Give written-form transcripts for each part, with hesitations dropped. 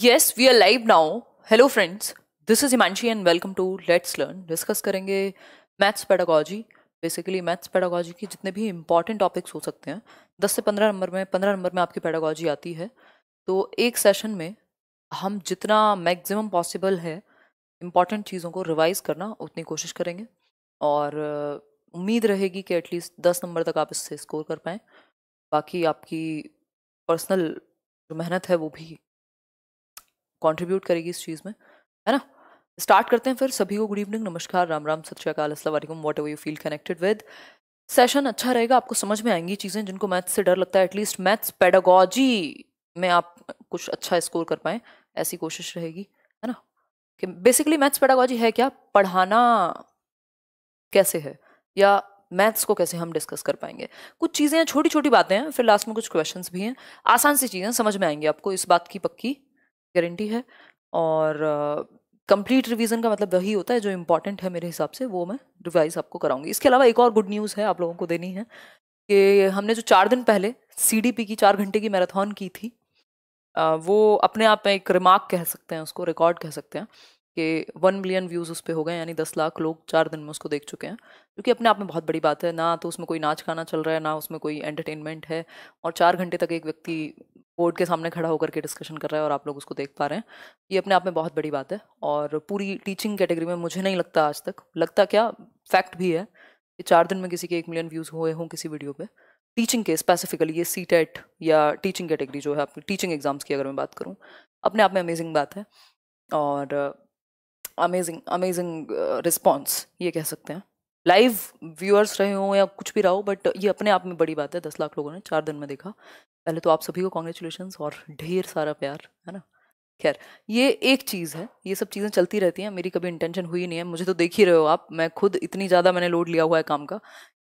Yes, we are live now. Hello friends, this is Himanshi and welcome to Let's Learn. Discuss करेंगे maths pedagogy. Basically maths pedagogy की जितने भी important topics हो सकते हैं 10 से 15 नंबर में आपकी पेडागोजी आती है. तो एक सेशन में हम जितना मैक्सिमम पॉसिबल है इंपॉर्टेंट चीज़ों को रिवाइज करना उतनी कोशिश करेंगे और उम्मीद रहेगी कि एटलीस्ट 10 नंबर तक आप इससे स्कोर कर पाएँ. बाकी आपकी पर्सनल जो मेहनत है वो भी कंट्रीब्यूट करेगी इस चीज़ में, है ना. स्टार्ट करते हैं फिर. सभी को गुड इवनिंग, नमस्कार, राम राम, सत श्री अकाल, अस्सलाम वालेकुम, what ever you feel connected with. Session अच्छा रहेगा, आपको समझ में आएंगी चीज़ें. जिनको मैथ्स से डर लगता है एटलीस्ट मैथ्स पेडागोजी में आप कुछ अच्छा स्कोर कर पाएँ, ऐसी कोशिश रहेगी, है ना. कि बेसिकली मैथ्स पेडागोजी है क्या, पढ़ाना कैसे है या मैथ्स को कैसे हम डिस्कस कर पाएंगे. कुछ चीज़ें हैं, छोटी छोटी बातें हैं, फिर लास्ट में कुछ क्वेश्चंस भी हैं. आसान सी चीज़ें समझ में आएंगी आपको, इस बात की पक्की गारंटी है. और कंप्लीट रिवीजन का मतलब वही होता है जो इम्पोर्टेंट है मेरे हिसाब से, वो मैं रिवाइज आपको कराऊंगी. इसके अलावा एक और गुड न्यूज़ है आप लोगों को देनी है कि हमने जो 4 दिन पहले CDP की 4 घंटे की मैराथन की थी, वो अपने आप में एक रिमार्क कह सकते हैं, उसको रिकॉर्ड कह सकते हैं कि 1 मिलियन व्यूज़ उस पर हो गए, यानी 10 लाख लोग 4 दिन में उसको देख चुके हैं, जो कि अपने आप में बहुत बड़ी बात है. ना तो उसमें कोई नाच गाना चल रहा है, ना उसमें कोई एंटरटेनमेंट है, और 4 घंटे तक एक व्यक्ति बोर्ड के सामने खड़ा होकर के डिस्कशन कर रहा है और आप लोग उसको देख पा रहे हैं. ये अपने आप में बहुत बड़ी बात है. और पूरी टीचिंग कैटेगरी में मुझे नहीं लगता आज तक, लगता क्या फैक्ट भी है कि 4 दिन में किसी के 1 मिलियन व्यूज़ हुए हों किसी वीडियो पे. टीचिंग के स्पेसिफिकली ये CTET या टीचिंग कैटेगरी जो है, आपकी टीचिंग एग्जाम्स की अगर मैं बात करूँ, अपने आप में अमेजिंग बात है. और अमेजिंग रिस्पॉन्स ये कह सकते हैं. लाइव व्यूअर्स रहे हों या कुछ भी रहा हो, बट ये अपने आप में बड़ी बात है. 10 लाख लोगों ने 4 दिन में देखा. पहले तो आप सभी को कॉन्ग्रेचुलेशंस और ढेर सारा प्यार, है ना. खैर, ये एक चीज़ है, ये सब चीज़ें चलती रहती हैं. मेरी कभी इंटेंशन हुई नहीं है, मुझे तो देख ही रहे हो आप, मैं खुद इतनी ज़्यादा मैंने लोड लिया हुआ है काम का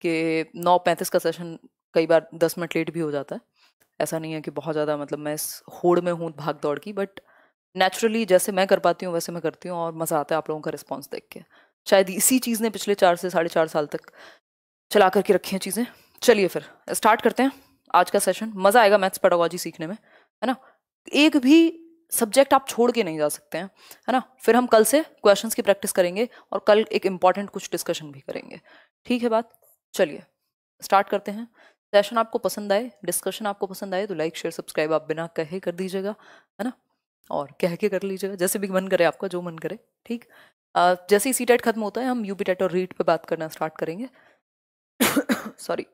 कि 9:35 का सेशन कई बार 10 मिनट लेट भी हो जाता है. ऐसा नहीं है कि बहुत ज़्यादा मतलब मैं इस होड़ में हूँ भाग दौड़ की, बट नेचुरली जैसे मैं कर पाती हूँ वैसे मैं करती हूँ और मज़ा आता है आप लोगों का रिस्पॉन्स देख के. शायद इसी चीज़ ने पिछले 4 से 4.5 साल तक चला करके रखी हैं चीज़ें. चलिए फिर स्टार्ट करते हैं आज का सेशन. मज़ा आएगा मैथ्स पेडागोजी सीखने में, है ना. एक भी सब्जेक्ट आप छोड़ के नहीं जा सकते हैं, है ना. फिर हम कल से क्वेश्चंस की प्रैक्टिस करेंगे और कल एक इम्पॉर्टेंट कुछ डिस्कशन भी करेंगे. ठीक है बात. चलिए स्टार्ट करते हैं. सेशन आपको पसंद आए, डिस्कशन आपको पसंद आए तो लाइक शेयर सब्सक्राइब आप बिना कहे कर दीजिएगा, है ना. और कह के कर लीजिएगा, जैसे भी मन करे आपका, जो मन करे. ठीक. जैसे ही CTET खत्म होता है हम UP टेट और रीट पे बात करना स्टार्ट करेंगे. सॉरी.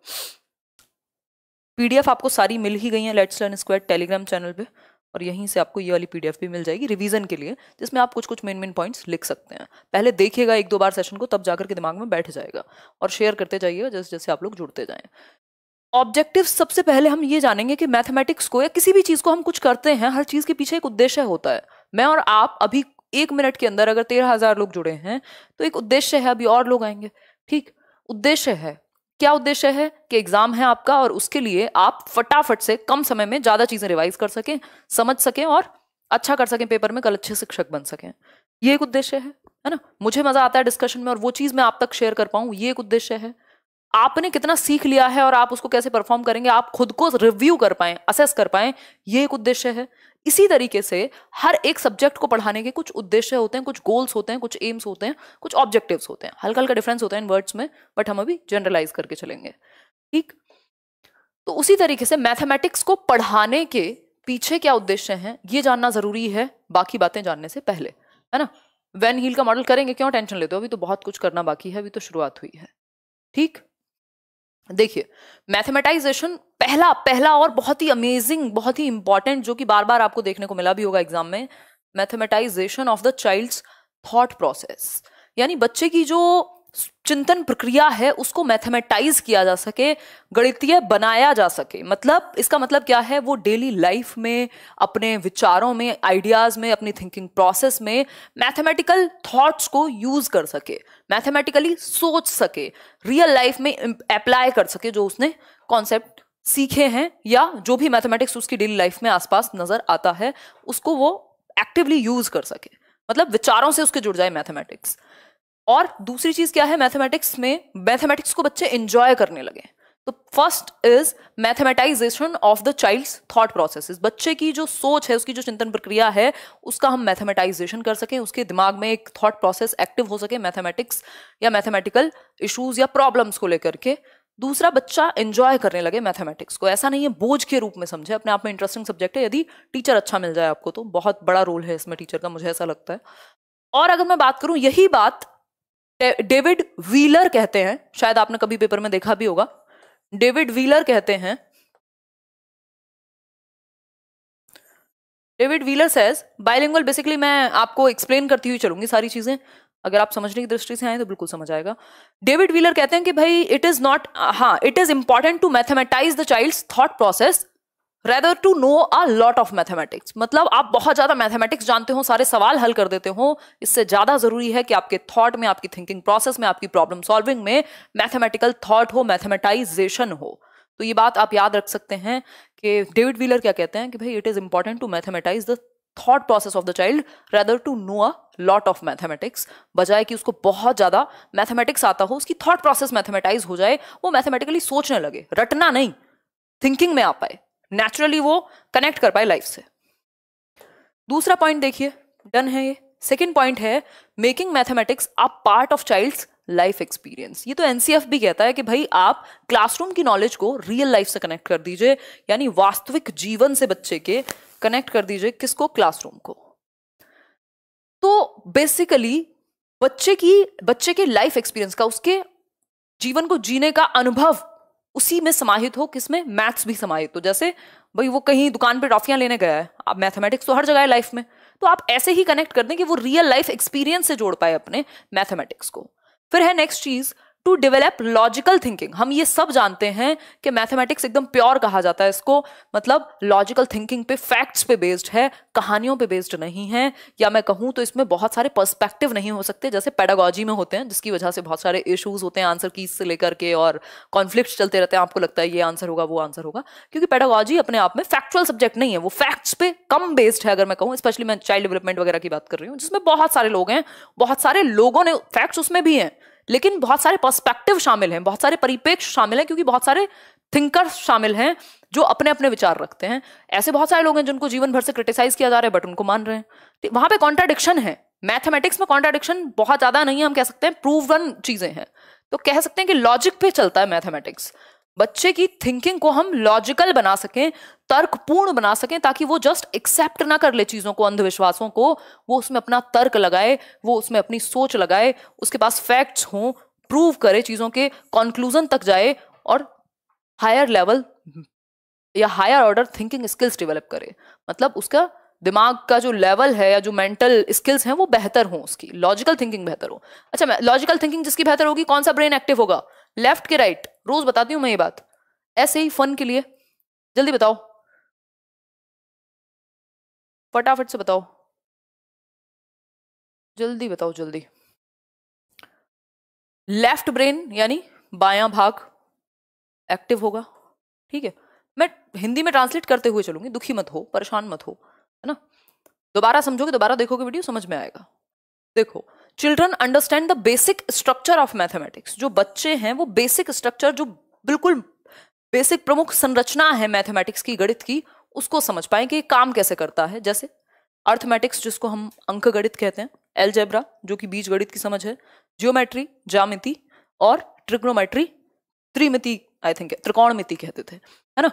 PDF आपको सारी मिल ही गई हैं let's learn square Telegram channel पे, और यहीं से आपको ये वाली PDF भी मिल जाएगी रिवीजन के लिए, जिसमें आप कुछ कुछ मेन पॉइंट्स लिख सकते हैं. पहले देखिएगा 1-2 बार सेशन को, तब जाकर के दिमाग में बैठ जाएगा. और शेयर करते जाइएगा जैसे जैसे आप लोग जुड़ते जाएं. ऑब्जेक्टिव सबसे पहले हम ये जानेंगे कि मैथमेटिक्स को या किसी भी चीज़ को हम कुछ करते हैं, हर चीज़ के पीछे एक उद्देश्य होता है. मैं और आप अभी 1 मिनट के अंदर अगर 13,000 लोग जुड़े हैं तो एक उद्देश्य है, अभी और लोग आएंगे. ठीक. उद्देश्य है. क्या उद्देश्य है कि एग्जाम है आपका और उसके लिए आप फटाफट से कम समय में ज़्यादा चीज़ें रिवाइज कर सकें, समझ सकें और अच्छा कर सकें पेपर में, कल अच्छे शिक्षक बन सकें. ये एक उद्देश्य है ना. मुझे मज़ा आता है डिस्कशन में और वो चीज़ मैं आप तक शेयर कर पाऊँ, ये एक उद्देश्य है. आपने कितना सीख लिया है और आप उसको कैसे परफॉर्म करेंगे, आप खुद को रिव्यू कर पाएं, असेस कर पाएं, ये एक उद्देश्य है. इसी तरीके से हर एक सब्जेक्ट को पढ़ाने के कुछ उद्देश्य होते हैं, कुछ गोल्स होते हैं, कुछ एम्स होते हैं, कुछ ऑब्जेक्टिव्स होते हैं. हल्का हल्का डिफरेंस होता है इन वर्ड्स में, बट हम अभी जनरलाइज करके चलेंगे. ठीक. तो उसी तरीके से मैथमेटिक्स को पढ़ाने के पीछे क्या उद्देश्य हैं ये जानना जरूरी है, बाकी बातें जानने से पहले, है ना. वेन हील का मॉडल करेंगे, क्यों टेंशन लेते हो, अभी तो बहुत कुछ करना बाकी है, अभी तो शुरुआत हुई है. ठीक. देखिए, मैथमेटाइजेशन पहला और बहुत ही अमेजिंग, बहुत ही इंपॉर्टेंट, जो कि बार बार आपको देखने को मिला भी होगा एग्जाम में, mathematisation of the child's thought process. यानी बच्चे की जो चिंतन प्रक्रिया है उसको मैथमेटाइज किया जा सके, गणितीय बनाया जा सके. मतलब इसका मतलब क्या है, वो डेली लाइफ में, अपने विचारों में, आइडियाज में, अपनी थिंकिंग प्रोसेस में मैथमेटिकल थॉट्स को यूज कर सके, मैथमेटिकली सोच सके, रियल लाइफ में अप्लाई कर सके जो उसने कॉन्सेप्ट सीखे हैं या जो भी मैथमेटिक्स उसकी डेली लाइफ में आसपास नजर आता है उसको वो एक्टिवली यूज कर सके. मतलब विचारों से उसके जुड़ जाए मैथमेटिक्स. और दूसरी चीज क्या है, मैथमेटिक्स में मैथमेटिक्स को बच्चे एंजॉय करने लगे. तो first is mathematisation of the child's thought processes. बच्चे की जो सोच है, उसकी जो चिंतन प्रक्रिया है, उसका हम मैथमेटाइजेशन कर सकें, उसके दिमाग में एक थॉट प्रोसेस एक्टिव हो सके मैथमेटिक्स या मैथमेटिकल इश्यूज या प्रॉब्लम्स को लेकर के। दूसरा, बच्चा एंजॉय करने लगे मैथमेटिक्स को, ऐसा नहीं है बोझ के रूप में समझे, अपने आप में इंटरेस्टिंग सब्जेक्ट है। यदि टीचर अच्छा मिल जाए आपको तो बहुत बड़ा रोल है इसमें टीचर का, मुझे ऐसा लगता है। और अगर मैं बात करूं, यही बात डेविड व्हीलर कहते हैं, शायद आपने कभी पेपर में देखा भी होगा। डेविड व्हीलर कहते हैं, David wheeler says bilingual, basically मैं आपको एक्सप्लेन करती हुई चलूंगी सारी चीजें, अगर आप समझने की दृष्टि से आए तो बिल्कुल समझ आएगा। डेविड व्हीलर कहते हैं कि भाई इट इज नॉट, हाँ, it is important to mathematise the child's thought process rather to know a lot of mathematics. मतलब आप बहुत ज्यादा मैथमेटिक्स जानते हो, सारे सवाल हल कर देते हो, इससे ज्यादा जरूरी है कि आपके थॉट में, आपकी थिंकिंग प्रोसेस में, आपकी प्रॉब्लम सॉल्विंग में मैथमेटिकल थॉट हो, मैथमेटाइजेशन हो। तो ये बात आप याद रख सकते हैं कि डेविड व्हीलर क्या कहते हैं कि भाई it is important to mathematise the thought process of the child rather to know a lot of mathematics, बजाय कि उसको बहुत ज्यादा मैथमेटिक्स आता हो, उसकी थॉट प्रोसेस मैथमेटाइज हो जाए, वो मैथमेटिकली सोचने लगे, रटना नहीं, थिंकिंग में आ पाए, नेचुरली वो कनेक्ट कर पाए लाइफ से। दूसरा पॉइंट देखिए, डन है ये। सेकेंड पॉइंट है making mathematics a part of child's life experience. ये तो एनसीएफ भी कहता है कि भाई आप क्लासरूम की नॉलेज को रियल लाइफ से कनेक्ट कर दीजिए, यानी वास्तविक जीवन से बच्चे के कनेक्ट कर दीजिए। किसको? क्लासरूम को। तो बेसिकली बच्चे के लाइफ एक्सपीरियंस का, उसके जीवन को जीने का अनुभव उसी में समाहित हो। किसमें? मैथ्स भी समाहित हो। जैसे भाई वो कहीं दुकान पे टॉफियां लेने गया है, अब मैथमेटिक्स तो हर जगह है लाइफ में, तो आप ऐसे ही कनेक्ट कर दें कि वो रियल लाइफ एक्सपीरियंस से जोड़ पाए अपने मैथमेटिक्स को। फिर है नेक्स्ट चीज, टू डेवलप लॉजिकल थिंकिंग। हम ये सब जानते हैं कि मैथमेटिक्स एकदम प्योर कहा जाता है इसको, मतलब लॉजिकल थिंकिंग पे, फैक्ट्स पे बेस्ड है, कहानियों पे बेस्ड नहीं है। या मैं कहूं तो इसमें बहुत सारे पर्सपेक्टिव नहीं हो सकते जैसे पेडागोजी में होते हैं, जिसकी वजह से बहुत सारे इश्यूज होते हैं आंसर कीज से लेकर के, और कॉन्फ्लिक्ट चलते रहते हैं। आपको लगता है ये आंसर होगा, वो आंसर होगा, क्योंकि पेडागोजी अपने आप में फैक्चुअल सब्जेक्ट नहीं है, वो फैक्ट्स पे कम बेस्ड है। अगर मैं कहूँ, स्पेशली मैं चाइल्ड डेवलपमेंट वगैरह की बात कर रही हूँ, जिसमें बहुत सारे लोग हैं, बहुत सारे लोगों ने फैक्ट्स उसमें भी हैं, लेकिन बहुत सारे पर्सपेक्टिव शामिल हैं, बहुत सारे परिप्रेक्ष्य शामिल हैं, क्योंकि बहुत सारे थिंकर्स शामिल हैं जो अपने अपने विचार रखते हैं। ऐसे बहुत सारे लोग हैं जिनको जीवन भर से क्रिटिसाइज किया जा रहा है, बट उनको मान रहे हैं। वहां पे कॉन्ट्राडिक्शन है। मैथमेटिक्स में कॉन्ट्राडिक्शन बहुत ज्यादा नहीं है, हम कह सकते हैं प्रूवन चीजें हैं। तो कह सकते हैं कि लॉजिक पे चलता है मैथमेटिक्स। बच्चे की थिंकिंग को हम लॉजिकल बना सकें, तर्कपूर्ण बना सकें, ताकि वो जस्ट एक्सेप्ट ना कर ले चीजों को, अंधविश्वासों को। वो उसमें अपना तर्क लगाए, वो उसमें अपनी सोच लगाए, उसके पास फैक्ट्स हों, प्रूव करे, चीजों के कंक्लूजन तक जाए, और हायर लेवल या higher order thinking skills develop करे। मतलब उसका दिमाग का जो लेवल है या जो मेंटल स्किल्स हैं वो बेहतर हो, उसकी लॉजिकल थिंकिंग बेहतर हो। अच्छा, लॉजिकल थिंकिंग जिसकी बेहतर होगी, कौन सा ब्रेन एक्टिव होगा? लेफ्ट के राइट? रोज बताती हूं मैं ये बात, ऐसे ही फन के लिए। जल्दी बताओ, फटाफट से बताओ, जल्दी बताओ, जल्दी। लेफ्ट ब्रेन यानी बायां भाग एक्टिव होगा। ठीक है, मैं हिंदी में ट्रांसलेट करते हुए चलूंगी, दुखी मत हो, परेशान मत हो, है ना। दोबारा समझोगे, दोबारा देखोगे वीडियो, समझ में आएगा। देखो, children understand the basic structure of mathematics. जो बच्चे हैं वो बेसिक स्ट्रक्चर, जो बिल्कुल बेसिक प्रमुख संरचना है मैथमेटिक्स की, गणित की, उसको समझ पाए कि काम कैसे करता है। जैसे अर्थमेटिक्स, जिसको हम अंक गणित कहते हैं, एलजेब्रा जो कि बीज गणित की समझ है, जियोमेट्री ज्यामिति, और ट्रिग्नोमेट्री त्रिमिति, आई थिंक त्रिकोणमिति कहते थे, है ना।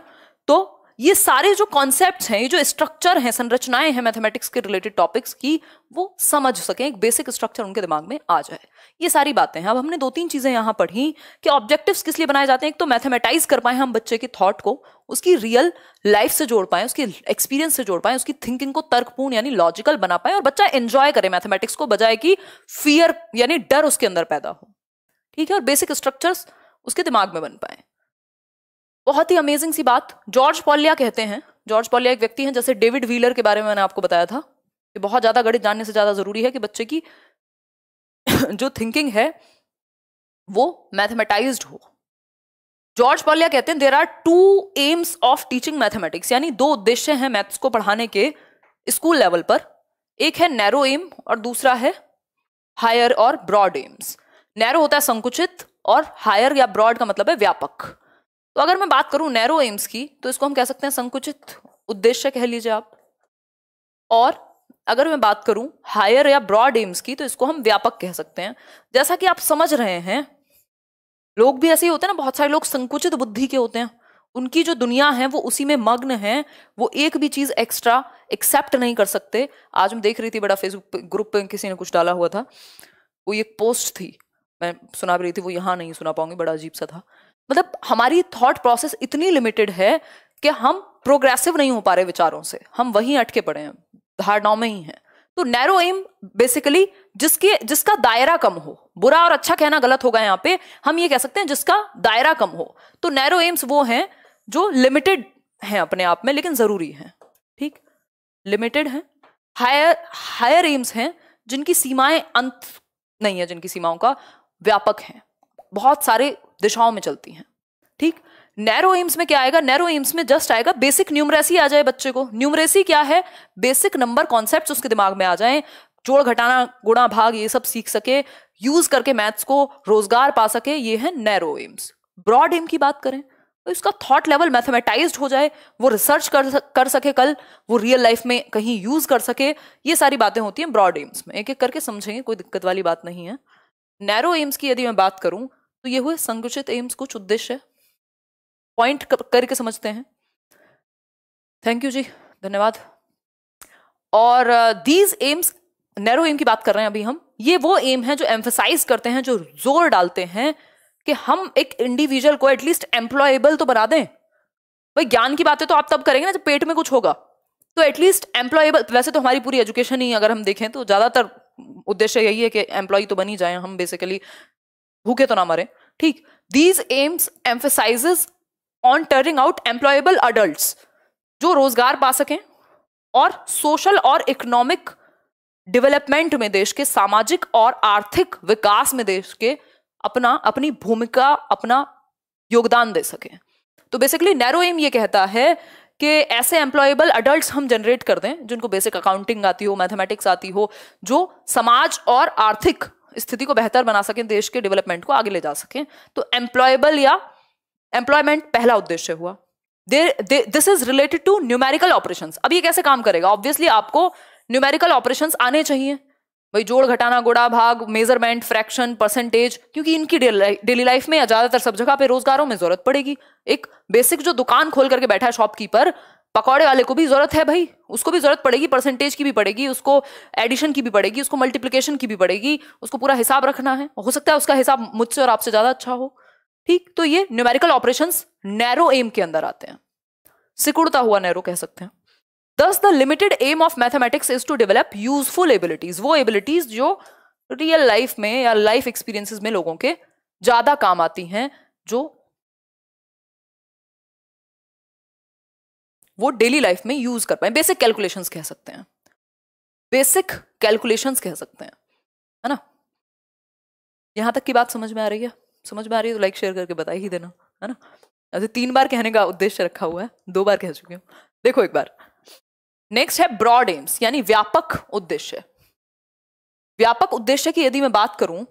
तो ये सारे जो कॉन्सेप्ट्स हैं, ये जो स्ट्रक्चर हैं, संरचनाएं हैं मैथमेटिक्स के रिलेटेड टॉपिक्स की, वो समझ सकें, एक बेसिक स्ट्रक्चर उनके दिमाग में आ जाए। ये सारी बातें हैं। अब हमने 2-3 चीजें यहां पढ़ी कि ऑब्जेक्टिव्स किस लिए बनाए जाते हैं। एक तो मैथमेटाइज कर पाए हम बच्चे के थॉट को, उसकी रियल लाइफ से जोड़ पाए, उसके एक्सपीरियंस से जोड़ पाए, उसकी थिंकिंग को तर्कपूर्ण यानी लॉजिकल बना पाए, और बच्चा एंजॉय करे मैथमेटिक्स को, बजाय कि फियर यानी डर उसके अंदर पैदा हो। ठीक है, और बेसिक स्ट्रक्चर्स उसके दिमाग में बन पाए। बहुत ही अमेजिंग सी बात जॉर्ज पॉलिया कहते हैं। जॉर्ज पॉलिया एक व्यक्ति हैं, जैसे डेविड व्हीलर के बारे में मैंने आपको बताया था कि बहुत ज्यादा गणित जानने से ज्यादा जरूरी है कि बच्चे की जो थिंकिंग है वो मैथमेटाइज्ड हो। जॉर्ज पॉलिया कहते हैं there are 2 aims of teaching mathematics, यानी 2 उद्देश्य हैं मैथ्स को पढ़ाने के स्कूल लेवल पर। एक है नैरो एम और दूसरा है हायर और ब्रॉड एम्स। नैरो होता है संकुचित, और हायर या ब्रॉड का मतलब है व्यापक। तो अगर मैं बात करूं नैरो एम्स की तो इसको हम कह सकते हैं संकुचित उद्देश्य कह लीजिए आप। और अगर मैं बात करूं हायर या ब्रॉड एम्स की तो इसको हम व्यापक कह सकते हैं। जैसा कि आप समझ रहे हैं, लोग भी ऐसे ही होते हैं ना, बहुत सारे लोग संकुचित बुद्धि के होते हैं, उनकी जो दुनिया है वो उसी में मग्न है, वो एक भी चीज एक्स्ट्रा एक्सेप्ट नहीं कर सकते। आज मैं देख रही थी, बड़ा फेसबुक ग्रुप पे किसी ने कुछ डाला हुआ था, वो एक पोस्ट थी, मैं सुना रही थी, वो यहाँ नहीं सुना पाऊंगी, बड़ा अजीब सा था। मतलब हमारी थॉट प्रोसेस इतनी लिमिटेड है कि हम प्रोग्रेसिव नहीं हो पा रहे विचारों से, हम वहीं अटके पड़े हैं, धारणाओं में ही हैं। तो नैरो एम बेसिकली जिसका दायरा कम हो, बुरा और अच्छा कहना गलत होगा यहाँ पे, हम ये कह सकते हैं जिसका दायरा कम हो। तो नैरो एम्स वो हैं जो लिमिटेड हैं अपने आप में लेकिन जरूरी हैं, ठीक, लिमिटेड हैं। हायर एम्स हैं जिनकी सीमाएं अंत नहीं है, जिनकी सीमाओं का व्यापक है, बहुत सारे दिशाओं में चलती हैं, ठीक। नैरो एम्स में क्या आएगा? नैरो एम्स में जस्ट आएगा बेसिक न्यूमरेसी आ जाए बच्चे को। न्यूमरेसी क्या है? बेसिक नंबर कॉन्सेप्ट्स उसके दिमाग में आ जाएं, जोड़ घटाना गुणा भाग ये सब सीख सके, यूज करके मैथ्स को रोजगार पा सके, ये है नैरो एम्स। ब्रॉड एम की बात करें तो इसका थॉट लेवल मैथमेटाइज्ड हो जाए, वो रिसर्च कर सके, कल वो रियल लाइफ में कहीं यूज कर सके, ये सारी बातें होती हैं ब्रॉड एम्स में। एक एक करके समझेंगे, कोई दिक्कत वाली बात नहीं है। नैरो एम्स की यदि मैं बात करूं तो ये हुए संकुचित एम्स, कुछ उद्देश्य पॉइंट करके समझते हैं। थैंक यू जी, धन्यवाद। और दीज एम्स, नैरो एम की बात कर रहे हैं अभी हम, ये वो एम है जो एम्फसाइज करते हैं, जो जोर डालते हैं कि हम एक इंडिविजुअल को एटलीस्ट एम्प्लॉयबल तो बना दें। भाई ज्ञान की बातें तो आप तब करेंगे ना जब पेट में कुछ होगा, तो एटलीस्ट एम्प्लॉयबल। वैसे तो हमारी पूरी एजुकेशन ही अगर हम देखें तो ज्यादातर उद्देश्य यही है कि एम्प्लॉय तो बन ही जाए हम, बेसिकली भूखे तो ना मरे, ठीक। These AIIMS emphasises on turning out employable adults जो रोजगार पा सकें और सोशल और इकोनॉमिक डेवलपमेंट में, देश के सामाजिक और आर्थिक विकास में देश के अपनी भूमिका, अपना योगदान दे सकें। तो बेसिकली नैरो एम ये कहता है कि ऐसे एम्प्लॉयबल अडल्ट्स हम जनरेट कर दें जिनको बेसिक अकाउंटिंग आती हो, मैथमेटिक्स आती हो, जो समाज और आर्थिक स्थिति को बेहतर बना सकें, देश के डेवलपमेंट को आगे ले जा सकें। तो एम्प्लॉयबल या एम्प्लॉयमेंट पहला उद्देश्य हुआ। This is related to numerical operations. अब ये कैसे काम करेगा? ऑब्वियसली आपको न्यूमेरिकल ऑपरेशंस आने चाहिए, भाई जोड़ घटाना गुणा भाग, मेजरमेंट, फ्रैक्शन, परसेंटेज, क्योंकि इनकी डेली लाइफ में या ज्यादातर सब जगह पे रोजगारों में जरूरत पड़ेगी। एक बेसिक जो दुकान खोल करके बैठा है शॉपकीपर, पकौड़े वाले को भी जरूरत है भाई, उसको भी जरूरत पड़ेगी, परसेंटेज की भी पड़ेगी, उसको एडिशन की भी पड़ेगी, उसको मल्टीप्लिकेशन की भी पड़ेगी, उसको पूरा हिसाब रखना है। हो सकता है उसका हिसाब मुझसे और आपसे ज्यादा अच्छा हो, ठीक। तो ये न्यूमेरिकल ऑपरेशंस नैरो एम के अंदर आते हैं, सिकुड़ता हुआ नैरो कह सकते हैं। Thus the limited aim of mathematics is to develop useful abilities, वो abilities जो रियल लाइफ में या लाइफ एक्सपीरियंसेस में लोगों के ज्यादा काम आती हैं, जो वो डेली लाइफ में यूज कर पाए। बेसिक कैलकुलेशंस कह सकते हैं, बेसिक कैलकुलेशंस कह सकते हैं, है ना। यहां तक की बात समझ में आ रही है? समझ में आ रही है तो लाइक शेयर करके बता ही देना, है ना। ऐसे 3 बार कहने का उद्देश्य रखा हुआ है, 2 बार कह चुकी हूं, देखो एक बार। नेक्स्ट है ब्रॉड एम्स यानी व्यापक उद्देश्य। व्यापक उद्देश्य की यदि मैं बात करूं,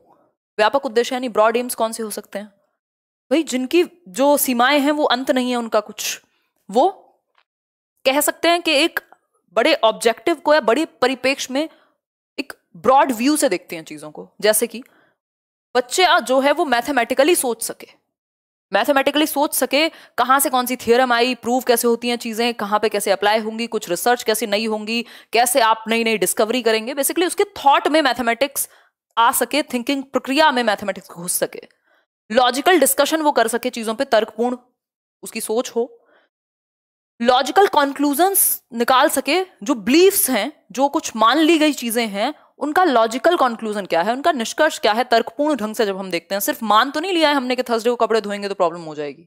व्यापक उद्देश्य यानी ब्रॉड एम्स कौन से हो सकते हैं? भाई जिनकी जो सीमाएं हैं वो अंत नहीं है उनका कुछ, वो कह सकते हैं कि एक बड़े ऑब्जेक्टिव को या बड़े परिप्रेक्ष्य में एक ब्रॉड व्यू से देखते हैं चीजों को। जैसे कि बच्चे जो है वो मैथमेटिकली सोच सके, मैथमेटिकली सोच सके कहां से कौन सी थियरम आई, प्रूव कैसे होती हैं चीजें, कहां पे कैसे अप्लाई होंगी, कुछ रिसर्च कैसे नई होंगी, कैसे आप नई नई डिस्कवरी करेंगे। बेसिकली उसके थॉट में मैथमेटिक्स आ सके, थिंकिंग प्रक्रिया में मैथमेटिक्स घुस सके, लॉजिकल डिस्कशन वो कर सके, चीजों पे तर्कपूर्ण उसकी सोच हो, लॉजिकल कंक्लूजन्स निकाल सके, जो बिलीफ्स हैं, जो कुछ मान ली गई चीजें हैं, उनका लॉजिकल कंक्लूजन क्या है, उनका निष्कर्ष क्या है, तर्कपूर्ण ढंग से जब हम देखते हैं, सिर्फ मान तो नहीं लिया है हमने कि थर्सडे को कपड़े धोएंगे तो प्रॉब्लम हो जाएगी।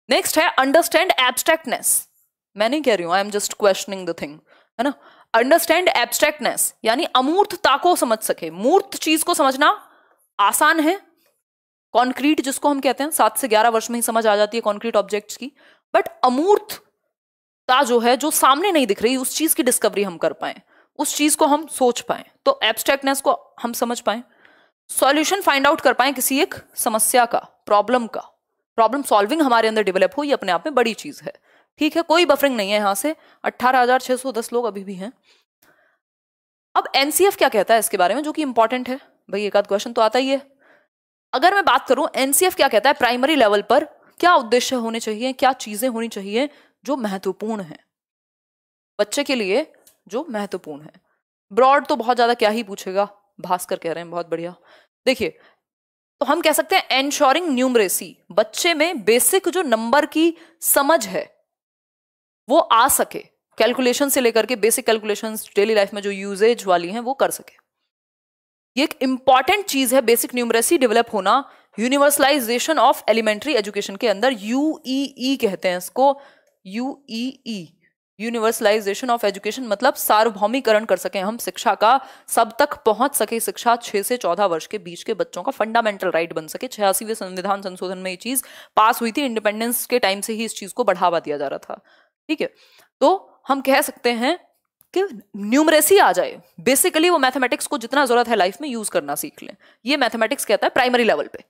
नेक्स्ट है अंडरस्टैंड एब्स्ट्रैक्टनेस। मैं नहीं कह रही हूं, I am just questioning the thing, है ना। अंडरस्टैंड एब्स्ट्रैक्टनेस यानी अमूर्तता को समझ सके। मूर्त चीज को समझना आसान है, कॉन्क्रीट जिसको हम कहते हैं 7 से 11 वर्ष में ही समझ आ जाती है कॉन्क्रीट ऑब्जेक्ट्स की, बट अमूर्तता जो है, जो सामने नहीं दिख रही, उस चीज की डिस्कवरी हम कर पाए, उस चीज को हम सोच पाए, तो एब्स्ट्रैक्टनेस को हम समझ पाए, सॉल्यूशन फाइंड आउट कर पाए किसी एक समस्या का, प्रॉब्लम प्रॉब्लम सॉल्विंग हमारे अंदर डेवलप हो, ये अपने आप में बड़ी चीज है। ठीक है, कोई बफरिंग नहीं है यहाँ से। 18,610 लोग अभी भी हैं। अब एनसीएफ क्या कहता है इसके बारे में, जो कि इंपॉर्टेंट है भाई, एक आध क्वेश्चन तो आता ही है। अगर मैं बात करूं एनसीएफ क्या कहता है, प्राइमरी लेवल पर क्या उद्देश्य होने चाहिए, क्या चीजें होनी चाहिए जो महत्वपूर्ण है बच्चे के लिए, जो महत्वपूर्ण है। ब्रॉड तो बहुत ज्यादा क्या ही पूछेगा, भास्कर कह रहे हैं, बहुत बढ़िया। देखिए, तो हम कह सकते हैं एंश्योरिंग न्यूमरेसी, बच्चे में बेसिक जो नंबर की समझ है वो आ सके, कैलकुलेशन से लेकर के बेसिक कैलकुलेशंस डेली लाइफ में जो यूजेज वाली हैं वो कर सके। ये एक इंपॉर्टेंट चीज है, बेसिक न्यूमरेसी डेवलप होना। यूनिवर्सलाइजेशन ऑफ एलिमेंट्री एजुकेशन के अंदर यूईई कहते हैं इसको, यूईई, यूनिवर्सलाइजेशन ऑफ एजुकेशन, मतलब सार्वभौमिकरण कर सके हम शिक्षा का, सब तक पहुंच सके शिक्षा, 6 से 14 वर्ष के बीच के बच्चों का फंडामेंटल राइट बन सके। 86वें संविधान संशोधन में ये चीज पास हुई थी, इंडिपेंडेंस के टाइम से ही इस चीज को बढ़ावा दिया जा रहा था। ठीक है, तो हम कह सकते हैं कि न्यूमरेसी आ जाए, बेसिकली वो मैथमेटिक्स को जितना जरूरत है लाइफ में यूज करना सीख लें। ये मैथमेटिक्स कहता है प्राइमरी लेवल पे,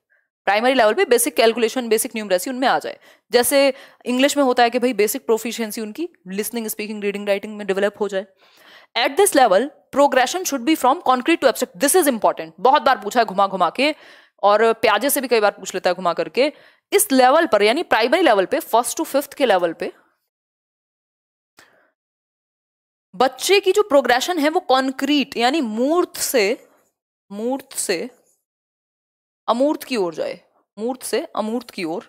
प्राइमरी लेवल पे बेसिक कैलकुलेशन, बेसिक न्यूमरेसी उनमें आ जाए। जैसे इंग्लिश में होता है कि भाई बेसिक प्रोफिशिएंसी उनकी लिसनिंग, स्पीकिंग, रीडिंग, राइटिंग में डेवलप हो जाए। At this level progression should be from concrete to abstract. This is important, बहुत बार पूछा है घुमा घुमा के, और प्याजे से भी कई बार पूछ लेता है घुमा करके। इस लेवल पर यानी प्राइमरी लेवल पे, 1st to 5th के लेवल पे बच्चे की जो प्रोग्रेशन है वो कॉन्क्रीट यानी मूर्त से अमूर्त की ओर जाए, मूर्त से अमूर्त की ओर,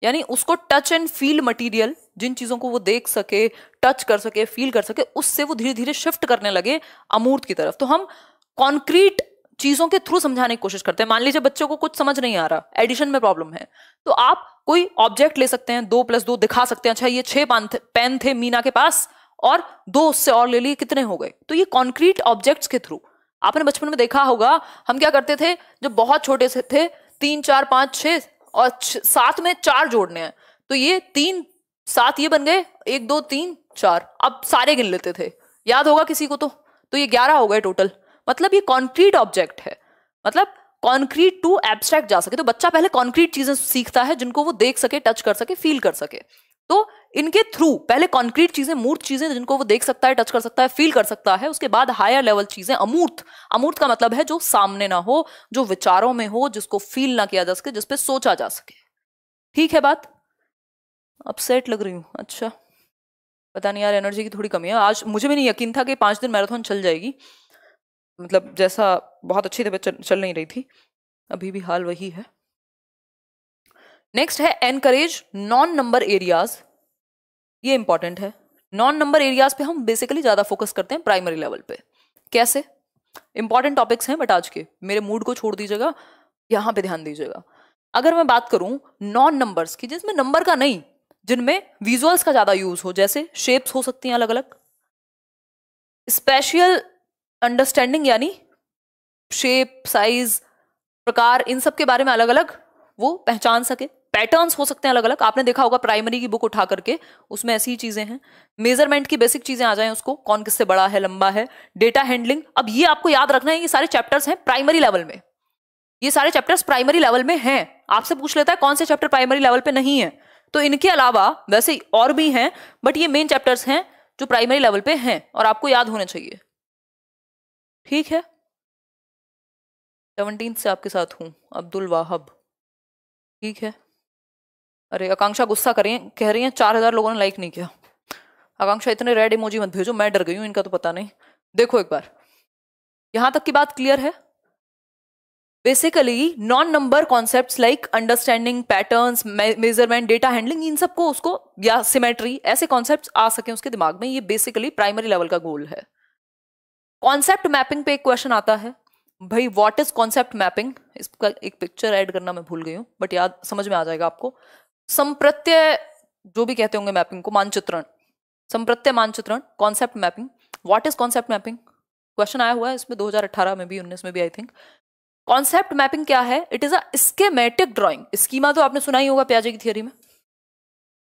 यानी उसको टच एंड फील मटेरियल, जिन चीजों को वो देख सके, टच कर सके, फील कर सके, उससे वो धीरे धीरे शिफ्ट करने लगे अमूर्त की तरफ। तो हम कॉन्क्रीट चीजों के थ्रू समझाने की कोशिश करते हैं। मान लीजिए बच्चों को कुछ समझ नहीं आ रहा, एडिशन में प्रॉब्लम है, तो आप कोई ऑब्जेक्ट ले सकते हैं, 2 + 2 दिखा सकते हैं, अच्छा ये 6 पेन थे मीना के पास और 2 उससे और ले लिए, कितने हो गए। तो ये कॉन्क्रीट ऑब्जेक्ट्स के थ्रू, आपने बचपन में देखा होगा हम क्या करते थे जब बहुत छोटे से थे, 3 4 5 6 और 7 में 4 जोड़ने हैं, तो ये 3 7 ये बन गए, 1 2 3 4, अब सारे गिन लेते थे, याद होगा किसी को, तो ये 11 हो गए टोटल। मतलब ये कॉन्क्रीट ऑब्जेक्ट है, मतलब कॉन्क्रीट टू एब्स्ट्रैक्ट जा सके। तो बच्चा पहले कॉन्क्रीट चीजें सीखता है जिनको वो देख सके, टच कर सके, फील कर सके। तो इनके थ्रू पहले कॉन्क्रीट चीजें, मूर्त चीजें जिनको वो देख सकता है, टच कर सकता है, फील कर सकता है, उसके बाद हायर लेवल चीजें अमूर्त। अमूर्त का मतलब है जो सामने ना हो, जो विचारों में हो, जिसको फील ना किया जा सके, जिसपे सोचा जा सके। ठीक है बात? अपसेट लग रही हूँ, अच्छा पता नहीं यार, एनर्जी की थोड़ी कमी है आज। मुझे भी नहीं यकीन था कि 5 दिन मैराथन चल जाएगी, मतलब जैसा बहुत अच्छी तबीयत चल नहीं रही थी, अभी भी हाल वही है। नेक्स्ट है एनकरेज नॉन नंबर एरियाज, ये इंपॉर्टेंट है। नॉन नंबर एरियाज पे हम बेसिकली ज्यादा फोकस करते हैं प्राइमरी लेवल पे। कैसे? इंपॉर्टेंट टॉपिक्स हैं बट आज के, मेरे मूड को छोड़ दीजिएगा, यहां पे ध्यान दीजिएगा। अगर मैं बात करूं नॉन नंबर्स की, जिसमें नंबर का नहीं, जिनमें विजुअल्स का ज्यादा यूज हो, जैसे शेप्स हो सकती हैं अलग अलग, स्पेशल अंडरस्टैंडिंग यानी शेप, साइज, प्रकार, इन सब के बारे में अलग अलग वो पहचान सके। पैटर्न्स हो सकते हैं अलग अलग, आपने देखा होगा प्राइमरी की बुक उठा करके, उसमें ऐसी चीजें हैं। मेजरमेंट की बेसिक चीजें आ जाएं उसको, कौन किससे बड़ा है, लंबा है। डेटा हैंडलिंग, अब ये आपको याद रखना है, ये सारे चैप्टर्स हैं प्राइमरी लेवल में, ये सारे चैप्टर्स प्राइमरी लेवल में हैं। आपसे पूछ लेता है कौन से चैप्टर प्राइमरी लेवल पे नहीं है, तो इनके अलावा वैसे और भी हैं, बट ये मेन चैप्टर्स हैं जो प्राइमरी लेवल पे हैं और आपको याद होने चाहिए। ठीक है, 17 से आपके साथ हूं, अब्दुल वाहब। ठीक है, अरे आकांक्षा गुस्सा कर रही है, कह रही है 4000 लोगों ने लाइक नहीं किया। आकांक्षा इतने रेड इमोजी मत भेजो, मैं डर गई हूं, इनका तो पता नहीं। देखो एक बार, यहां तक की बात क्लियर है। Basically non number concepts like understanding, patterns, measurement, data handling, इन सबको उसको, या सिमेट्री, ऐसे कॉन्सेप्ट्स आ सके उसके दिमाग में, ये बेसिकली प्राइमरी लेवल का गोल है। कॉन्सेप्ट मैपिंग पे एक क्वेश्चन आता है, भाई व्हाट इज कॉन्सेप्ट मैपिंग? इसका एक पिक्चर ऐड करना मैं भूल गई हूँ, बट याद समझ में आ जाएगा आपको। संप्रत्यय जो भी कहते होंगे मैपिंग को, मानचित्रण, संप्रत्यय मानचित्रण, concept mapping. What is concept mapping? Question आया हुआ है इसमें 2018 में भी, 19 में भी आई थिंक। कॉन्सेप्ट मैपिंग क्या है? It is a schematic drawing. Schema तो आपने सुना ही होगा पियाजे की थियरी में।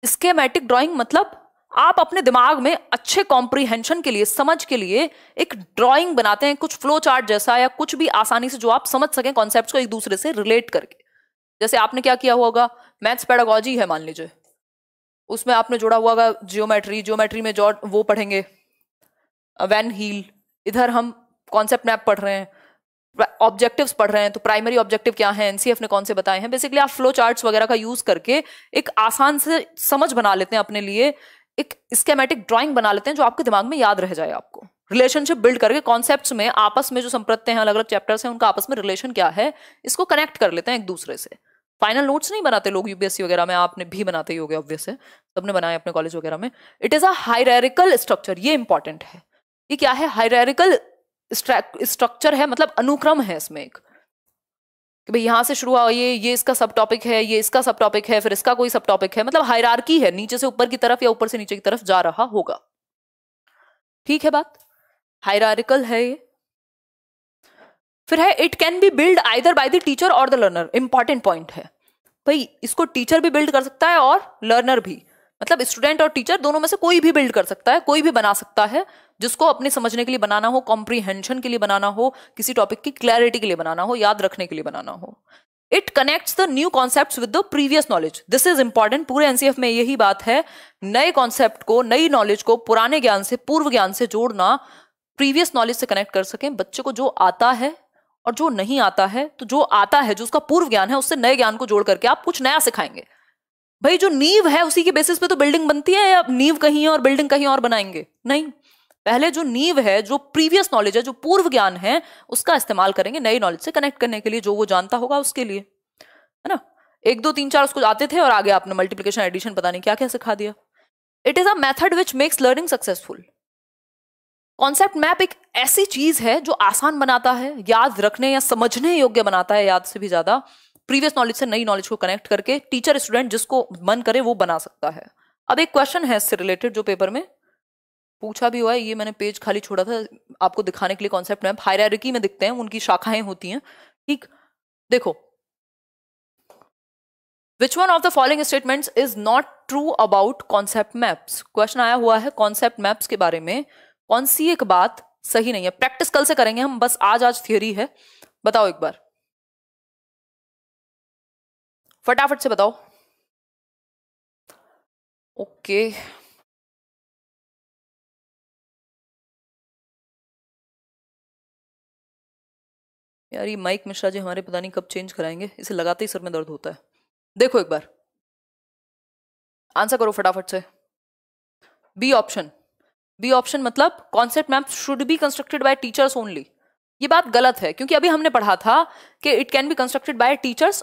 स्कीमेटिक ड्राइंग मतलब आप अपने दिमाग में अच्छे कॉम्प्रीहेंशन के लिए, समझ के लिए एक ड्राइंग बनाते हैं, कुछ फ्लो चार्ट जैसा, या कुछ भी आसानी से जो आप समझ सकें कॉन्सेप्ट्स को एक दूसरे से रिलेट करके। जैसे आपने क्या किया होगा, मैथ्स पेडागोजी है मान लीजिए, उसमें आपने जोड़ा हुआ होगा जियोमेट्री, जियोमेट्री में जो वो पढ़ेंगे वैन हील, इधर हम कॉन्सेप्ट मैप पढ़ रहे हैं, ऑब्जेक्टिव्स पढ़ रहे हैं, तो प्राइमरी ऑब्जेक्टिव क्या है, एनसीएफ ने कौन से बताए हैं। बेसिकली आप फ्लो चार्ट्स वगैरह का यूज करके एक आसान से समझ बना लेते हैं अपने लिए, एक स्केमेटिक ड्राइंग बना लेते हैं जो आपके दिमाग में याद रह जाए। आपको रिलेशनशिप बिल्ड करके कॉन्सेप्ट्स में आपस में जो संप्रत्य हैं, अलग अलग चैप्टर्स हैं, उनका आपस में रिलेशन क्या है, इसको कनेक्ट कर लेते हैं एक दूसरे से। फाइनल नोट्स नहीं बनाते लोग यूपीएससी वगैरह में, आपने भी बनाते ही होगे ऑब्वियस है, सबने बनाए अपने कॉलेज वगैरह में। It is a hierarchical structure, ये इंपॉर्टेंट है। ये क्या है, हायरार्किकल स्ट्रक्चर है, मतलब अनुक्रम है इसमें एक, कि भाई यहां से शुरू हुआ, ये इसका सब टॉपिक है, ये इसका सब टॉपिक है, फिर इसका कोई सब टॉपिक है, मतलब हायरार्की है, नीचे से ऊपर की तरफ या ऊपर से नीचे की तरफ जा रहा होगा। ठीक है बात, हायरार्किकल है ये। फिर है it can be build either by the teacher और द लर्नर, इंपॉर्टेंट पॉइंट है भाई, इसको टीचर भी बिल्ड कर सकता है और लर्नर भी, मतलब स्टूडेंट और टीचर दोनों में से कोई भी बिल्ड कर सकता है, कोई भी बना सकता है, जिसको अपने समझने के लिए बनाना हो, कॉम्प्रीहेंशन के लिए बनाना हो, किसी टॉपिक की क्लैरिटी के लिए बनाना हो, याद रखने के लिए बनाना हो। It connects the new concepts with the previous knowledge, this is important, पूरे एनसीएफ में यही बात है, नए कॉन्सेप्ट को, नई नॉलेज को पुराने ज्ञान से, पूर्व ज्ञान से जोड़ना, प्रीवियस नॉलेज से कनेक्ट कर सकें बच्चे को, जो आता है और जो नहीं आता है, तो जो आता है, जो उसका पूर्व ज्ञान है, उससे नए ज्ञान को जोड़ करके आप कुछ नया सिखाएंगे। भाई जो नींव है उसी के बेसिस पे तो बिल्डिंग बनती है, या नींव कहीं है और बिल्डिंग कहीं और बनाएंगे, नहीं, पहले जो नींव है, जो प्रीवियस नॉलेज है, जो पूर्व ज्ञान है, उसका इस्तेमाल करेंगे नई नॉलेज से कनेक्ट करने के लिए, जो वो जानता होगा उसके लिए, है ना। 1 2 3 4 उसको आते थे और आगे आपने मल्टीप्लिकेशन एडिशन पता नहीं क्या क्या सिखा दिया। It is a method which makes learning successful. Concept map एक ऐसी चीज है जो आसान बनाता है, याद रखने या समझने योग्य बनाता है, याद से भी ज्यादा, प्रीवियस नॉलेज से नई नॉलेज को कनेक्ट करके टीचर स्टूडेंट जिसको मन करे वो बना सकता है। अब एक क्वेश्चन है इससे रिलेटेड जो पेपर में पूछा भी हुआ है, ये मैंने पेज खाली छोड़ा था आपको दिखाने के लिए। कॉन्सेप्ट मैप हायरार्की में दिखते हैं, उनकी शाखाएं होती हैं, ठीक। देखो, which one of the following statements is not true about concept maps. Question आया हुआ है कॉन्सेप्ट मैप्स के बारे में, कौन सी एक बात सही नहीं है। प्रैक्टिस कल से करेंगे हम, बस आज थियोरी है। बताओ एक बार, फटाफट से बताओ। ओके, यार ये माइक मिश्रा जी हमारे पता नहीं कब चेंज कराएंगे, इसे लगाते ही सर में दर्द होता है। देखो एक बार आंसर करो फटाफट से। बी ऑप्शन, बी ऑप्शन मतलब concept map should be constructed by teachers only. ये बात गलत है, क्योंकि अभी हमने पढ़ा था कि it can be constructed by teachers,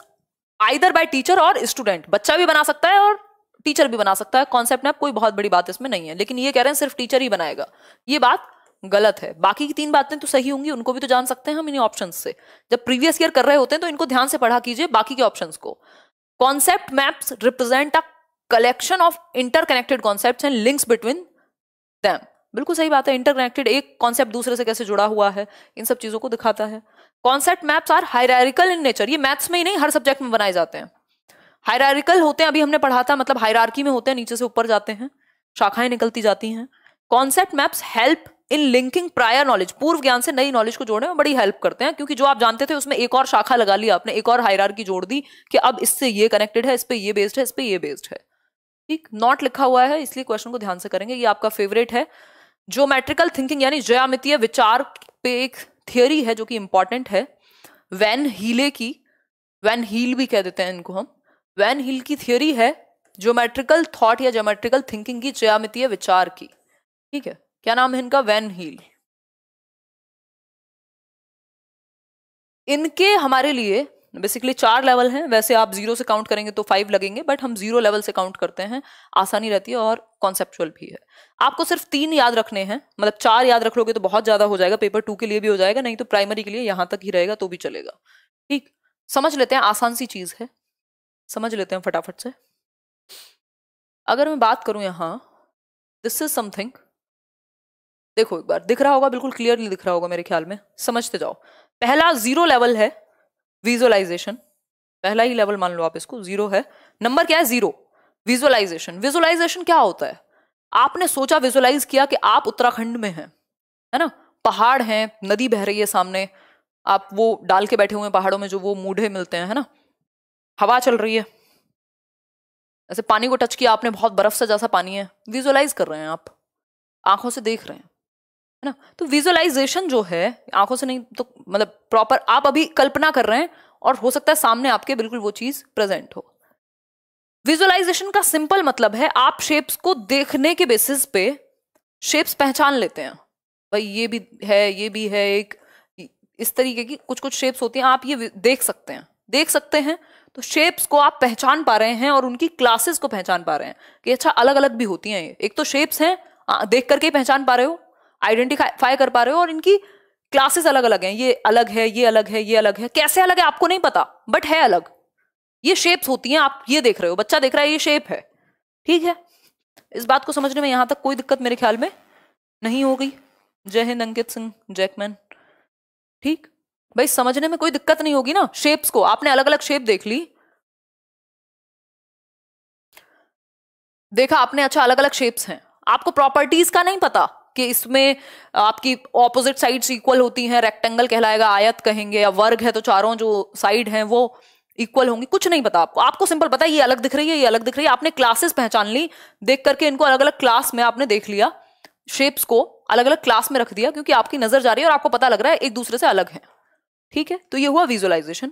either bye teacher और स्टूडेंट, बच्चा भी बना सकता है और टीचर भी बना सकता है। कॉन्सेप्ट मैप कोई बहुत बड़ी बात इसमें नहीं है, लेकिन ये कह रहे हैं सिर्फ टीचर ही बनाएगा, ये बात गलत है। बाकी की 3 बातें तो सही होंगी, उनको भी तो जान सकते हैं हम इन्हीं ऑप्शंस से। जब प्रीवियस ईयर कर रहे होते हैं तो इनको ध्यान से पढ़ा कीजिए बाकी के ऑप्शंस को। Concept maps represent a collection of interconnected concepts and links between them. बिल्कुल सही बात है, इंटरकनेक्टेड, एक कॉन्सेप्ट दूसरे से कैसे जुड़ा हुआ है, इन सब चीजों को दिखाता है। Concept maps are hierarchical in nature, ये मैथ्स में ही नहीं हर सब्जेक्ट में बनाए जाते हैं। हायरार्किकल होते हैं, अभी हमने पढ़ा था, मतलब हायरार्की में होते हैं, नीचे से ऊपर जाते हैं, शाखाएं निकलती जाती हैं। Concept maps help in linking prior knowledge, पूर्व ज्ञान से नई नॉलेज को जोड़ने में बड़ी हेल्प करते हैं, क्योंकि जो आप जानते थे उसमें एक और शाखा लगा ली आपने, एक और हायरार्की जोड़ दी कि अब इससे ये कनेक्टेड है, इस पे ये बेस्ड है, इस पे ये बेस्ड है, ठीक। नॉट लिखा हुआ है, इसलिए क्वेश्चन को ध्यान से करेंगे। ये आपका फेवरेट है, ज्योमेट्रिकल थिंकिंग यानी ज्यामितीय विचार पे एक थियोरी है जो कि इंपॉर्टेंट है, वैन हीले की, वैन हील भी कह देते हैं इनको हम, वैन हील की थियोरी है ज्योमेट्रिकल थॉट या ज्योमेट्रिकल थिंकिंग की, ज्यामितीय विचार की, ठीक है। क्या नाम है इनका, वैन हील। इनके हमारे लिए बेसिकली 4 लेवल हैं, वैसे आप 0 से काउंट करेंगे तो 5 लगेंगे, बट हम 0 लेवल से काउंट करते हैं, आसानी रहती है और कॉन्सेप्चुअल भी है। आपको सिर्फ 3 याद रखने हैं, मतलब 4 याद रख लोगे तो बहुत ज्यादा हो जाएगा, पेपर 2 के लिए भी हो जाएगा, नहीं तो प्राइमरी के लिए यहां तक ही रहेगा तो भी चलेगा, ठीक। समझ लेते हैं, आसान सी चीज है, समझ लेते हैं फटाफट से। अगर मैं बात करूं यहां, दिस इज समथिंग, देखो एक बार दिख रहा होगा, बिल्कुल क्लियरली दिख रहा होगा मेरे ख्याल में, समझते जाओ। पहला 0 लेवल है विजुअलाइजेशन, पहला ही लेवल मान लो आप इसको, 0 है। नंबर क्या है, 0। विजुअलाइजेशन, विजुअलाइजेशन क्या होता है, आपने सोचा, विजुअलाइज किया कि आप उत्तराखंड में हैं, है ना, पहाड़ हैं, नदी बह रही है सामने, आप वो डाल के बैठे हुए हैं पहाड़ों में, जो वो मूढ़े मिलते हैं, है ना, हवा चल रही है, ऐसे पानी को टच किया आपने, बहुत बर्फ से जैसा पानी है, विजुअलाइज कर रहे हैं आप, आंखों से देख रहे हैं, है ना। तो विजुअलाइजेशन जो है, आंखों से नहीं तो मतलब प्रॉपर आप अभी कल्पना कर रहे हैं और हो सकता है सामने आपके बिल्कुल वो चीज प्रेजेंट हो। विजुअलाइजेशन का सिंपल मतलब है आप शेप्स को देखने के बेसिस पे शेप्स पहचान लेते हैं, भाई ये भी है, ये भी है, एक इस तरीके की कुछ कुछ शेप्स होती हैं, आप ये देख सकते हैं। तो शेप्स को आप पहचान पा रहे हैं और उनकी क्लासेस को पहचान पा रहे हैं कि अच्छा अलग अलग भी होती हैं ये। एक तो शेप्स हैं, देख करके पहचान पा रहे हो, आइडेंटिफाई कर पा रहे हो, और इनकी क्लासेस अलग अलग हैं, ये अलग है, ये अलग है, ये अलग है। कैसे अलग है आपको नहीं पता, बट है अलग। ये शेप्स होती हैं, आप ये देख रहे हो, बच्चा देख रहा है ये शेप है, ठीक है। इस बात को समझने में यहां तक कोई दिक्कत मेरे ख्याल में नहीं हो गई। जय हिंद अंकित सिंह जैकमैन, ठीक भाई, समझने में कोई दिक्कत नहीं होगी ना। शेप्स को आपने अलग अलग शेप देख ली, देखा आपने, अच्छा अलग अलग शेप्स हैं, आपको प्रॉपर्टीज का नहीं पता कि इसमें आपकी ऑपोजिट साइड्स इक्वल होती हैं, रेक्टेंगल कहलाएगा, आयत कहेंगे, या वर्ग है तो चारों जो साइड हैं वो इक्वल होंगी, कुछ नहीं पता आपको। आपको सिंपल पता है ये अलग दिख रही है, ये अलग दिख रही है। आपने क्लासेस पहचान ली, देख करके इनको अलग अलग क्लास में आपने देख लिया, शेप्स को अलग अलग क्लास में रख दिया, क्योंकि आपकी नजर जा रही है और आपको पता लग रहा है एक दूसरे से अलग है, ठीक है। तो ये हुआ विजुअलाइजेशन।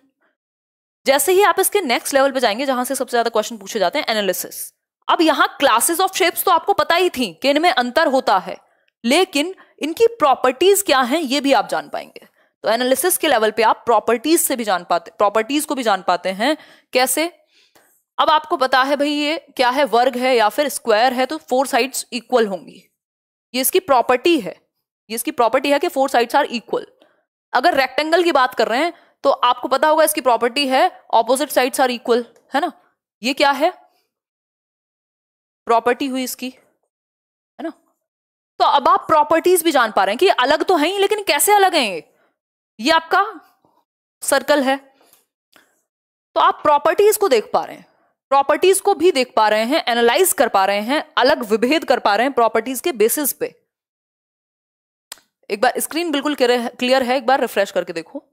जैसे ही आप इसके नेक्स्ट लेवल पे जाएंगे, जहां से सबसे ज्यादा क्वेश्चन पूछे जाते हैं, एनालिसिस। अब यहां क्लासेस ऑफ शेप्स तो आपको पता ही थी कि इनमें अंतर होता है, लेकिन इनकी प्रॉपर्टीज क्या हैं ये भी आप जान पाएंगे। तो एनालिसिस के लेवल पे आप प्रॉपर्टीज से भी जान पाते, प्रॉपर्टीज को भी जान पाते हैं। कैसे? अब आपको पता है भाई ये क्या है, वर्ग है या फिर स्क्वायर है, तो 4 साइड्स इक्वल होंगी, ये इसकी प्रॉपर्टी है। ये इसकी प्रॉपर्टी है कि 4 साइड्स आर इक्वल। अगर रेक्टेंगल की बात कर रहे हैं तो आपको पता होगा इसकी प्रॉपर्टी है ऑपोजिट साइड्स आर इक्वल, है ना। ये क्या है, प्रॉपर्टी हुई इसकी, है ना। तो अब आप प्रॉपर्टीज भी जान पा रहे हैं कि अलग तो है ही, लेकिन कैसे अलग हैं ये आपका सर्कल है, तो आप प्रॉपर्टीज को देख पा रहे हैं, प्रॉपर्टीज को भी देख पा रहे हैं, एनालाइज कर पा रहे हैं, अलग विभेद कर पा रहे हैं प्रॉपर्टीज के बेसिस पे। एक बार स्क्रीन बिल्कुल क्लियर है, एक बार रिफ्रेश करके देखो,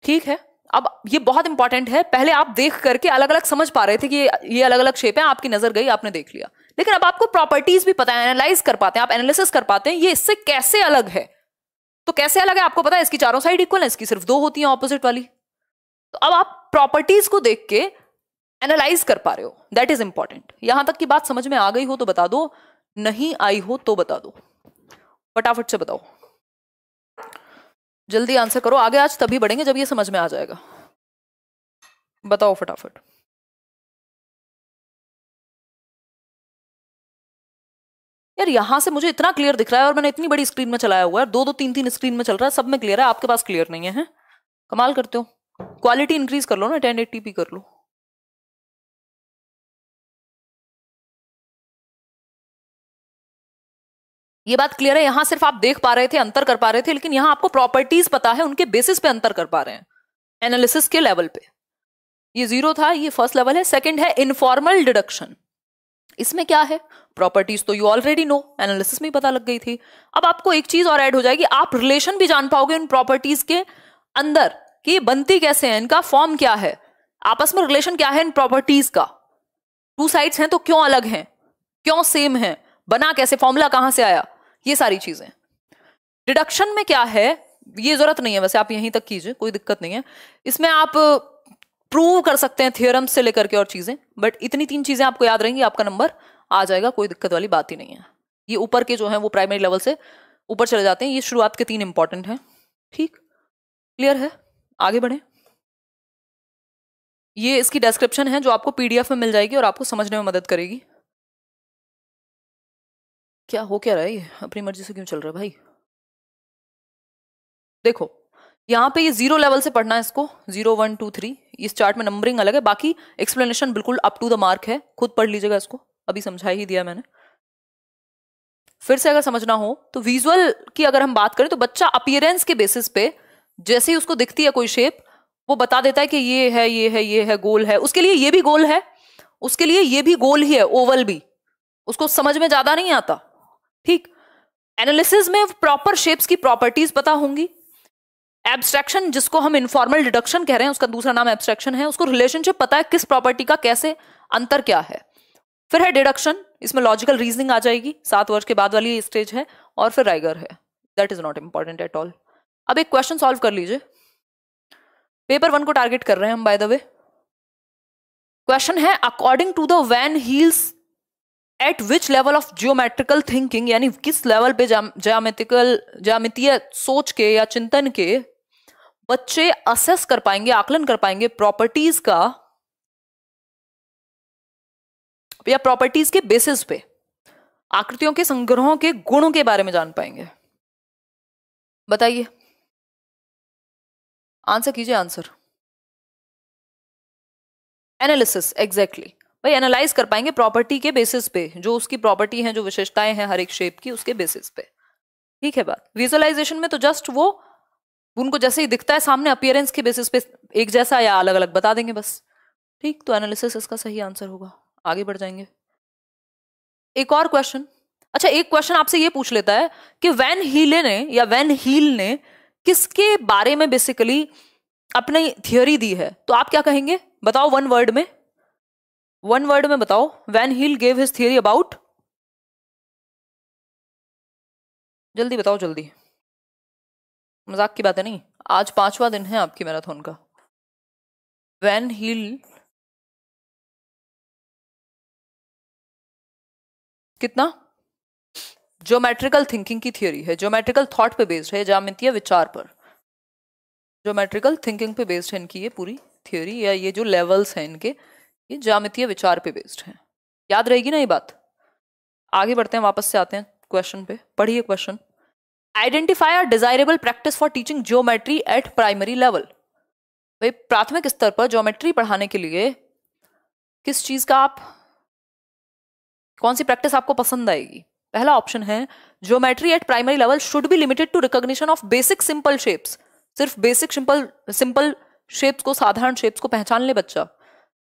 ठीक है। अब ये बहुत इंपॉर्टेंट है, पहले आप देख करके अलग अलग समझ पा रहे थे कि ये अलग अलग शेप है, आपकी नजर गई, आपने देख लिया, लेकिन अब आपको प्रॉपर्टीज भी पता है, एनालाइज कर पाते हैं आप, एनालिसिस कर पाते हैं ये इससे कैसे अलग है। तो कैसे अलग है आपको पता है, इसकी चारों साइड इक्वल है, इसकी सिर्फ 2 होती हैं ऑपोजिट वाली। तो अब आप प्रॉपर्टीज को देख के एनालाइज कर पा रहे हो, दैट इज इंपॉर्टेंट। यहां तक की बात समझ में आ गई हो तो बता दो, नहीं आई हो तो बता दो, फटाफट से बताओ, जल्दी आंसर करो। आगे आज तभी बढ़ेंगे जब ये समझ में आ जाएगा, बताओ फटाफट। यार यहां से मुझे इतना क्लियर दिख रहा है और मैंने इतनी बड़ी स्क्रीन में चलाया हुआ है, 2-2 3-3 स्क्रीन में चल रहा है, सब में क्लियर है, आपके पास क्लियर नहीं है, कमाल करते हो। क्वालिटी इंक्रीज कर लो ना, 1080p कर लो। ये बात क्लियर है, यहां सिर्फ आप देख पा रहे थे, अंतर कर पा रहे थे, लेकिन यहां आपको प्रॉपर्टीज पता है, उनके बेसिस पे अंतर कर पा रहे हैं एनालिसिस के लेवल पे। ये 0 था, ये फर्स्ट लेवल है। सेकंड है इनफॉर्मल डिडक्शन। इसमें क्या है, प्रॉपर्टीज तो यू ऑलरेडी नो, एनालिसिस में ही पता लग गई थी। अब आपको एक चीज और ऐड हो जाएगी, आप रिलेशन भी जान पाओगे उन प्रॉपर्टीज के अंदर कि ये बनती कैसे हैं, इनका फॉर्म क्या है, आपस में रिलेशन क्या है इन प्रॉपर्टीज का। 2 साइड्स हैं तो क्यों अलग हैं, क्यों सेम है, बना कैसे, फॉर्मूला कहां से आया, ये सारी चीजें। डिडक्शन में क्या है, ये जरूरत नहीं है वैसे, आप यहीं तक कीजिए, कोई दिक्कत नहीं है। इसमें आप प्रूव कर सकते हैं थियरम से लेकर के और चीजें, बट इतनी 3 चीजें आपको याद रहेंगी, आपका नंबर आ जाएगा, कोई दिक्कत वाली बात ही नहीं है। ये ऊपर के जो है वो प्राइमरी लेवल से ऊपर चले जाते हैं, ये शुरुआत के 3 इंपॉर्टेंट हैं, ठीक, क्लियर है। आगे बढ़े, ये इसकी डिस्क्रिप्शन है जो आपको पीडीएफ में मिल जाएगी और आपको समझने में मदद करेगी। क्या हो क्या रहा है ये, अपनी मर्जी से क्यों चल रहा है भाई। देखो यहाँ पे ये 0 लेवल से पढ़ना है इसको, 0 1 2 3, इस चार्ट में नंबरिंग अलग है, बाकी एक्सप्लेनेशन बिल्कुल अप टू द मार्क है, खुद पढ़ लीजिएगा इसको, अभी समझा ही दिया मैंने। फिर से अगर समझना हो तो विजुअल की अगर हम बात करें तो बच्चा अपीयरेंस के बेसिस पे जैसे ही उसको दिखती है कोई शेप, वो बता देता है कि ये है, ये है, ये है, गोल है, उसके लिए ये भी गोल है, उसके लिए ये भी गोल ही है, ओवल भी, उसको समझ में ज्यादा नहीं आता, ठीक। एनालिसिस में प्रॉपर शेप्स की प्रॉपर्टीज पता होंगी, एब्स्ट्रैक्शन जिसको हम इनफॉर्मल डिडक्शन कह रहे हैं, उसका दूसरा नाम एब्स्ट्रैक्शन है, उसको रिलेशनशिप पता है किस प्रॉपर्टी का कैसे अंतर क्या है। फिर है डिडक्शन, इसमें लॉजिकल रीजनिंग आ जाएगी, 7 वर्ष के बाद वाली स्टेज है। और फिर राइगर है, that is not important at all. अब एक क्वेश्चन सॉल्व कर लीजिए, पेपर 1 को टारगेट कर रहे हैं हम बाय द वे। क्वेश्चन है according to the van Hiele's at which level of geometrical thinking, यानी किस लेवल पे ज्यामितीय सोच के या चिंतन के बच्चे असेस कर पाएंगे, आकलन कर पाएंगे प्रॉपर्टीज का, या प्रॉपर्टीज के बेसिस पे आकृतियों के संग्रहों के गुणों के बारे में जान पाएंगे। बताइए, आंसर कीजिए। आंसर एनालिसिस, एग्जैक्टली भाई, एनालाइज कर पाएंगे प्रॉपर्टी के बेसिस पे, जो उसकी प्रॉपर्टी है, जो विशेषताएं हैं हर एक शेप की, उसके बेसिस पे। ठीक है बात। विजुअलाइजेशन में तो जस्ट वो उनको जैसे ही दिखता है सामने, अपीयरेंस के बेसिस पे एक जैसा या अलग अलग बता देंगे बस। ठीक, तो एनालिसिस इसका सही आंसर होगा। आगे बढ़ जाएंगे, एक और क्वेश्चन। अच्छा, एक क्वेश्चन आपसे ये पूछ लेता है कि वैन हील ने किसके बारे में बेसिकली अपनी थियोरी दी है, तो आप क्या कहेंगे बताओ, वन वर्ड में बताओ। Van Hiele gave his theory about, जल्दी बताओ जल्दी, मजाक की बात है नहीं, आज 5वां दिन है आपकी मैराथन का। वैन हील कितना ज्योमेट्रिकल थिंकिंग की थियोरी है, ज्योमेट्रिकल थॉट पे बेस्ड है, ज्यामितीय विचार पर, ज्योमेट्रिकल थिंकिंग पे बेस्ड है इनकी ये पूरी थियोरी, या ये जो लेवल्स हैं इनके, ये ज्यामितीय विचार पे बेस्ड है। याद रहेगी ना ये बात। आगे बढ़ते हैं, वापस से आते हैं क्वेश्चन पे। पढ़िए question, identify a desirable practice for teaching geometry at primary level. भाई प्राथमिक स्तर पर ज्योमेट्री पढ़ाने के लिए किस चीज का कौन सी प्रैक्टिस आपको पसंद आएगी। पहला ऑप्शन है geometry at primary level should be limited to recognition of basic simple shapes, सिर्फ बेसिक सिंपल शेप्स को, साधारण शेप्स को पहचान ले बच्चा।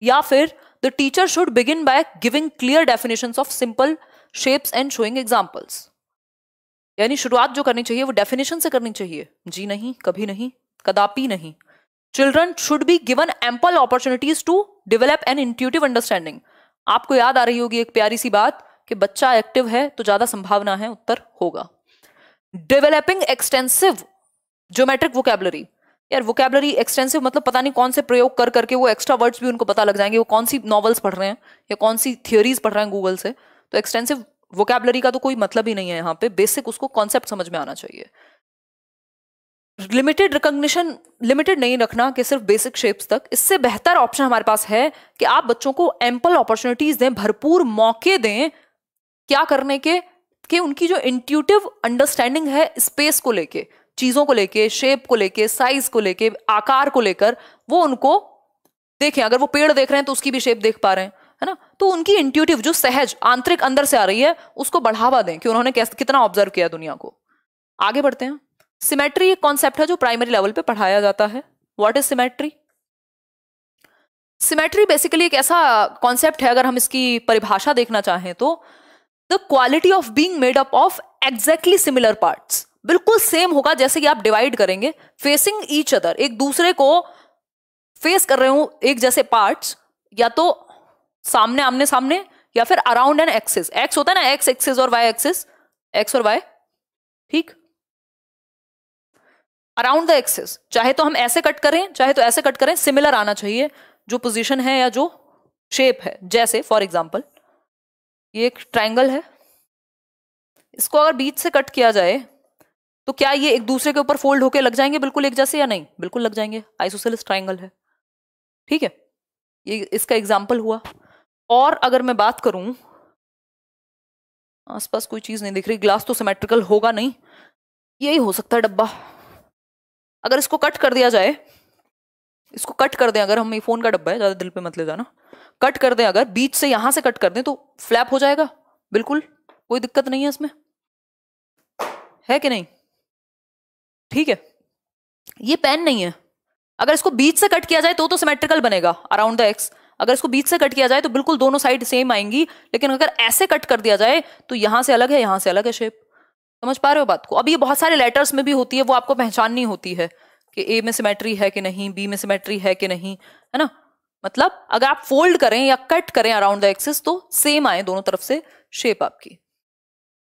या फिर the teacher should begin by giving clear definitions of simple shapes and showing examples, यानी शुरुआत जो करनी चाहिए वो डेफिनेशन से करनी चाहिए। जी नहीं, कभी नहीं, कदापि नहीं। Children should be given ample opportunities to develop an intuitive understanding. आपको याद आ रही होगी एक प्यारी सी बात कि बच्चा एक्टिव है तो ज्यादा संभावना है उत्तर होगा। डेवलपिंग एक्सटेंसिव ज्योमेट्रिक वोकैबुलरी, यार वोकैबुलरी एक्सटेंसिव मतलब पता नहीं कौन से प्रयोग कर करके वो एक्स्ट्रा वर्ड्स भी उनको पता लग जाएंगे, वो कौन सी नॉवेल्स पढ़ रहे हैं या कौन सी थियोरीज पढ़ रहे हैं गूगल से। तो एक्सटेंसिव वोकैबुलरी का तो कोई मतलब ही नहीं है यहाँ पे, बेसिक उसको कॉन्सेप्ट समझ में आना चाहिए। लिमिटेड रिकॉग्निशन, लिमिटेड नहीं रखना कि सिर्फ बेसिक शेप्स तक। इससे बेहतर ऑप्शन हमारे पास है कि आप बच्चों को एम्पल अपॉर्चुनिटीज दें, भरपूर मौके दें क्या करने के, कि उनकी जो इंट्यूटिव अंडरस्टैंडिंग है स्पेस को लेके, चीजों को लेके, शेप को लेके, साइज को लेके, आकार को लेकर, वो उनको देखें। अगर वो पेड़ देख रहे हैं तो उसकी भी शेप देख पा रहे हैं, है ना, तो उनकी इंट्यूटिव जो सहज आंतरिक अंदर से आ रही है उसको बढ़ावा दें कि उन्होंने कितना ऑब्जर्व किया दुनिया को। आगे बढ़ते हैं। सिमेट्री एक कॉन्सेप्ट है जो प्राइमरी लेवल पे पढ़ाया जाता है। What is symmetry? Symmetry basically एक ऐसा कॉन्सेप्ट है, अगर हम इसकी परिभाषा देखना चाहें तो, the quality of being made up of exactly similar parts. बिल्कुल सेम होगा, जैसे कि आप डिवाइड करेंगे फेसिंग ईच अदर, एक दूसरे को फेस कर रहे हो एक जैसे पार्ट्स, या तो सामने आमने सामने, या फिर अराउंड एन एक्सिस। एक्स होता है ना, एक्स एक्सिस और वाई एक्सिस, एक्स और वाई, ठीक, अराउंड द एक्सिस। चाहे तो हम ऐसे कट करें, चाहे तो ऐसे कट करें, सिमिलर आना चाहिए जो पोजीशन है या जो शेप है। जैसे फॉर एग्जांपल ये एक ट्रायंगल है, इसको अगर बीच से कट किया जाए तो क्या ये एक दूसरे के ऊपर फोल्ड होके लग जाएंगे बिल्कुल एक जैसे, या नहीं? बिल्कुल लग जाएंगे, आइसोसेलेस ट्रायंगल है, ठीक है, ये इसका एग्जांपल हुआ। और अगर मैं बात करूं, आसपास कोई चीज नहीं दिख रही, ग्लास तो सिमेट्रिकल होगा नहीं, यही हो सकता है डब्बा। अगर इसको कट कर दिया जाए, इसको कट कर दें, अगर हम, ये फोन का डब्बा है, ज्यादा दिल पे मत ले जाना, कट कर दें, अगर बीच से यहां से कट कर दें तो फ्लैप हो जाएगा, बिल्कुल कोई दिक्कत नहीं है इसमें, है कि नहीं? ठीक है, ये पेन नहीं है, अगर इसको बीच से कट किया जाए तो सिमेट्रिकल बनेगा अराउंड द एक्स। अगर इसको बीच से कट किया जाए तो बिल्कुल दोनों साइड सेम आएंगी, लेकिन अगर ऐसे कट कर दिया जाए तो यहां से अलग है, यहां से अलग है शेप। समझ पा रहे हो बात को? अब ये बहुत सारे लेटर्स में भी होती है, वो आपको पहचाननी होती है, कि ए में सिमेट्री है कि नहीं, बी में सिमेट्री है कि नहीं, है ना। मतलब अगर आप फोल्ड करें या कट करें अराउंड द एक्सिस तो सेम आए दोनों तरफ से शेप आपकी।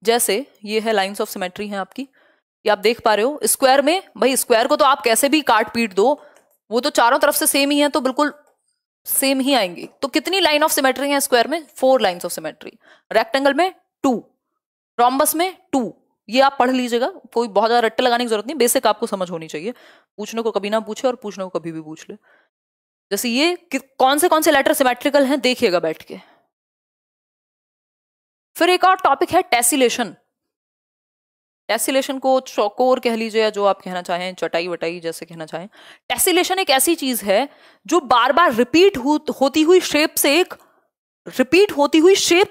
जैसे ये है लाइंस ऑफ सिमेट्री है आपकी, ये आप देख पा रहे हो। स्क्वायर में भाई स्क्वायर को तो आप कैसे भी काट पीट दो, वो तो चारों तरफ से सेम ही है, तो बिल्कुल सेम ही आएंगी। तो कितनी लाइन ऑफ सिमेट्री है स्क्वायर में? 4 लाइंस ऑफ सिमेट्री। रेक्टेंगल में 2, रोम्बस में 2। ये आप पढ़ लीजिएगा, कोई बहुत ज्यादा रट्टे लगाने की जरूरत नहीं, बेसिक आपको समझ होनी चाहिए। पूछने को कभी ना पूछे और पूछने को कभी भी पूछ ले। जैसे ये कौन से लेटर सिमेट्रिकल हैं देखिएगा बैठ के। फिर एक और टॉपिक है टेसिलेशन। टेसिलेशन को चौकोर कह लीजिए या जो आप कहना चाहें, चटाई वटाई जैसे कहना चाहें। टेसिलेशन एक ऐसी चीज है जो बार बार रिपीट होती हुई शेप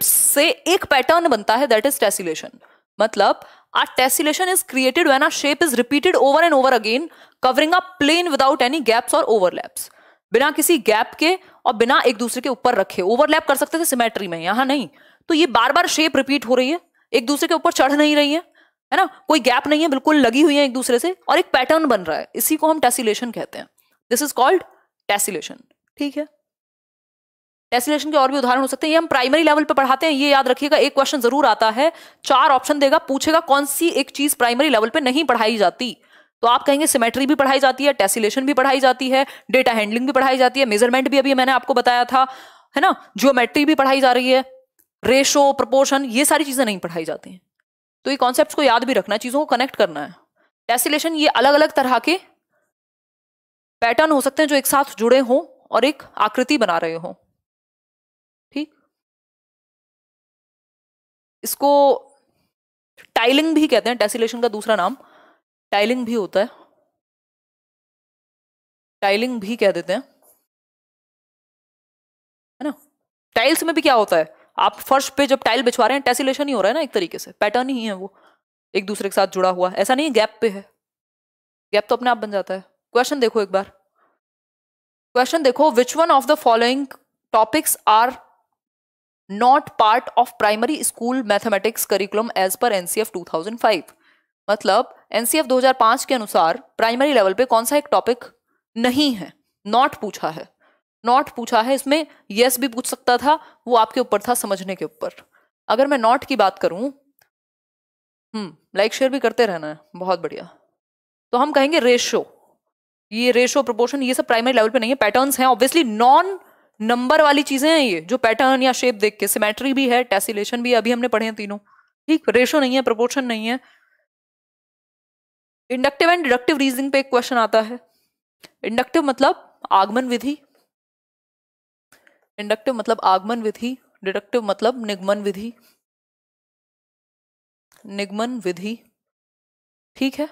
से एक पैटर्न बनता है, दैट इज टेसिलेशन। मतलब a tessellation is created when a shape is repeated over and over again covering a plane without any gaps or overlaps। बिना किसी गैप के और बिना एक दूसरे के ऊपर रखे। ओवरलैप कर सकते थे सिमेट्री में, यहां नहीं। तो ये बार बार शेप रिपीट हो रही है, एक दूसरे के ऊपर चढ़ नहीं रही है ना, कोई गैप नहीं है, बिल्कुल लगी हुई है एक दूसरे से, और एक पैटर्न बन रहा है। इसी को हम टेसिलेशन कहते हैं। This is called tessellation. ठीक है, टेसिलेशन के और भी उदाहरण हो सकते हैं, ये हम प्राइमरी लेवल पे पढ़ाते हैं। ये याद रखिएगा, एक क्वेश्चन जरूर आता है, 4 ऑप्शन देगा, पूछेगा कौन सी एक चीज प्राइमरी लेवल पे नहीं पढ़ाई जाती। तो आप कहेंगे सिमेट्री भी पढ़ाई जाती है, टेसिलेशन भी पढ़ाई जाती है, डेटा हैंडलिंग भी पढ़ाई जाती है, मेजरमेंट भी अभी मैंने आपको बताया था, है ना, ज्योमेट्री भी पढ़ाई जा रही है, रेशो, प्रोपोर्शन, ये सारी चीजें नहीं पढ़ाई जाती हैं। तो ये कॉन्सेप्ट्स को याद भी रखना है, चीजों को कनेक्ट करना है। टेसिलेशन ये अलग अलग तरह के पैटर्न हो सकते हैं जो एक साथ जुड़े हों और एक आकृति बना रहे हों। ठीक, इसको टाइलिंग भी कहते हैं, टेसिलेशन का दूसरा नाम टाइलिंग भी होता है, टाइलिंग भी कह देते हैं, है ना। टाइल्स में भी क्या होता है, आप फर्श पे जब टाइल बिछवा रहे हैं, टेसिलेशन ही हो रहा है ना, एक तरीके से पैटर्न ही है वो, एक दूसरे के साथ जुड़ा हुआ। ऐसा नहीं है गैप पे है, गैप तो अपने आप बन जाता है। क्वेश्चन देखो एक बार, क्वेश्चन देखो, which one of the following topics are not part of primary school mathematics curriculum as per NCF 2005। मतलब एनसीएफ 2005 के अनुसार प्राइमरी लेवल पे कौन सा एक टॉपिक नहीं है, नॉट पूछा है। नॉट पूछा है, इसमें यस भी पूछ सकता था, वो आपके ऊपर था, समझने के ऊपर। अगर मैं नॉट की बात करूं, लाइक शेयर भी करते रहना है, बहुत बढ़िया। तो हम कहेंगे रेशो, ये रेशो, प्रोपोर्शन, ये सब प्राइमरी लेवल पे नहीं है, पैटर्न्स हैं ऑब्वियसली, नॉन नंबर वाली चीजें हैं ये, जो पैटर्न या शेप देख के। सिमेट्री भी है, टेसिलेशन भी है, अभी हमने पढ़े हैं तीनों। ठीक, रेशो नहीं है, प्रोपोर्शन नहीं है। इंडक्टिव एंड डिडक्टिव रीजनिंग पे एक क्वेश्चन आता है। इंडक्टिव मतलब आगमन विधि, इंडक्टिव मतलब आगमन विधि, डिडक्टिव मतलब निगमन विधि, निगमन विधि। ठीक है,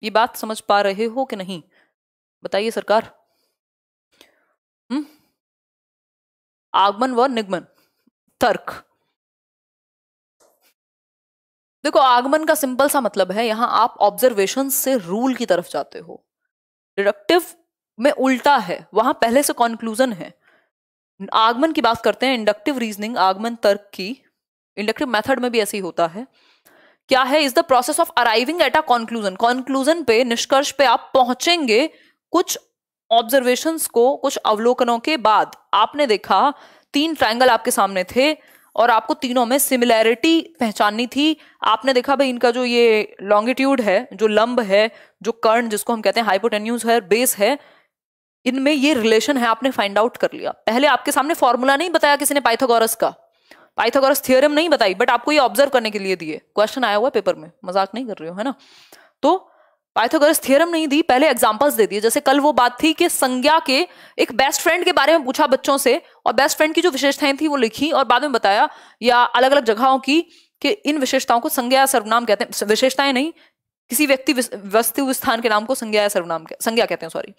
ये बात समझ पा रहे हो कि नहीं, बताइए सरकार। आगमन व निगमन, तर्क। देखो, आगमन का सिंपल सा मतलब है, यहां आप ऑब्जर्वेशन से रूल की तरफ जाते हो। डिडक्टिव में उल्टा है, वहां पहले से कॉन्क्लूजन है। आगमन की बात करते हैं, इंडक्टिव रीजनिंग, आगमन तर्क की, इंडक्टिव मेथड में भी ऐसे ही होता है। क्या है, is the process of arriving at a conclusion. Conclusion पे, निष्कर्ष पे आप पहुंचेंगे कुछ ऑब्जर्वेशंस को, कुछ अवलोकनों के बाद। आपने देखा 3 ट्रायंगल आपके सामने थे और आपको तीनों में सिमिलैरिटी पहचाननी थी। आपने देखा भाई इनका जो ये लॉन्गिट्यूड है, जो लंब है, जो कर्ण जिसको हम कहते हैं हाइपोटेन्यूज है, बेस है, इनमें ये रिलेशन है, आपने फाइंड आउट कर लिया। पहले आपके सामने फॉर्मूला नहीं बताया किसी ने पाइथागोरस का, पाइथागोरस थ्योरम नहीं बताई, बट आपको ये ऑब्जर्व करने के लिए दिए। क्वेश्चन आया हुआ पेपर में, मजाक नहीं कर रही हो, है ना। तो पाइथागोरस थ्योरम नहीं दी, पहले एग्जांपल्स दे दिए। जैसे कल वो बात थी कि संज्ञा के, एक बेस्ट फ्रेंड के बारे में पूछा बच्चों से, और बेस्ट फ्रेंड की जो विशेषताएं थी वो लिखी, और बाद में बताया, या अलग अलग जगहों की, कि इन विशेषताओं को संज्ञा या सर्वनाम कहते हैं। विशेषताएं नहीं, किसी व्यक्ति वस्तु स्थान के नाम को संज्ञा या सर्वनाम संज्ञा कहते हैं, सॉरी।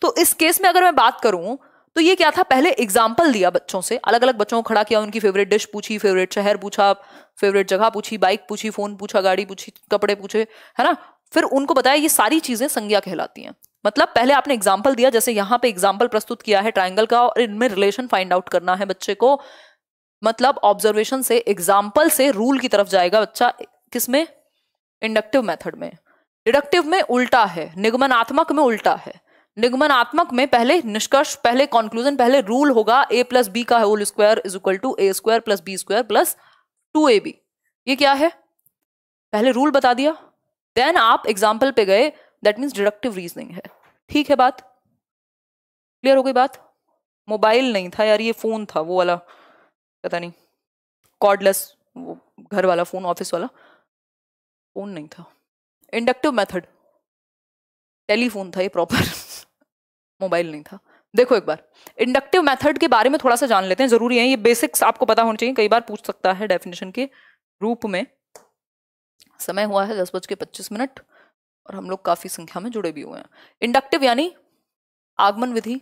तो इस केस में अगर मैं बात करूं तो ये क्या था, पहले एग्जाम्पल दिया बच्चों से, अलग अलग बच्चों को खड़ा किया, उनकी फेवरेट डिश पूछी, फेवरेट शहर पूछा, फेवरेट जगह पूछी, बाइक पूछी, फोन पूछा, गाड़ी पूछी, कपड़े पूछे, है ना। फिर उनको बताया ये सारी चीजें संज्ञा कहलाती हैं। मतलब पहले आपने एग्जाम्पल दिया, जैसे यहाँ पे एग्जाम्पल प्रस्तुत किया है ट्राइंगल का, और इनमें रिलेशन फाइंड आउट करना है बच्चे को। मतलब ऑब्जर्वेशन से, एग्जाम्पल से रूल की तरफ जाएगा बच्चा, किसमें, इंडक्टिव मेथड में। डिडक्टिव में उल्टा है, निगमनात्मक में उल्टा है। निगमनात्मक में पहले निष्कर्ष, पहले कंक्लूजन, पहले रूल होगा a प्लस बी का whole square is equal to a square plus B square plus 2ab। ये क्या है, पहले रूल बता दिया, देन आप एग्जाम्पल पे गए, दैट मीन्स डिडक्टिव रीजनिंग है। ठीक है, बात क्लियर हो गई बात। मोबाइल नहीं था यार, ये फोन था, वो वाला पता नहीं, कॉर्डलेस, वो घर वाला फोन, ऑफिस वाला फोन नहीं था। इंडक्टिव मेथड टेलीफोन था ये प्रॉपर मोबाइल नहीं था। देखो एक बार इंडक्टिव मेथड के बारे में थोड़ा सा जान लेते हैं, जरूरी है ये बेसिक्स आपको पता होना चाहिए, कई बार पूछ सकता है डेफिनेशन के रूप में। समय हुआ है 10:25 और हम लोग काफी संख्या में जुड़े भी हुए हैं। इंडक्टिव यानी आगमन विधि,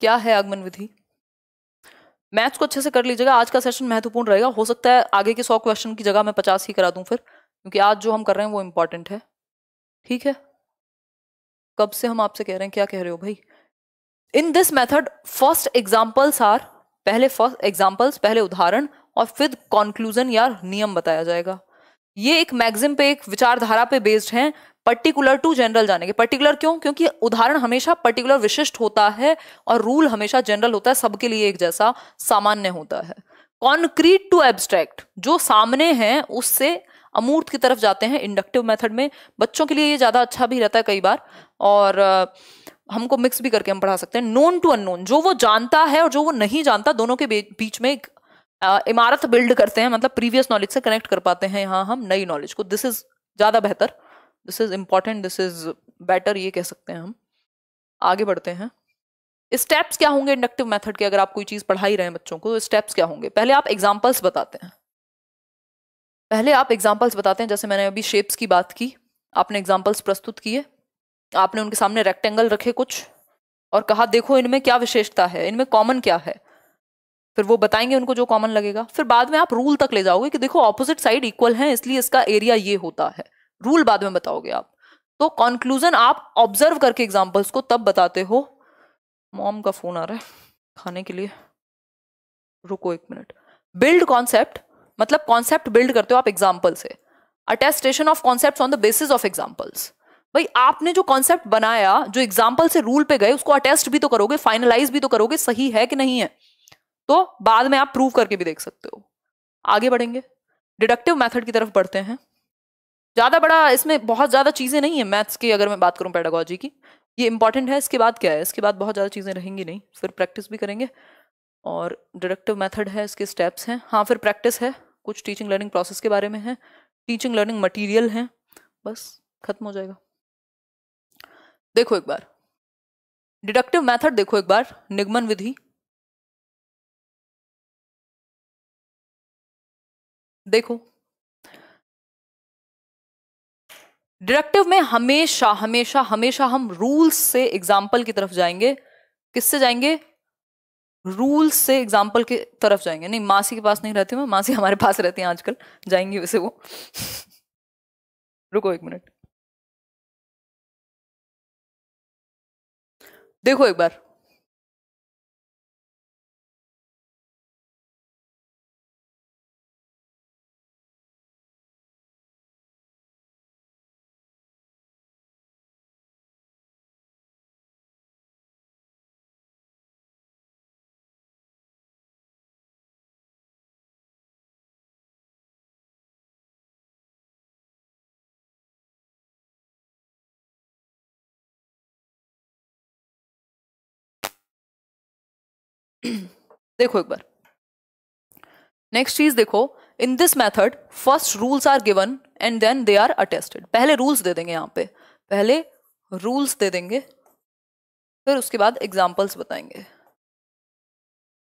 क्या है आगमन विधि? मैथ्स को अच्छे से कर लीजिएगा, आज का सेशन महत्वपूर्ण रहेगा, हो सकता है आगे के 100 क्वेश्चन की जगह मैं 50 ही करा दूं फिर, क्योंकि आज जो हम कर रहे हैं वो इंपॉर्टेंट है। ठीक है, कब से हम आपसे कह रहे हैं, क्या कह रहे हो भाई? In this method first examples are, पहले फर्स्ट एग्जाम्पल्स, पहले उदाहरण और फिर कंक्लूजन या नियम बताया जाएगा। ये एक मैक्सिम पे, एक विचारधारा पे बेस्ड है, पर्टिकुलर टू जनरल जाने के। पर्टिकुलर क्यों? क्योंकि उदाहरण हमेशा पर्टिकुलर विशिष्ट होता है और रूल हमेशा जनरल होता है, सबके लिए एक जैसा सामान्य होता है। कॉन्क्रीट टू एब्स्ट्रैक्ट, जो सामने है उससे अमूर्त की तरफ जाते हैं इंडक्टिव मेथड में। बच्चों के लिए ये ज्यादा अच्छा भी रहता है कई बार, और हमको मिक्स भी करके हम पढ़ा सकते हैं। नोन टू अननोन, जो वो जानता है और जो वो नहीं जानता, दोनों के बीच में एक इमारत बिल्ड करते हैं, मतलब प्रीवियस नॉलेज से कनेक्ट कर पाते हैं यहाँ हम नई नॉलेज को। दिस इज ज्यादा बेहतर, this is important, this is better, ये कह सकते हैं हम। आगे बढ़ते हैं। स्टेप्स क्या होंगे इंडक्टिव मेथड के? अगर आप कोई चीज पढ़ा ही रहे हैं बच्चों को, तो स्टेप्स क्या होंगे? पहले आप एग्जाम्पल्स बताते हैं, पहले आप एग्जाम्पल्स बताते हैं। जैसे मैंने अभी शेप्स की बात की, आपने एग्जाम्पल्स प्रस्तुत किए, आपने उनके सामने रेक्टेंगल रखे कुछ और कहा देखो इनमें क्या विशेषता है, इनमें कॉमन क्या है, फिर वो बताएंगे उनको जो कॉमन लगेगा। फिर बाद में आप रूल तक ले जाओगे कि देखो ऑपोजिट साइड इक्वल है इसलिए इसका एरिया ये होता है, रूल बाद में बताओगे आप। तो कंक्लूजन आप ऑब्जर्व करके एग्जांपल्स को तब बताते हो। मॉम का फोन आ रहा है खाने के लिए, रुको 1 मिनट। बिल्ड कॉन्सेप्ट, मतलब कॉन्सेप्ट बिल्ड करते हो आप एग्जाम्पल से। Attestation of concept on the basis of examples, भाई आपने जो कॉन्सेप्ट बनाया, जो एग्जाम्पल से रूल पे गए, उसको अटेस्ट भी तो करोगे, फाइनलाइज भी तो करोगे, सही है कि नहीं है, तो बाद में आप प्रूव करके भी देख सकते हो। आगे बढ़ेंगे, डिडक्टिव मेथड की तरफ बढ़ते हैं। ज्यादा बड़ा इसमें बहुत ज्यादा चीजें नहीं है मैथ्स की, अगर मैं बात करूं पेडागोजी की, ये इंपॉर्टेंट है। इसके बाद क्या है? इसके बाद बहुत ज्यादा चीजें रहेंगी नहीं, फिर प्रैक्टिस भी करेंगे। और डिडक्टिव मेथड है, इसके स्टेप्स हैं, हाँ फिर प्रैक्टिस है, कुछ टीचिंग लर्निंग प्रोसेस के बारे में है, टीचिंग लर्निंग मटीरियल है, बस खत्म हो जाएगा। देखो एक बार डिडक्टिव मेथड, देखो एक बार निगमन विधि, देखो डिडक्टिव में हमेशा हमेशा हमेशा हम रूल्स से एग्जाम्पल की तरफ जाएंगे। किससे जाएंगे? रूल्स से एग्जाम्पल की तरफ जाएंगे। नहीं, मासी के पास नहीं रहती मैं, मासी हमारे पास रहती हैं आजकल, जाएंगी वैसे वो रुको 1 मिनट, देखो एक बार देखो एक बार नेक्स्ट चीज देखो, in this method first rules are given and then they are attested. पहले रूल्स दे देंगे, यहाँ पे पहले रूल्स दे देंगे, फिर उसके बाद एग्जाम्पल्स बताएंगे,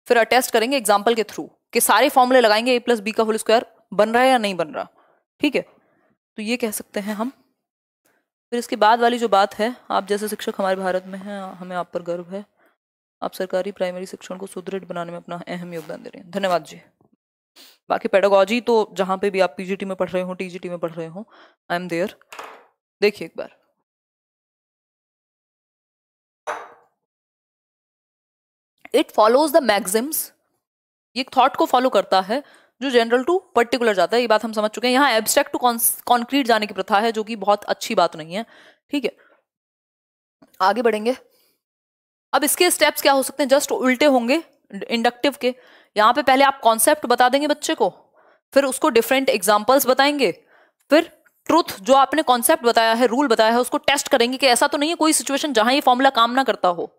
फिर अटेस्ट करेंगे एग्जाम्पल के थ्रू कि सारे फॉर्मूले लगाएंगे, ए प्लस बी का होल स्क्वायर बन रहा है या नहीं बन रहा। ठीक है, तो ये कह सकते हैं हम। फिर इसके बाद वाली जो बात है, आप जैसे शिक्षक हमारे भारत में हैं, हमें आप पर गर्व है, आप सरकारी प्राइमरी शिक्षण को सुदृढ़ बनाने में अपना अहम योगदान दे रहे हैं, धन्यवाद जी। बाकी पेडागोजी तो जहां पे भी आप पीजीटी में पढ़ रहे हो, टीजीटी में पढ़ रहे हो, आई एम देयर। देखिए एक बार इट फॉलोज द मैक्सिम्स, ये थॉट को फॉलो करता है जो जनरल टू पर्टिकुलर जाता है, ये बात हम समझ चुके हैं। यहाँ एब्स्ट्रैक्ट टू कॉन्क्रीट जाने की प्रथा है, जो कि बहुत अच्छी बात नहीं है, ठीक है। आगे बढ़ेंगे। अब इसके स्टेप्स क्या हो सकते हैं, जस्ट उल्टे होंगे इंडक्टिव के। यहाँ पे पहले आप कॉन्सेप्ट बता देंगे बच्चे को, फिर उसको डिफरेंट एग्जाम्पल्स बताएंगे, फिर ट्रुथ जो आपने कॉन्सेप्ट बताया है, रूल बताया है, उसको टेस्ट करेंगे कि ऐसा तो नहीं है कोई सिचुएशन जहां ये फॉर्मूला काम ना करता हो।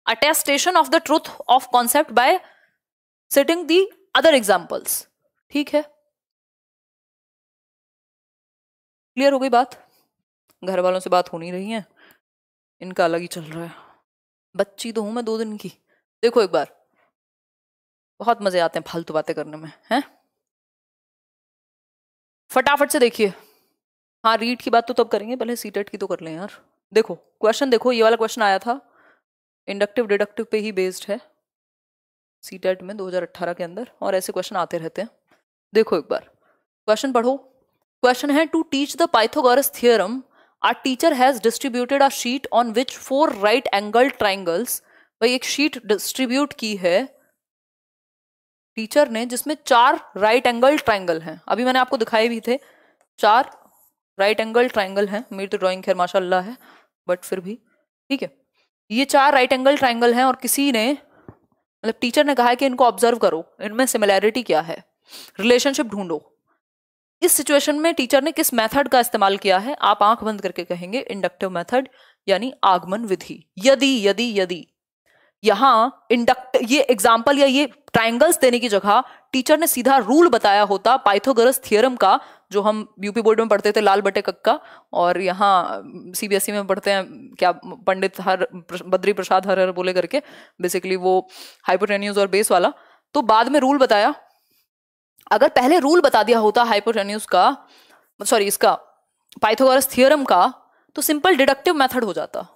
Attestation of the truth of concept bye setting the other examples, ठीक है। क्लियर हो गई बात? घर वालों से बात हो नहीं रही है, इनका अलग ही चल रहा है। बच्ची तो हूं मैं 2 दिन की। देखो एक बार, बहुत मजे आते हैं फालतू बातें करने में, हैं? फटाफट से देखिए। हाँ, रीड की बात तो तब करेंगे, पहले सीटेट की तो कर लें यार। देखो क्वेश्चन, देखो ये वाला क्वेश्चन आया था, इंडक्टिव डिडक्टिव पे ही बेस्ड है सीटेट में 2018 के अंदर, और ऐसे क्वेश्चन आते रहते हैं। देखो एक बार क्वेश्चन पढ़ो। क्वेश्चन है, to teach the Pythagoras theorem our teacher has distributed a sheet on which 4 right angle triangles. भाई एक शीट डिस्ट्रीब्यूट की है टीचर ने, जिसमें 4 राइट एंगल ट्राइंगल हैं। अभी मैंने आपको दिखाए भी थे, 4 राइट एंगल ट्राइंगल हैं। मेरी तो ड्राइंग खैर माशाल्लाह है, बट फिर भी ठीक है। ये 4 राइट एंगल ट्राइंगल हैं, और किसी ने, मतलब टीचर ने कहा है कि इनको ऑब्जर्व करो, इनमें सिमिलैरिटी क्या है, रिलेशनशिप ढूंढो। इस सिचुएशन में टीचर ने किस मेथड का इस्तेमाल किया है? आप आंख बंद करके कहेंगे इंडक्टिव मेथड, यानी आगमन विधि। यदि यहां ये एग्जाम्पल या ये ट्राइंगल्स देने की जगह टीचर ने सीधा रूल बताया होता पाइथागोरस थ्योरम का, जो हम यूपी बोर्ड में पढ़ते थे लाल बटे कक्का, और यहाँ सीबीएसई में पढ़ते हैं क्या, पंडित बद्री प्रसाद हर बोले करके, बेसिकली वो हाइपोटेन्यूज और बेस वाला। तो बाद में रूल बताया। अगर पहले रूल बता दिया होता हाइपोटेन्यूज का, सॉरी इसका पाइथागोरस थ्योरम का, तो सिंपल डिडक्टिव मेथड हो जाता।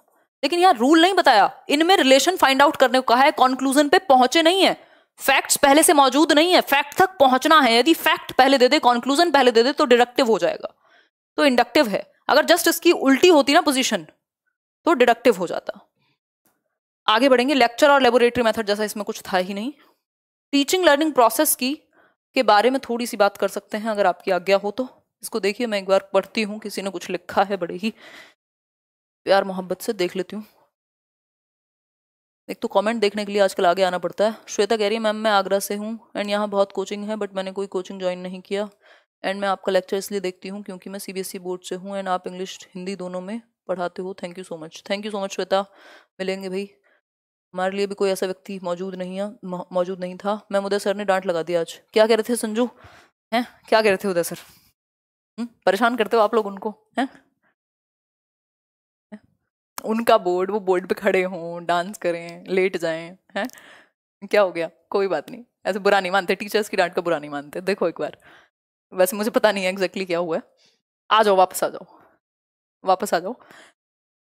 लेकिन यहाँ रूल नहीं बताया, इनमें रिलेशन फाइंड आउट करने को कहा है, कंक्लूजन पे पहुंचे नहीं है, फैक्ट्स पहले से मौजूद नहीं है, फैक्ट तक पहुंचना है। यदि फैक्ट पहले दे दे, कंक्लूजन पहले दे दे, तो डिडक्टिव हो जाएगा, तो इंडक्टिव है। अगर जस्ट इसकी उल्टी होती ना पोजीशन, तो डिडक्टिव हो जाता। आगे बढ़ेंगे। लेक्चर और लेबोरेटरी मेथड जैसा इसमें कुछ था ही नहीं। टीचिंग लर्निंग प्रोसेस की के बारे में थोड़ी सी बात कर सकते हैं, अगर आपकी आज्ञा हो तो। इसको देखिए, मैं एक बार पढ़ती हूँ, किसी ने कुछ लिखा है, बड़े ही प्यार मोहब्बत से देख लेती हूँ। एक तो कमेंट देखने के लिए आजकल आगे आना पड़ता है। श्वेता कह रही है, मैम मैं आगरा से हूँ एंड यहाँ बहुत कोचिंग है, बट मैंने कोई कोचिंग ज्वाइन नहीं किया, एंड मैं आपका लेक्चर इसलिए देखती हूँ क्योंकि मैं सीबीएसई बोर्ड से हूँ एंड आप इंग्लिश हिंदी दोनों में पढ़ाते हो। Thank you so much, thank you so much Shweta. मिलेंगे भाई, हमारे लिए भी कोई ऐसा व्यक्ति मौजूद नहीं था। मैम उदय सर ने डांट लगा दिया आज। क्या कह रहे थे संजू, हैं क्या कह रहे थे उदय सर? परेशान करते हो आप लोग उनको, हैं? उनका बोर्ड, वो बोर्ड पे खड़े हों, डांस करें, लेट जाएं, हैं? क्या हो गया? कोई बात नहीं, ऐसे बुरा नहीं मानते, टीचर्स की डांट का बुरा नहीं मानते। देखो एक बार, वैसे मुझे पता नहीं है एग्जैक्टली क्या हुआ है। आ जाओ, वापस आ जाओ, वापस आ जाओ।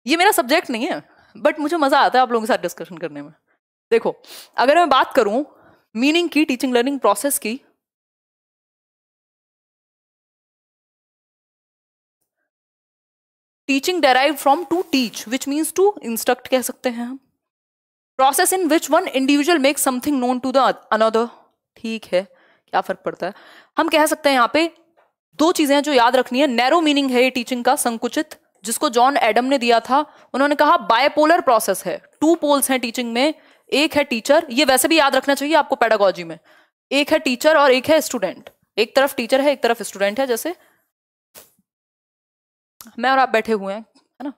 ये मेरा सब्जेक्ट नहीं है, बट मुझे मजा आता है आप लोगों के साथ डिस्कशन करने में। देखो, अगर मैं बात करूं मीनिंग की, टीचिंग लर्निंग प्रोसेस की, teaching derive from to teach, which means to instruct कह सकते हैं हम। Process in which one individual make something known to the another. ठीक है, क्या फर्क पड़ता है? हम कह सकते हैं यहाँ पे 2 चीजें जो याद रखनी है। नैरो मीनिंग है ये टीचिंग का, संकुचित, जिसको जॉन एडम ने दिया था। उन्होंने कहा बायपोलर प्रोसेस है, 2 पोल्स हैं टीचिंग में, एक है टीचर, ये वैसे भी याद रखना चाहिए आपको पेडागोजी में, एक है टीचर और एक है स्टूडेंट। एक तरफ टीचर है, एक तरफ स्टूडेंट है, जैसे मैं और आप बैठे हुए हैं, है ना।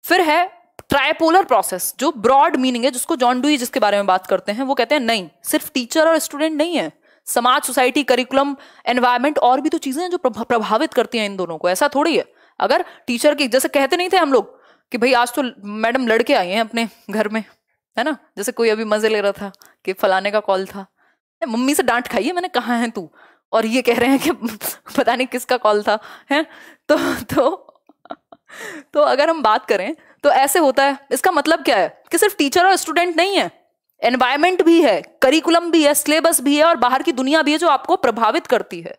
फिर है ट्राइपोलर प्रोसेस, जो ब्रॉड मीनिंग है, जिसको जॉन डुई जिसके बारे में बात करते हैं, वो कहते हैं नहीं, सिर्फ टीचर और स्टूडेंट नहीं है, समाज, सोसाइटी, करिकुलम, एनवायरमेंट, और भी तो चीजें हैं जो प्रभावित करती हैं इन दोनों को। ऐसा थोड़ी है, अगर टीचर की, जैसे कहते नहीं थे हम लोग कि भाई आज तो मैडम लड़के आई हैं अपने घर में, है ना, जैसे कोई अभी मजे ले रहा था कि फलाने का कॉल था, मम्मी से डांट खाई है मैंने, कहाँ है तू, और ये कह रहे हैं कि पता नहीं किसका कॉल था, है। तो अगर हम बात करें तो ऐसे होता है। इसका मतलब क्या है कि सिर्फ टीचर और स्टूडेंट नहीं है, एनवायरमेंट भी है, करिकुलम भी है, सिलेबस भी है, और बाहर की दुनिया भी है जो आपको प्रभावित करती है,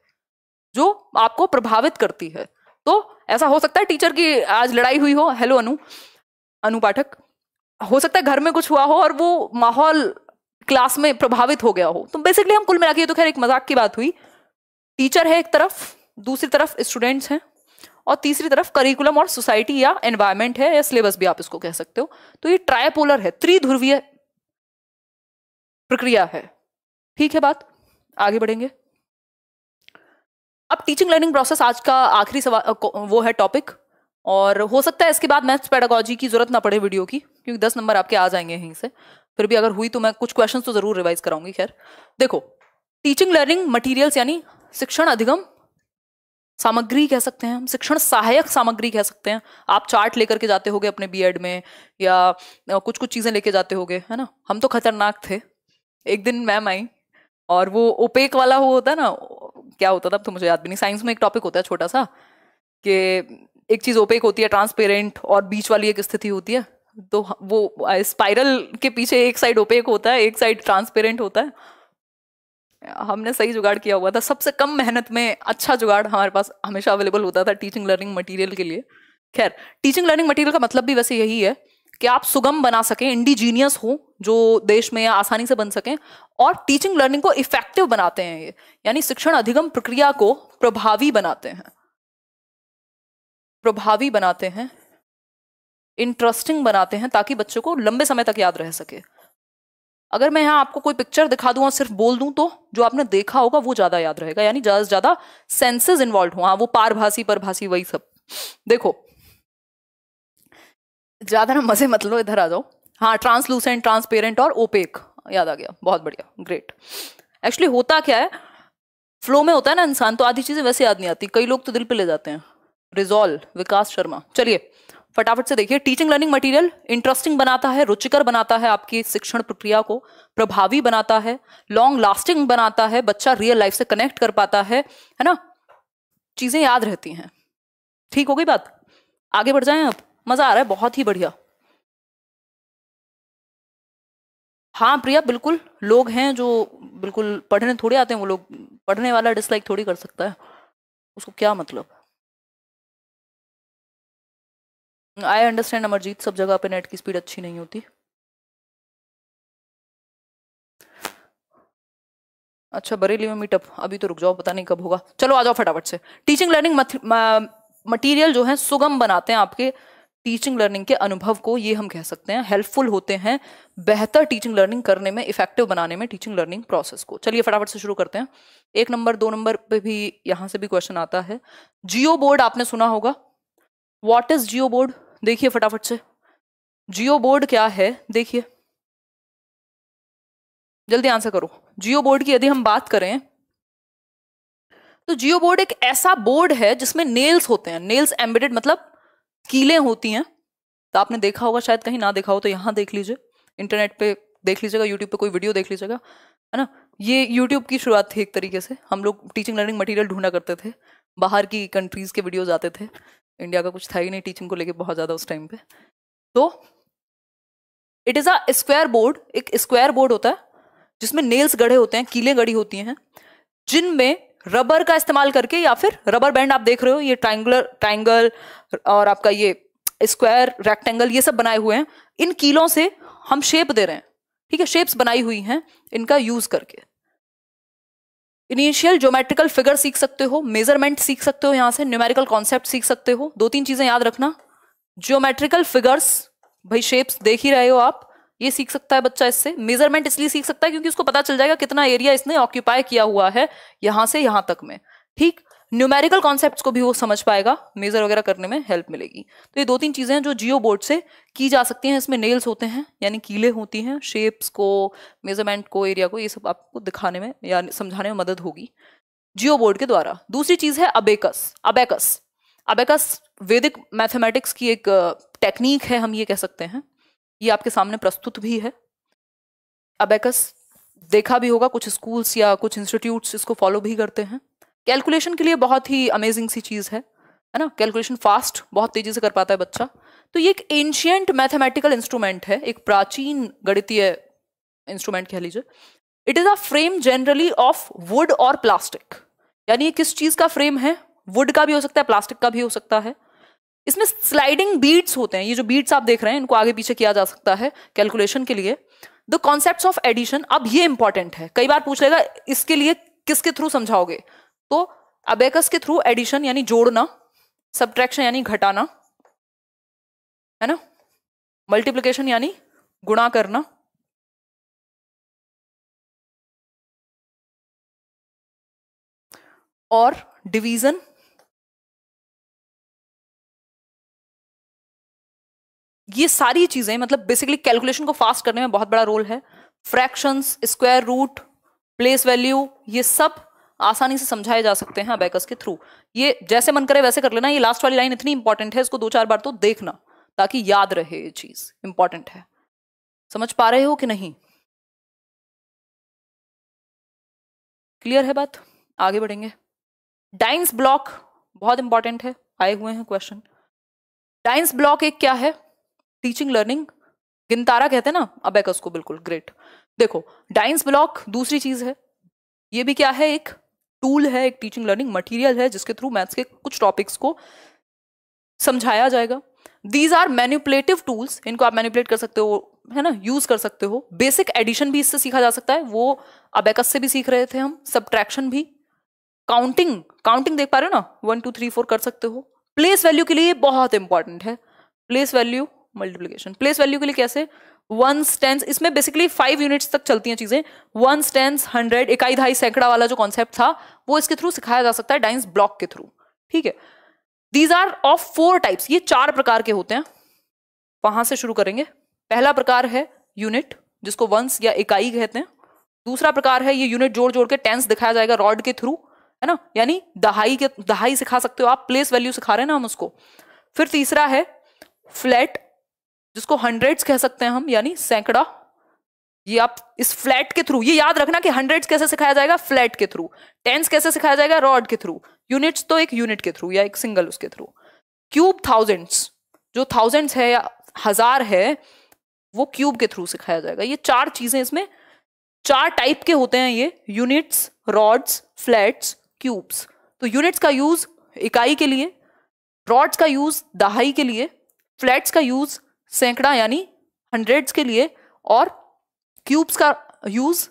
तो ऐसा हो सकता है टीचर की आज लड़ाई हुई हो, हेलो अनु पाठक, हो सकता है घर में कुछ हुआ हो और वो माहौल क्लास में प्रभावित हो गया हो। तो बेसिकली हम कुल मिला के, तो खैर एक मजाक की बात हुई, टीचर है एक तरफ, दूसरी तरफ स्टूडेंट्स हैं, और तीसरी तरफ करिकुलम और सोसाइटी या एनवायरमेंट है, या सिलेबस भी आप इसको कह सकते हो। तो ये ट्राइपोलर है, त्रिध्रुवीय प्रक्रिया है। ठीक है बात, आगे बढ़ेंगे। अब टीचिंग लर्निंग प्रोसेस आज का आखिरी सवाल वो है टॉपिक, और हो सकता है इसके बाद मैथ्स पेडागोजी की जरूरत ना पड़े वीडियो की, क्योंकि 10 नंबर आपके आ जाएंगे यहीं से। फिर भी अगर हुई तो मैं कुछ क्वेश्चंस तो जरूर रिवाइज कराऊंगी। खैर देखो, टीचिंग लर्निंग मटेरियल्स यानी शिक्षण अधिगम सामग्री कह सकते हैं हम, शिक्षण सहायक सामग्री कह सकते हैं। आप चार्ट लेकर के जाते होगे अपने बीएड में, या कुछ कुछ चीजें लेके जाते होगे, है ना। हम तो खतरनाक थे। एक दिन मैम आई और वो ओपेक वाला वो होता है ना, क्या होता था अब तो मुझे याद भी नहीं, साइंस में एक टॉपिक होता है छोटा सा, कि एक चीज ओपेक होती है, ट्रांसपेरेंट, और बीच वाली एक स्थिति होती है। तो वो स्पाइरल के पीछे एक साइड ओपेक होता है, एक साइड ट्रांसपेरेंट होता है। हमने सही जुगाड़ किया हुआ था, सबसे कम मेहनत में अच्छा जुगाड़ हमारे पास हमेशा अवेलेबल होता था टीचिंग लर्निंग मटेरियल के लिए। खैर, टीचिंग लर्निंग मटेरियल का मतलब भी वैसे यही है कि आप सुगम बना सकें, इंडिजीनियस हो, जो देश में या आसानी से बन सकें, और टीचिंग लर्निंग को इफेक्टिव बनाते हैं ये, यानी शिक्षण अधिगम प्रक्रिया को प्रभावी बनाते हैं, प्रभावी बनाते हैं, इंटरेस्टिंग बनाते हैं, ताकि बच्चों को लंबे समय तक याद रह सके। अगर मैं यहाँ आपको कोई पिक्चर दिखा दूं और सिर्फ बोल दूं, तो जो आपने देखा होगा वो ज्यादा याद रहेगा, यानी ज्यादा से ज्यादा सेंसेस इन्वॉल्व हो। हाँ, वो पारभासी परभासी वही सब। देखो, ज्यादा ना मजे मत लो, इधर आ जाओ। हाँ, ट्रांसलूसेंट, ट्रांसपेरेंट और ओपेक, याद आ गया, बहुत बढ़िया, ग्रेट। एक्चुअली होता क्या है, फ्लो में होता है ना इंसान, तो आधी चीजें वैसे याद नहीं आती, कई लोग तो दिल पे ले जाते हैं। रिजॉल्व, विकास शर्मा। चलिए फटाफट से देखिए, टीचिंग लर्निंग मटेरियल इंटरेस्टिंग बनाता है, रुचिकर बनाता है, आपकी शिक्षण प्रक्रिया को प्रभावी बनाता है, लॉन्ग लास्टिंग बनाता है, बच्चा रियल लाइफ से कनेक्ट कर पाता है ना, चीजें याद रहती हैं। ठीक हो गई बात, आगे बढ़ जाएं अब, मजा आ रहा है, बहुत ही बढ़िया। हाँ प्रिया, बिल्कुल, लोग हैं जो बिल्कुल पढ़ने थोड़े आते हैं, वो लोग पढ़ने वाला डिसलाइक थोड़ी कर सकता है, उसको क्या मतलब। आई अंडरस्टैंड अमरजीत, सब जगह पे नेट की स्पीड अच्छी नहीं होती। अच्छा, बरेली में मीटअप, अभी तो रुक जाओ, पता नहीं कब होगा। चलो आ जाओ फटाफट से। टीचिंग लर्निंग मटेरियल जो है सुगम बनाते हैं आपके टीचिंग लर्निंग के अनुभव को, ये हम कह सकते हैं, हेल्पफुल होते हैं बेहतर टीचिंग लर्निंग करने में, इफेक्टिव बनाने में टीचिंग लर्निंग प्रोसेस को। चलिए फटाफट से शुरू करते हैं। 1 नंबर 2 नंबर पे भी यहां से भी क्वेश्चन आता है। जियो बोर्ड आपने सुना होगा, व्हाट इज जियो बोर्ड, देखिए फटाफट से, जियो बोर्ड क्या है, देखिए जल्दी आंसर करो। जियो बोर्ड की यदि हम बात करें, तो जियो बोर्ड एक ऐसा बोर्ड है जिसमें नेल्स होते हैं, नेल्स एम्बेडेड, मतलब कीलें होती हैं। तो आपने देखा होगा, शायद कहीं ना देखा हो तो यहां देख लीजिए, इंटरनेट पे देख लीजिएगा, यूट्यूब पे कोई वीडियो देख लीजिएगा, है ना। ये यूट्यूब की शुरुआत थी एक तरीके से, हम लोग टीचिंग लर्निंग मटेरियल ढूंढा करते थे, बाहर की कंट्रीज के वीडियोज आते थे, इंडिया का कुछ था ही नहीं टीचिंग को लेके बहुत ज्यादा उस टाइम पे। तो it is a square board, एक स्क्वायर बोर्ड होता है जिसमें नेल्स गढ़े होते हैं, कीलें गढ़ी होती हैं, जिनमें रबर का इस्तेमाल करके, या फिर रबर बैंड आप देख रहे हो, ये ट्राइंगल और आपका ये स्क्वायर, रेक्टेंगल, ये सब बनाए हुए हैं, इन कीलों से हम शेप दे रहे हैं, ठीक है, शेप्स बनाई हुई हैं इनका यूज करके। इनिशियल ज्योमेट्रिकल फिगर सीख सकते हो, मेजरमेंट सीख सकते हो, यहां से न्यूमेरिकल कॉन्सेप्ट सीख सकते हो। 2-3 चीजें याद रखना, ज्योमेट्रिकल फिगर्स, भाई शेप्स देख ही रहे हो आप, ये सीख सकता है बच्चा इससे। मेजरमेंट इसलिए सीख सकता है क्योंकि उसको पता चल जाएगा कितना एरिया इसने ऑक्यूपाई किया हुआ है यहां से यहां तक में, ठीक। न्यूमेरिकल कॉन्सेप्ट्स को भी वो समझ पाएगा, मेजर वगैरह करने में हेल्प मिलेगी। तो ये 2-3 चीजें हैं जो जियो बोर्ड से की जा सकती हैं। इसमें नेल्स होते हैं, यानी कीले होती हैं, शेप्स को, मेजरमेंट को, एरिया को, ये सब आपको दिखाने में या समझाने में मदद होगी जियो बोर्ड के द्वारा। दूसरी चीज है अबेकस। अबेकस, अबेकस वैदिक मैथमेटिक्स की एक टेक्निक है, हम ये कह सकते हैं, ये आपके सामने प्रस्तुत भी है। अबेकस देखा भी होगा, कुछ स्कूल्स या कुछ इंस्टीट्यूट्स इसको फॉलो भी करते हैं। कैलकुलेशन के लिए बहुत ही अमेजिंग सी चीज है ना, कैलकुलेशन फास्ट, बहुत तेजी से कर पाता है बच्चा। तो ये एक एंशियंट मैथमेटिकल इंस्ट्रूमेंट है, एक प्राचीन गणितीय इंस्ट्रूमेंट कह लीजिए। It is a frame generally of would और प्लास्टिक, यानी ये किस चीज का फ्रेम है, वुड का भी हो सकता है, प्लास्टिक का भी हो सकता है। इसमें स्लाइडिंग बीड्स होते हैं, ये जो बीड्स आप देख रहे हैं इनको आगे पीछे किया जा सकता है कैलकुलेशन के लिए। द कॉन्सेप्ट्स ऑफ एडिशन, अब ये इंपॉर्टेंट है, कई बार पूछ लेगा इसके लिए किसके थ्रू समझाओगे, तो अबेकस के थ्रू एडिशन यानी जोड़ना, सब्ट्रैक्शन यानी घटाना, है ना, मल्टीप्लिकेशन यानी गुणा करना, और डिवीजन ये सारी चीजें मतलब बेसिकली कैलकुलेशन को फास्ट करने में बहुत बड़ा रोल है। Fractions, square root, place value, ये सब आसानी से समझाए जा सकते हैं अबेकस के थ्रू। ये जैसे मन करे वैसे कर लेना। ये लास्ट वाली लाइन इतनी इंपॉर्टेंट है, इसको 2-4 बार तो देखना ताकि याद रहे, ये चीज इंपॉर्टेंट है। समझ पा रहे हो कि नहीं? क्लियर है बात? आगे बढ़ेंगे। डाइन्स ब्लॉक बहुत इंपॉर्टेंट है, आए हुए हैं क्वेश्चन। डाइन्स ब्लॉक एक क्या है? टीचिंग लर्निंग गिनतारा कहते हैं ना अबेकस को, बिल्कुल ग्रेट। देखो डाइन्स ब्लॉक दूसरी चीज है, ये भी क्या है? एक टूल है, एक टीचिंग लर्निंग मटेरियल है जिसके थ्रू मैथ्स के कुछ टॉपिक्स को समझाया जाएगा। दीज आर मैनिपुलेटिव टूल्स, इनको आप मैनिपुलेट कर सकते हो, है ना, यूज कर सकते हो। बेसिक एडिशन भी इससे सीखा जा सकता है, वो अबेकस से भी सीख रहे थे हम। सब्ट्रैक्शन भी, काउंटिंग, काउंटिंग देख पा रहे हो ना, 1 2 3 4 कर सकते हो। प्लेस वैल्यू के लिए बहुत इंपॉर्टेंट है, place value multiplication. Place value के लिए कैसे? वंस, टेंस, इसमें बेसिकली 5 यूनिट्स तक चलती हैं चीजें। वंस, टेंस, 100, इकाई, दहाई, सैकड़ा वाला जो कॉन्सेप्ट था वो इसके थ्रू सिखाया जा सकता है, डाइन्स ब्लॉक के थ्रू। ठीक है, दीज आर ऑफ 4 टाइप्स, ये 4 प्रकार के होते हैं। वहां से शुरू करेंगे। पहला प्रकार है यूनिट, जिसको वंस या इकाई कहते हैं। दूसरा प्रकार है, ये यूनिट जोड़ जोड़ के टेंस दिखाया जाएगा रॉड के थ्रू, है ना, यानी दहाई सिखा सकते हो आप, प्लेस वैल्यू सिखा रहे हैं ना हम उसको। फिर तीसरा है फ्लैट, जिसको हंड्रेड्स कह सकते हैं हम, यानी सैकड़ा। ये आप इस फ्लैट के थ्रू, ये याद रखना कि हंड्रेड्स कैसे सिखाया जाएगा, फ्लैट के थ्रू। टेंस कैसे सिखाया जाएगा, रॉड के थ्रू। यूनिट्स तो एक यूनिट के थ्रू या एक सिंगल उसके थ्रू। क्यूब, थाउजेंड्स, जो थाउजेंड्स है या 1000 है वो क्यूब के थ्रू सिखाया जाएगा। ये 4 चीजें, इसमें 4 टाइप के होते हैं ये, यूनिट्स, रॉड्स, फ्लैट्स, क्यूब्स। तो यूनिट्स का यूज इकाई के लिए, रॉड्स का यूज दहाई के लिए, फ्लैट्स का यूज सैकड़ा यानी हंड्रेड्स के लिए, और क्यूब्स का यूज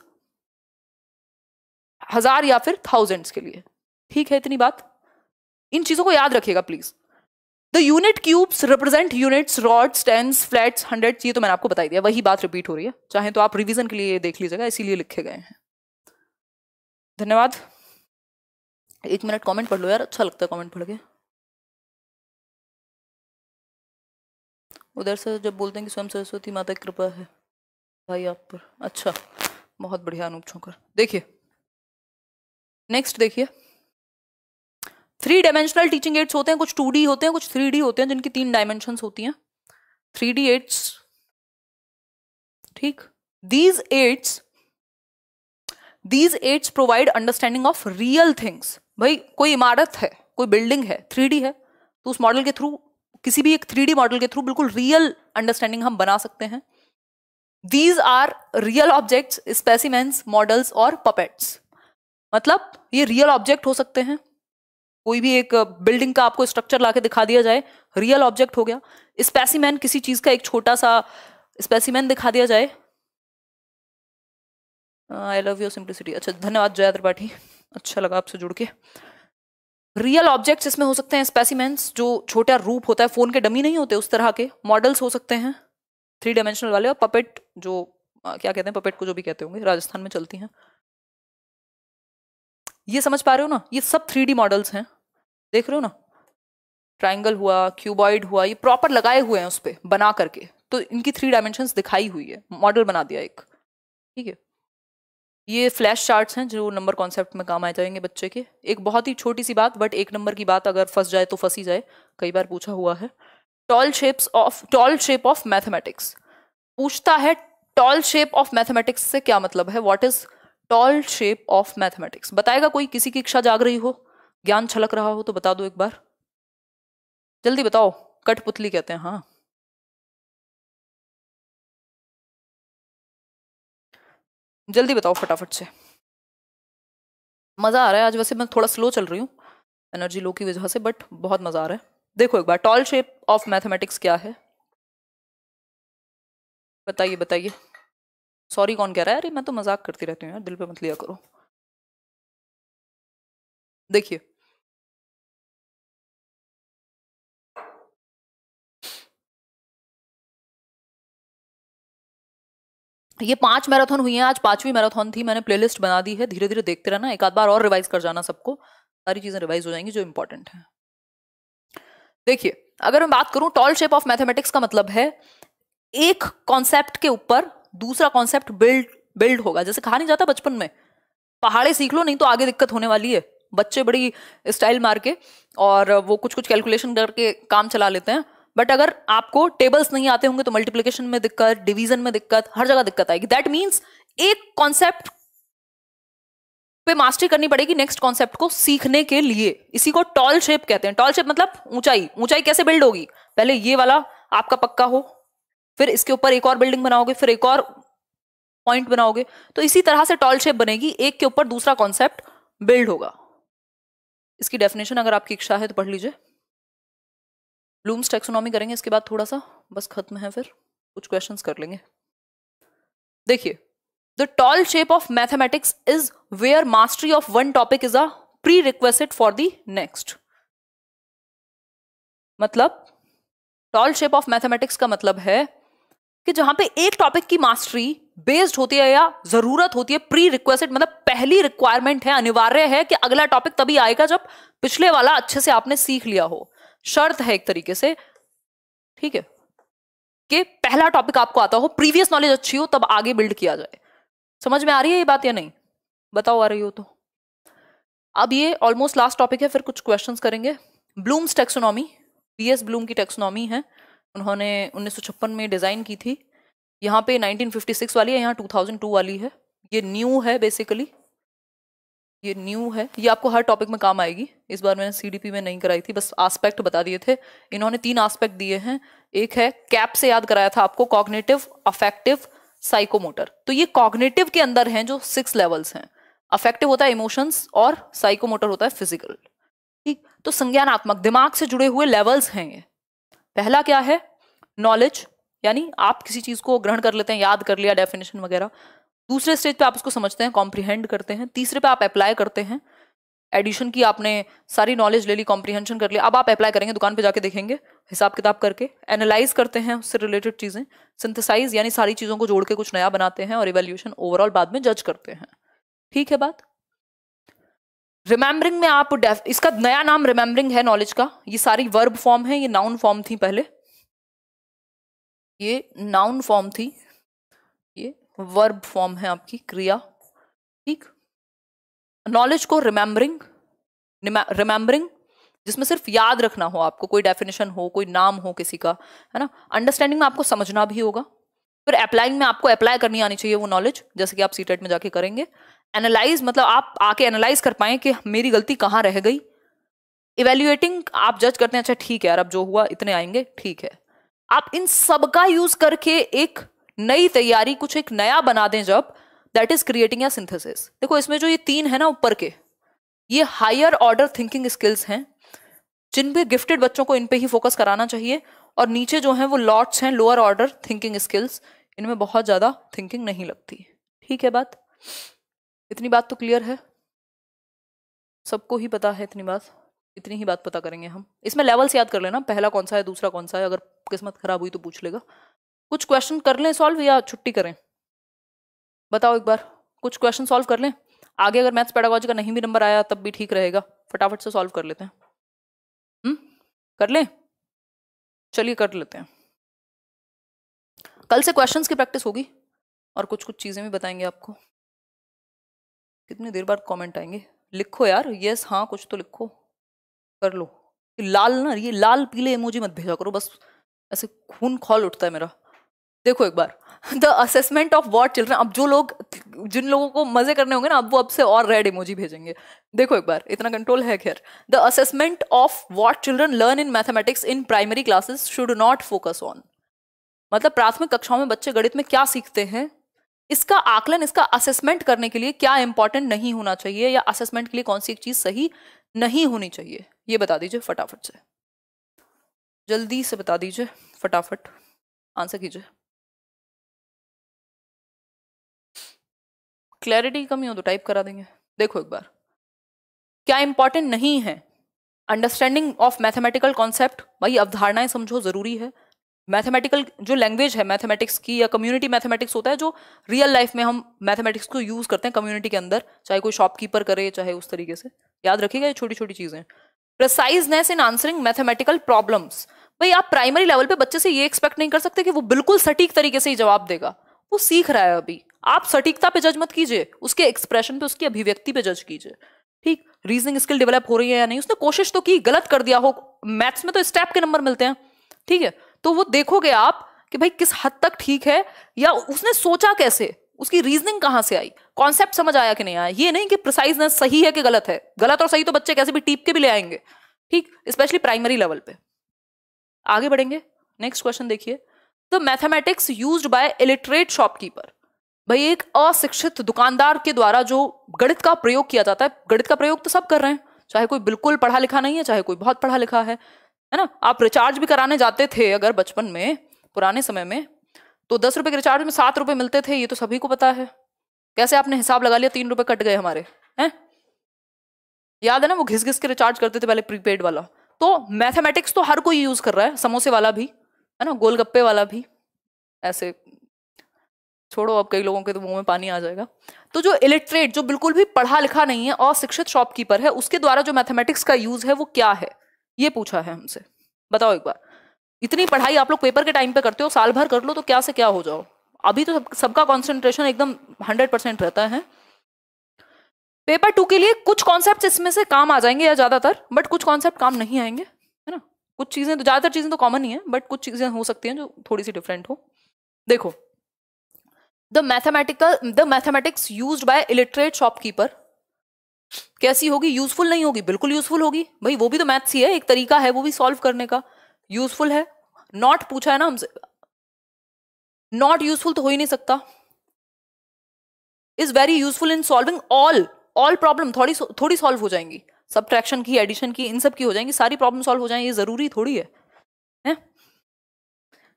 1000 या फिर थाउजेंड्स के लिए। ठीक है इतनी बात? इन चीजों को याद रखिएगा please. The unit cubes represent units, rods, tens, flats, hundreds. ये तो मैंने आपको बता दिया, वही बात रिपीट हो रही है, चाहे तो आप रिवीजन के लिए देख लीजिएगा, इसीलिए लिखे गए हैं। धन्यवाद। 1 मिनट कमेंट पढ़ लो यार, अच्छा लगता है कमेंट पढ़ के। उधर से जब बोलते हैं कि स्वयं सरस्वती माता की कृपा है भाई आप पर। अच्छा, बहुत बढ़िया अनूप छोकर। देखिए नेक्स्ट, देखिए 3 डायमेंशनल टीचिंग एड्स होते हैं, कुछ 2D होते हैं, कुछ 3D होते हैं, जिनकी 3 डायमेंशंस होती हैं। 3D एड्स, ठीक। these aids provide understanding of real things. भाई कोई इमारत है, कोई बिल्डिंग है, 3D है, तो उस मॉडल के थ्रू, किसी भी एक 3D मॉडल के थ्रू बिल्कुल रियल अंडरस्टैंडिंग हम बना सकते हैं। These are real objects, specimens, models और पपेट्स। मतलब ये रियल ऑब्जेक्ट हो सकते हैं, कोई भी एक बिल्डिंग का आपको स्ट्रक्चर लाके दिखा दिया जाए, रियल ऑब्जेक्ट हो गया। स्पेसिमेन, किसी चीज का एक छोटा सा स्पेसिमेन दिखा दिया जाए। I love your simplicity. अच्छा धन्यवाद जया त्रिपाठी, अच्छा लगा आपसे जुड़ के। रियल ऑब्जेक्ट्स इसमें हो सकते हैं स्पेसिमेंस, जो छोटा रूप होता है, फोन के डमी नहीं होते उस तरह के। मॉडल्स हो सकते हैं 3 डायमेंशनल वाले, और पपेट, जो क्या कहते हैं, पपेट को जो भी कहते होंगे, राजस्थान में चलती हैं। ये समझ पा रहे हो ना, ये सब 3D मॉडल्स हैं, देख रहे हो ना, ट्राइंगल हुआ, क्यूबॉइड हुआ, ये प्रॉपर लगाए हुए हैं उस पर बना करके, तो इनकी 3 डायमेंशंस दिखाई हुई है, मॉडल बना दिया एक। ठीक है, ये फ्लैश चार्ट्स हैं जो नंबर कॉन्सेप्ट में काम आ जाएंगे बच्चे के। एक बहुत ही छोटी सी बात, बट 1 नंबर की बात, अगर फंस जाए तो फंस ही जाए, कई बार पूछा हुआ है। टॉल शेप ऑफ मैथमेटिक्स पूछता है। टॉल शेप ऑफ मैथमेटिक्स से क्या मतलब है? What is tall shape of mathematics? बताएगा कोई? किसी की इच्छा जाग रही हो, ज्ञान छलक रहा हो तो बता दो एक बार, जल्दी बताओ। कठपुतली कहते हैं, हाँ। जल्दी बताओ फटाफट से, मजा आ रहा है आज। वैसे मैं थोड़ा स्लो चल रही हूँ एनर्जी लो की वजह से, बट बहुत मजा आ रहा है। देखो एक बार, टॉल शेप ऑफ मैथमेटिक्स क्या है, बताइए बताइए। सॉरी कौन कह रहा है? अरे मैं तो मजाक करती रहती हूँ यार, दिल पे मत लिया करो। देखिए ये 5 मैराथन हुई है, आज 5वीं मैराथन थी, मैंने प्लेलिस्ट बना दी है, धीरे धीरे देखते रहना, एक आध बार और रिवाइज कर जाना सबको, सारी चीजें रिवाइज हो जाएंगी जो इंपॉर्टेंट है। देखिए अगर मैं बात करूं टॉल शेप ऑफ मैथमेटिक्स का मतलब है एक कॉन्सेप्ट के ऊपर दूसरा कॉन्सेप्ट बिल्ड बिल्ड होगा। जैसे कहा नहीं जाता बचपन में, पहाड़े सीख लो नहीं तो आगे दिक्कत होने वाली है। बच्चे बड़ी स्टाइल मार के और वो कुछ कुछ कैलकुलेशन करके काम चला लेते हैं, बट अगर आपको टेबल्स नहीं आते होंगे तो मल्टीप्लिकेशन में दिक्कत, डिवीजन में दिक्कत, हर जगह दिक्कत आएगी। दैट मीन्स एक कॉन्सेप्ट पे मास्टरी करनी पड़ेगी नेक्स्ट कॉन्सेप्ट को सीखने के लिए। इसी को टॉल शेप कहते हैं। टॉल शेप मतलब ऊंचाई। ऊंचाई कैसे बिल्ड होगी? पहले ये वाला आपका पक्का हो, फिर इसके ऊपर एक और बिल्डिंग बनाओगे, फिर एक और पॉइंट बनाओगे, तो इसी तरह से टॉल शेप बनेगी, एक के ऊपर दूसरा कॉन्सेप्ट बिल्ड होगा। इसकी डेफिनेशन अगर आपकी इच्छा है तो पढ़ लीजिए। ब्लूम्स टैक्सोनॉमी करेंगे इसके बाद थोड़ा सा, बस खत्म है, फिर कुछ क्वेश्चंस कर लेंगे। देखिए the tall shape of mathematics is where mastery of one topic is a pre request for the next. मतलब टॉल शेप ऑफ मैथमेटिक्स का मतलब है कि जहां पे एक टॉपिक की मास्टरी बेस्ड होती है या जरूरत होती है प्री रिक्वेस्ट, मतलब पहली रिक्वायरमेंट है, अनिवार्य है कि अगला टॉपिक तभी आएगा जब पिछले वाला अच्छे से आपने सीख लिया हो। शर्त है एक तरीके से, ठीक है, कि पहला टॉपिक आपको आता हो, प्रीवियस नॉलेज अच्छी हो, तब आगे बिल्ड किया जाए। समझ में आ रही है ये बात या नहीं? बताओ आ रही हो तो। अब ये ऑलमोस्ट लास्ट टॉपिक है, फिर कुछ क्वेश्चंस करेंगे। ब्लूम्स टैक्सोनॉमी, बीएस ब्लूम की टैक्सोनॉमी है, उन्होंने 1956 में डिजाइन की थी। यहाँ पे 1956 वाली है, यहाँ 2002 वाली है। ये न्यू है बेसिकली, ये न्यू है, ये आपको हर टॉपिक में काम आएगी। इस बार मैंने सीडीपी में नहीं कराई थी, बस एस्पेक्ट बता दिए थे। इन्होंने 3 एस्पेक्ट दिए हैं। एक है कैप से याद कराया था आपको, कॉग्निटिव, अफेक्टिव, साइकोमोटर। तो ये कॉग्निटिव के अंदर हैं जो 6 लेवल्स हैं। अफेक्टिव होता है इमोशंस और साइकोमोटर होता है फिजिकल। ठीक, तो संज्ञानात्मक दिमाग से जुड़े हुए लेवल्स हैं ये। पहला क्या है? नॉलेज, यानी आप किसी चीज को ग्रहण कर लेते हैं, याद कर लिया, डेफिनेशन वगैरह। दूसरे स्टेज पे आप उसको समझते हैं, कॉम्प्रिहेंड करते हैं। तीसरे पे आप अप्लाई करते हैं, एडिशन की आपने सारी नॉलेज ले ली, कॉम्प्रिहेंशन कर लिया, अब आप अप्लाई करेंगे, दुकान पे जाके देखेंगे, हिसाब किताब करके एनालाइज करते हैं उससे रिलेटेड चीजें, सिंथेसाइज यानी सारी चीजों को जोड़ के कुछ नया बनाते हैं, और इवेल्यूशन ओवरऑल बाद में जज करते हैं। ठीक है बात? रिमेम्बरिंग में आप इसका नया नाम रिमेम्बरिंग है नॉलेज का। ये सारी वर्ब फॉर्म है, ये नाउन फॉर्म थी पहले, ये नाउन फॉर्म थी, ये वर्ब फॉर्म है आपकी क्रिया। ठीक, नॉलेज को रिमेम्बरिंग, रिमेम्बरिंग जिसमें सिर्फ याद रखना हो आपको, कोई डेफिनेशन हो, कोई नाम हो किसी का, है ना। अंडरस्टैंडिंग में आपको समझना भी होगा। फिर अप्लाइंग में आपको अप्लाई करनी आनी चाहिए वो नॉलेज, जैसे कि आप सीटेट में जाके करेंगे। एनालाइज मतलब आप आके एनालाइज कर पाए कि मेरी गलती कहाँ रह गई। इवेल्युएटिंग आप जज करते हैं, अच्छा ठीक है यार, अब जो हुआ इतने आएंगे, ठीक है। आप इन सब का यूज करके एक नई तैयारी, कुछ एक नया बना दें जब, दैट इज क्रिएटिंग या सिंथेसिस। देखो इसमें जो ये 3 है ना ऊपर के, ये हायर ऑर्डर थिंकिंग स्किल्स हैं, जिन पे गिफ्टेड बच्चों को इन पे ही फोकस कराना चाहिए। और नीचे जो है वो लॉट्स हैं, लोअर ऑर्डर थिंकिंग स्किल्स, इनमें बहुत ज्यादा थिंकिंग नहीं लगती। ठीक है बात? इतनी बात तो क्लियर है, सबको ही पता है इतनी बात, इतनी ही बात पता करेंगे हम। इसमें लेवल्स याद कर लेना, पहला कौन सा है, दूसरा कौन सा है, अगर किस्मत खराब हुई तो पूछ लेगा। कुछ क्वेश्चन कर लें सॉल्व या छुट्टी करें? बताओ एक बार, कुछ क्वेश्चन सॉल्व कर लें। आगे अगर मैथ्स पेडागोजी का नहीं भी नंबर आया तब भी ठीक रहेगा, फटाफट से सॉल्व कर लेते हैं। कर लें? चलिए कर लेते हैं। कल से क्वेश्चंस की प्रैक्टिस होगी और कुछ कुछ चीजें भी बताएंगे आपको। कितनी देर बाद कमेंट आएंगे? लिखो यार, यस हाँ कुछ तो लिखो, कर लो। लाल ना, ये लाल पीले इमोजी मत भेजा करो, बस ऐसे खून खौल उठता है मेरा। देखो एक बार, the assessment of what children, अब जो लोग, जिन लोगों को मजे करने होंगे ना, अब वो अब से और रेड इमोजी भेजेंगे। देखो एक बार, इतना कंट्रोल है खैर। The assessment of what children learn in mathematics in primary classes should not focus on, मतलब प्राथमिक कक्षाओं में बच्चे गणित में क्या सीखते हैं, इसका आकलन, इसका असेसमेंट करने के लिए क्या इंपॉर्टेंट नहीं होना चाहिए, या असेसमेंट के लिए कौन सी एक चीज सही नहीं होनी चाहिए, ये बता दीजिए फटाफट से, जल्दी से बता दीजिए, फटाफट आंसर कीजिए। क्लैरिटी की कमी हो तो टाइप करा देंगे। देखो एक बार, क्या इंपॉर्टेंट नहीं है? अंडरस्टैंडिंग ऑफ मैथमेटिकल कॉन्सेप्ट, भाई अवधारणाएं समझो, जरूरी है। मैथमेटिकल जो लैंग्वेज है मैथमेटिक्स की, या कम्युनिटी मैथमेटिक्स होता है जो रियल लाइफ में हम मैथमेटिक्स को यूज करते हैं कम्युनिटी के अंदर, चाहे कोई शॉपकीपर करे, चाहे उस तरीके से। याद रखिएगा ये छोटी छोटी चीजें। प्रिसाइजनेस इन आंसरिंग मैथमेटिकल प्रॉब्लम्स, भाई आप प्राइमरी लेवल पे बच्चे से ये एक्सपेक्ट नहीं कर सकते कि वो बिल्कुल सटीक तरीके से ही जवाब देगा। वो सीख रहा है अभी, आप सटीकता पे जज मत कीजिए, उसके एक्सप्रेशन पे, उसकी अभिव्यक्ति पे जज कीजिए। ठीक, रीजनिंग स्किल डेवलप हो रही है या नहीं, उसने कोशिश तो की, गलत कर दिया हो, मैथ्स में तो स्टेप के नंबर मिलते हैं, ठीक है, तो वो देखोगे आप कि भाई किस हद तक ठीक है, या उसने सोचा कैसे, उसकी रीजनिंग कहां से आई, कॉन्सेप्ट समझ आया कि नहीं आया। ये नहीं कि प्रिसाइजनेस सही है कि गलत है, गलत और सही तो बच्चे कैसे भी टीप के भी ले आएंगे, ठीक, स्पेशली प्राइमरी लेवल पे। आगे बढ़ेंगे, नेक्स्ट क्वेश्चन देखिए। The mathematics used by illiterate shopkeeper, भाई एक अशिक्षित दुकानदार के द्वारा जो गणित का प्रयोग किया जाता है, गणित का प्रयोग तो सब कर रहे हैं, चाहे कोई बिल्कुल पढ़ा लिखा नहीं है, चाहे कोई बहुत पढ़ा लिखा है ना। आप रिचार्ज भी कराने जाते थे अगर बचपन में, पुराने समय में, तो 10 रुपए के रिचार्ज में 7 रुपए मिलते थे, ये तो सभी को पता है। कैसे आपने हिसाब लगा लिया, 3 रुपए कट गए हमारे, हैं? याद है ना, वो घिस घिस के रिचार्ज करते थे पहले, प्रीपेड वाला। तो मैथमेटिक्स तो हर कोई यूज कर रहा है, समोसे वाला भी है ना, गोलगप्पे वाला भी, ऐसे छोड़ो, अब कई लोगों के तो मुंह में पानी आ जाएगा। तो जो इलिटरेट, जो बिल्कुल भी पढ़ा लिखा नहीं है और शिक्षित शॉपकीपर है, उसके द्वारा जो मैथमेटिक्स का यूज है वो क्या है, ये पूछा है हमसे। बताओ एक बार, इतनी पढ़ाई आप लोग पेपर के टाइम पे करते हो, साल भर कर लो तो क्या से क्या हो जाओ। अभी तो सबका कॉन्सेंट्रेशन एकदम 100% रहता है। पेपर 2 के लिए कुछ कॉन्सेप्ट इसमें से काम आ जाएंगे, या ज्यादातर, बट कुछ कॉन्सेप्ट काम नहीं आएंगे, है ना। कुछ चीजें तो, ज्यादातर चीजें तो कॉमन ही है, बट कुछ चीजें हो सकती हैं जो थोड़ी सी डिफरेंट हो। देखो, the mathematics used by illiterate shopkeeper कैसी होगी? यूजफुल नहीं होगी, बिल्कुल यूजफुल होगी, भाई वो भी तो मैथ्स ही है, एक तरीका है वो भी सॉल्व करने का। यूजफुल है, नॉट पूछा है ना हमसे, नॉट यूजफुल तो हो ही नहीं सकता। Is very useful in solving all problem, थोड़ी सॉल्व हो जाएंगी, सब्ट्रैक्शन की, एडिशन की, इन सब की हो जाएंगी, सारी प्रॉब्लम सॉल्व हो जाएंगी, ये जरूरी थोड़ी है?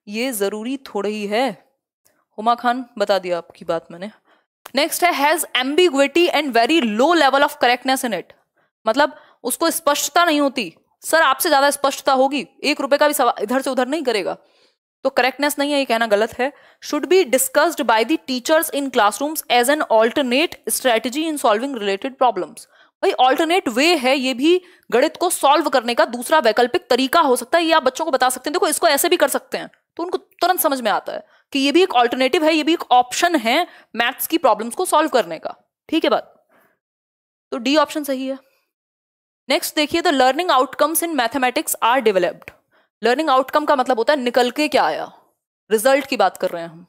ये जरूरी थोड़ी ही है। हुमा खान बता दिया आपकी बात मैंने। नेक्स्ट है, has ambiguity and very low level of correctness in it, मतलब उसको स्पष्टता नहीं होती। सर आपसे ज्यादा स्पष्टता होगी, 1 रुपए का भी सवाल इधर से उधर नहीं करेगा, तो करेक्टनेस नहीं है, ये कहना गलत है। Should be discussed by the teachers in classrooms as an alternate strategy in solving related problems, भाई ऑल्टरनेट वे है, ये भी गणित को सॉल्व करने का दूसरा वैकल्पिक तरीका हो सकता है, ये आप बच्चों को बता सकते हैं, देखो इसको ऐसे भी कर सकते हैं, तो उनको तुरंत समझ में आता है कि ये भी एक ऑल्टरनेटिव है, ये भी एक ऑप्शन है मैथ्स की प्रॉब्लम्स को सॉल्व करने का। ठीक है बात, तो डी ऑप्शन सही है। नेक्स्ट देखिए, the learning outcomes in mathematics are developed, learning outcome का मतलब होता है निकल के क्या आया, रिजल्ट की बात कर रहे हैं हम।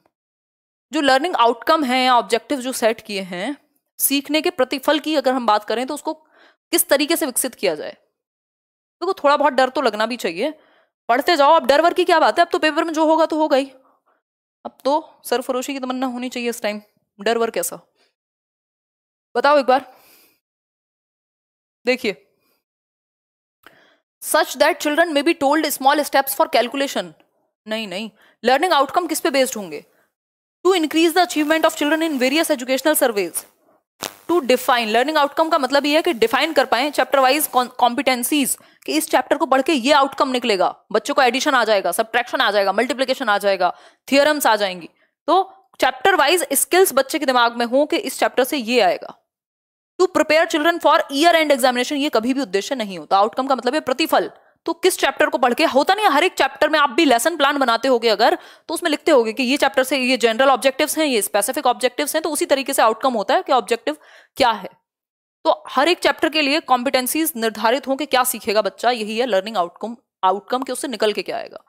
जो लर्निंग आउटकम है या ऑब्जेक्टिव जो सेट किए हैं, सीखने के प्रतिफल की अगर हम बात करें तो उसको किस तरीके से विकसित किया जाए। देखो थोड़ा बहुत डर तो लगना भी चाहिए, पढ़ते जाओ, अब डर वर की क्या बात है, अब तो पेपर में जो होगा तो होगा ही, अब तो सरफरोशी की तमन्ना होनी चाहिए इस टाइम, डर वर कैसा, बताओ एक बार। देखिए, such that children may be told small steps for calculation, नहीं, लर्निंग आउटकम किस पे बेस्ड होंगे? To increase the achievement of children in various educational surveys, to define, learning outcome का मतलब ये है कि डिफाइन कर पाए चैप्टर वाइज कॉम्पिटेंसीज, कि इस चैप्टर को पढ़ के ये आउटकम निकलेगा, बच्चों को एडिशन आ जाएगा, सब्ट्रैक्शन आ जाएगा, मल्टीप्लिकेशन आ जाएगा, थियरम्स आ जाएंगी, तो चैप्टर वाइज स्किल्स बच्चे के दिमाग में हो कि इस चैप्टर से ये आएगा। To prepare children for year end examination, ये कभी भी उद्देश्य नहीं होता, आउटकम का मतलब है प्रतिफल, तो किस चैप्टर को पढ़ के, होता नहीं हर एक चैप्टर में आप भी लेसन प्लान बनाते होगे अगर, तो उसमें लिखते होगे कि ये चैप्टर से ये जनरल ऑब्जेक्टिव्स हैं, ये स्पेसिफिक ऑब्जेक्टिव्स हैं, तो उसी तरीके से आउटकम होता है कि ऑब्जेक्टिव क्या है, तो हर एक चैप्टर के लिए कॉम्पिटेंसीज निर्धारित हो कि क्या सीखेगा बच्चा, यही है लर्निंग आउटकम के उससे निकल के क्या आएगा।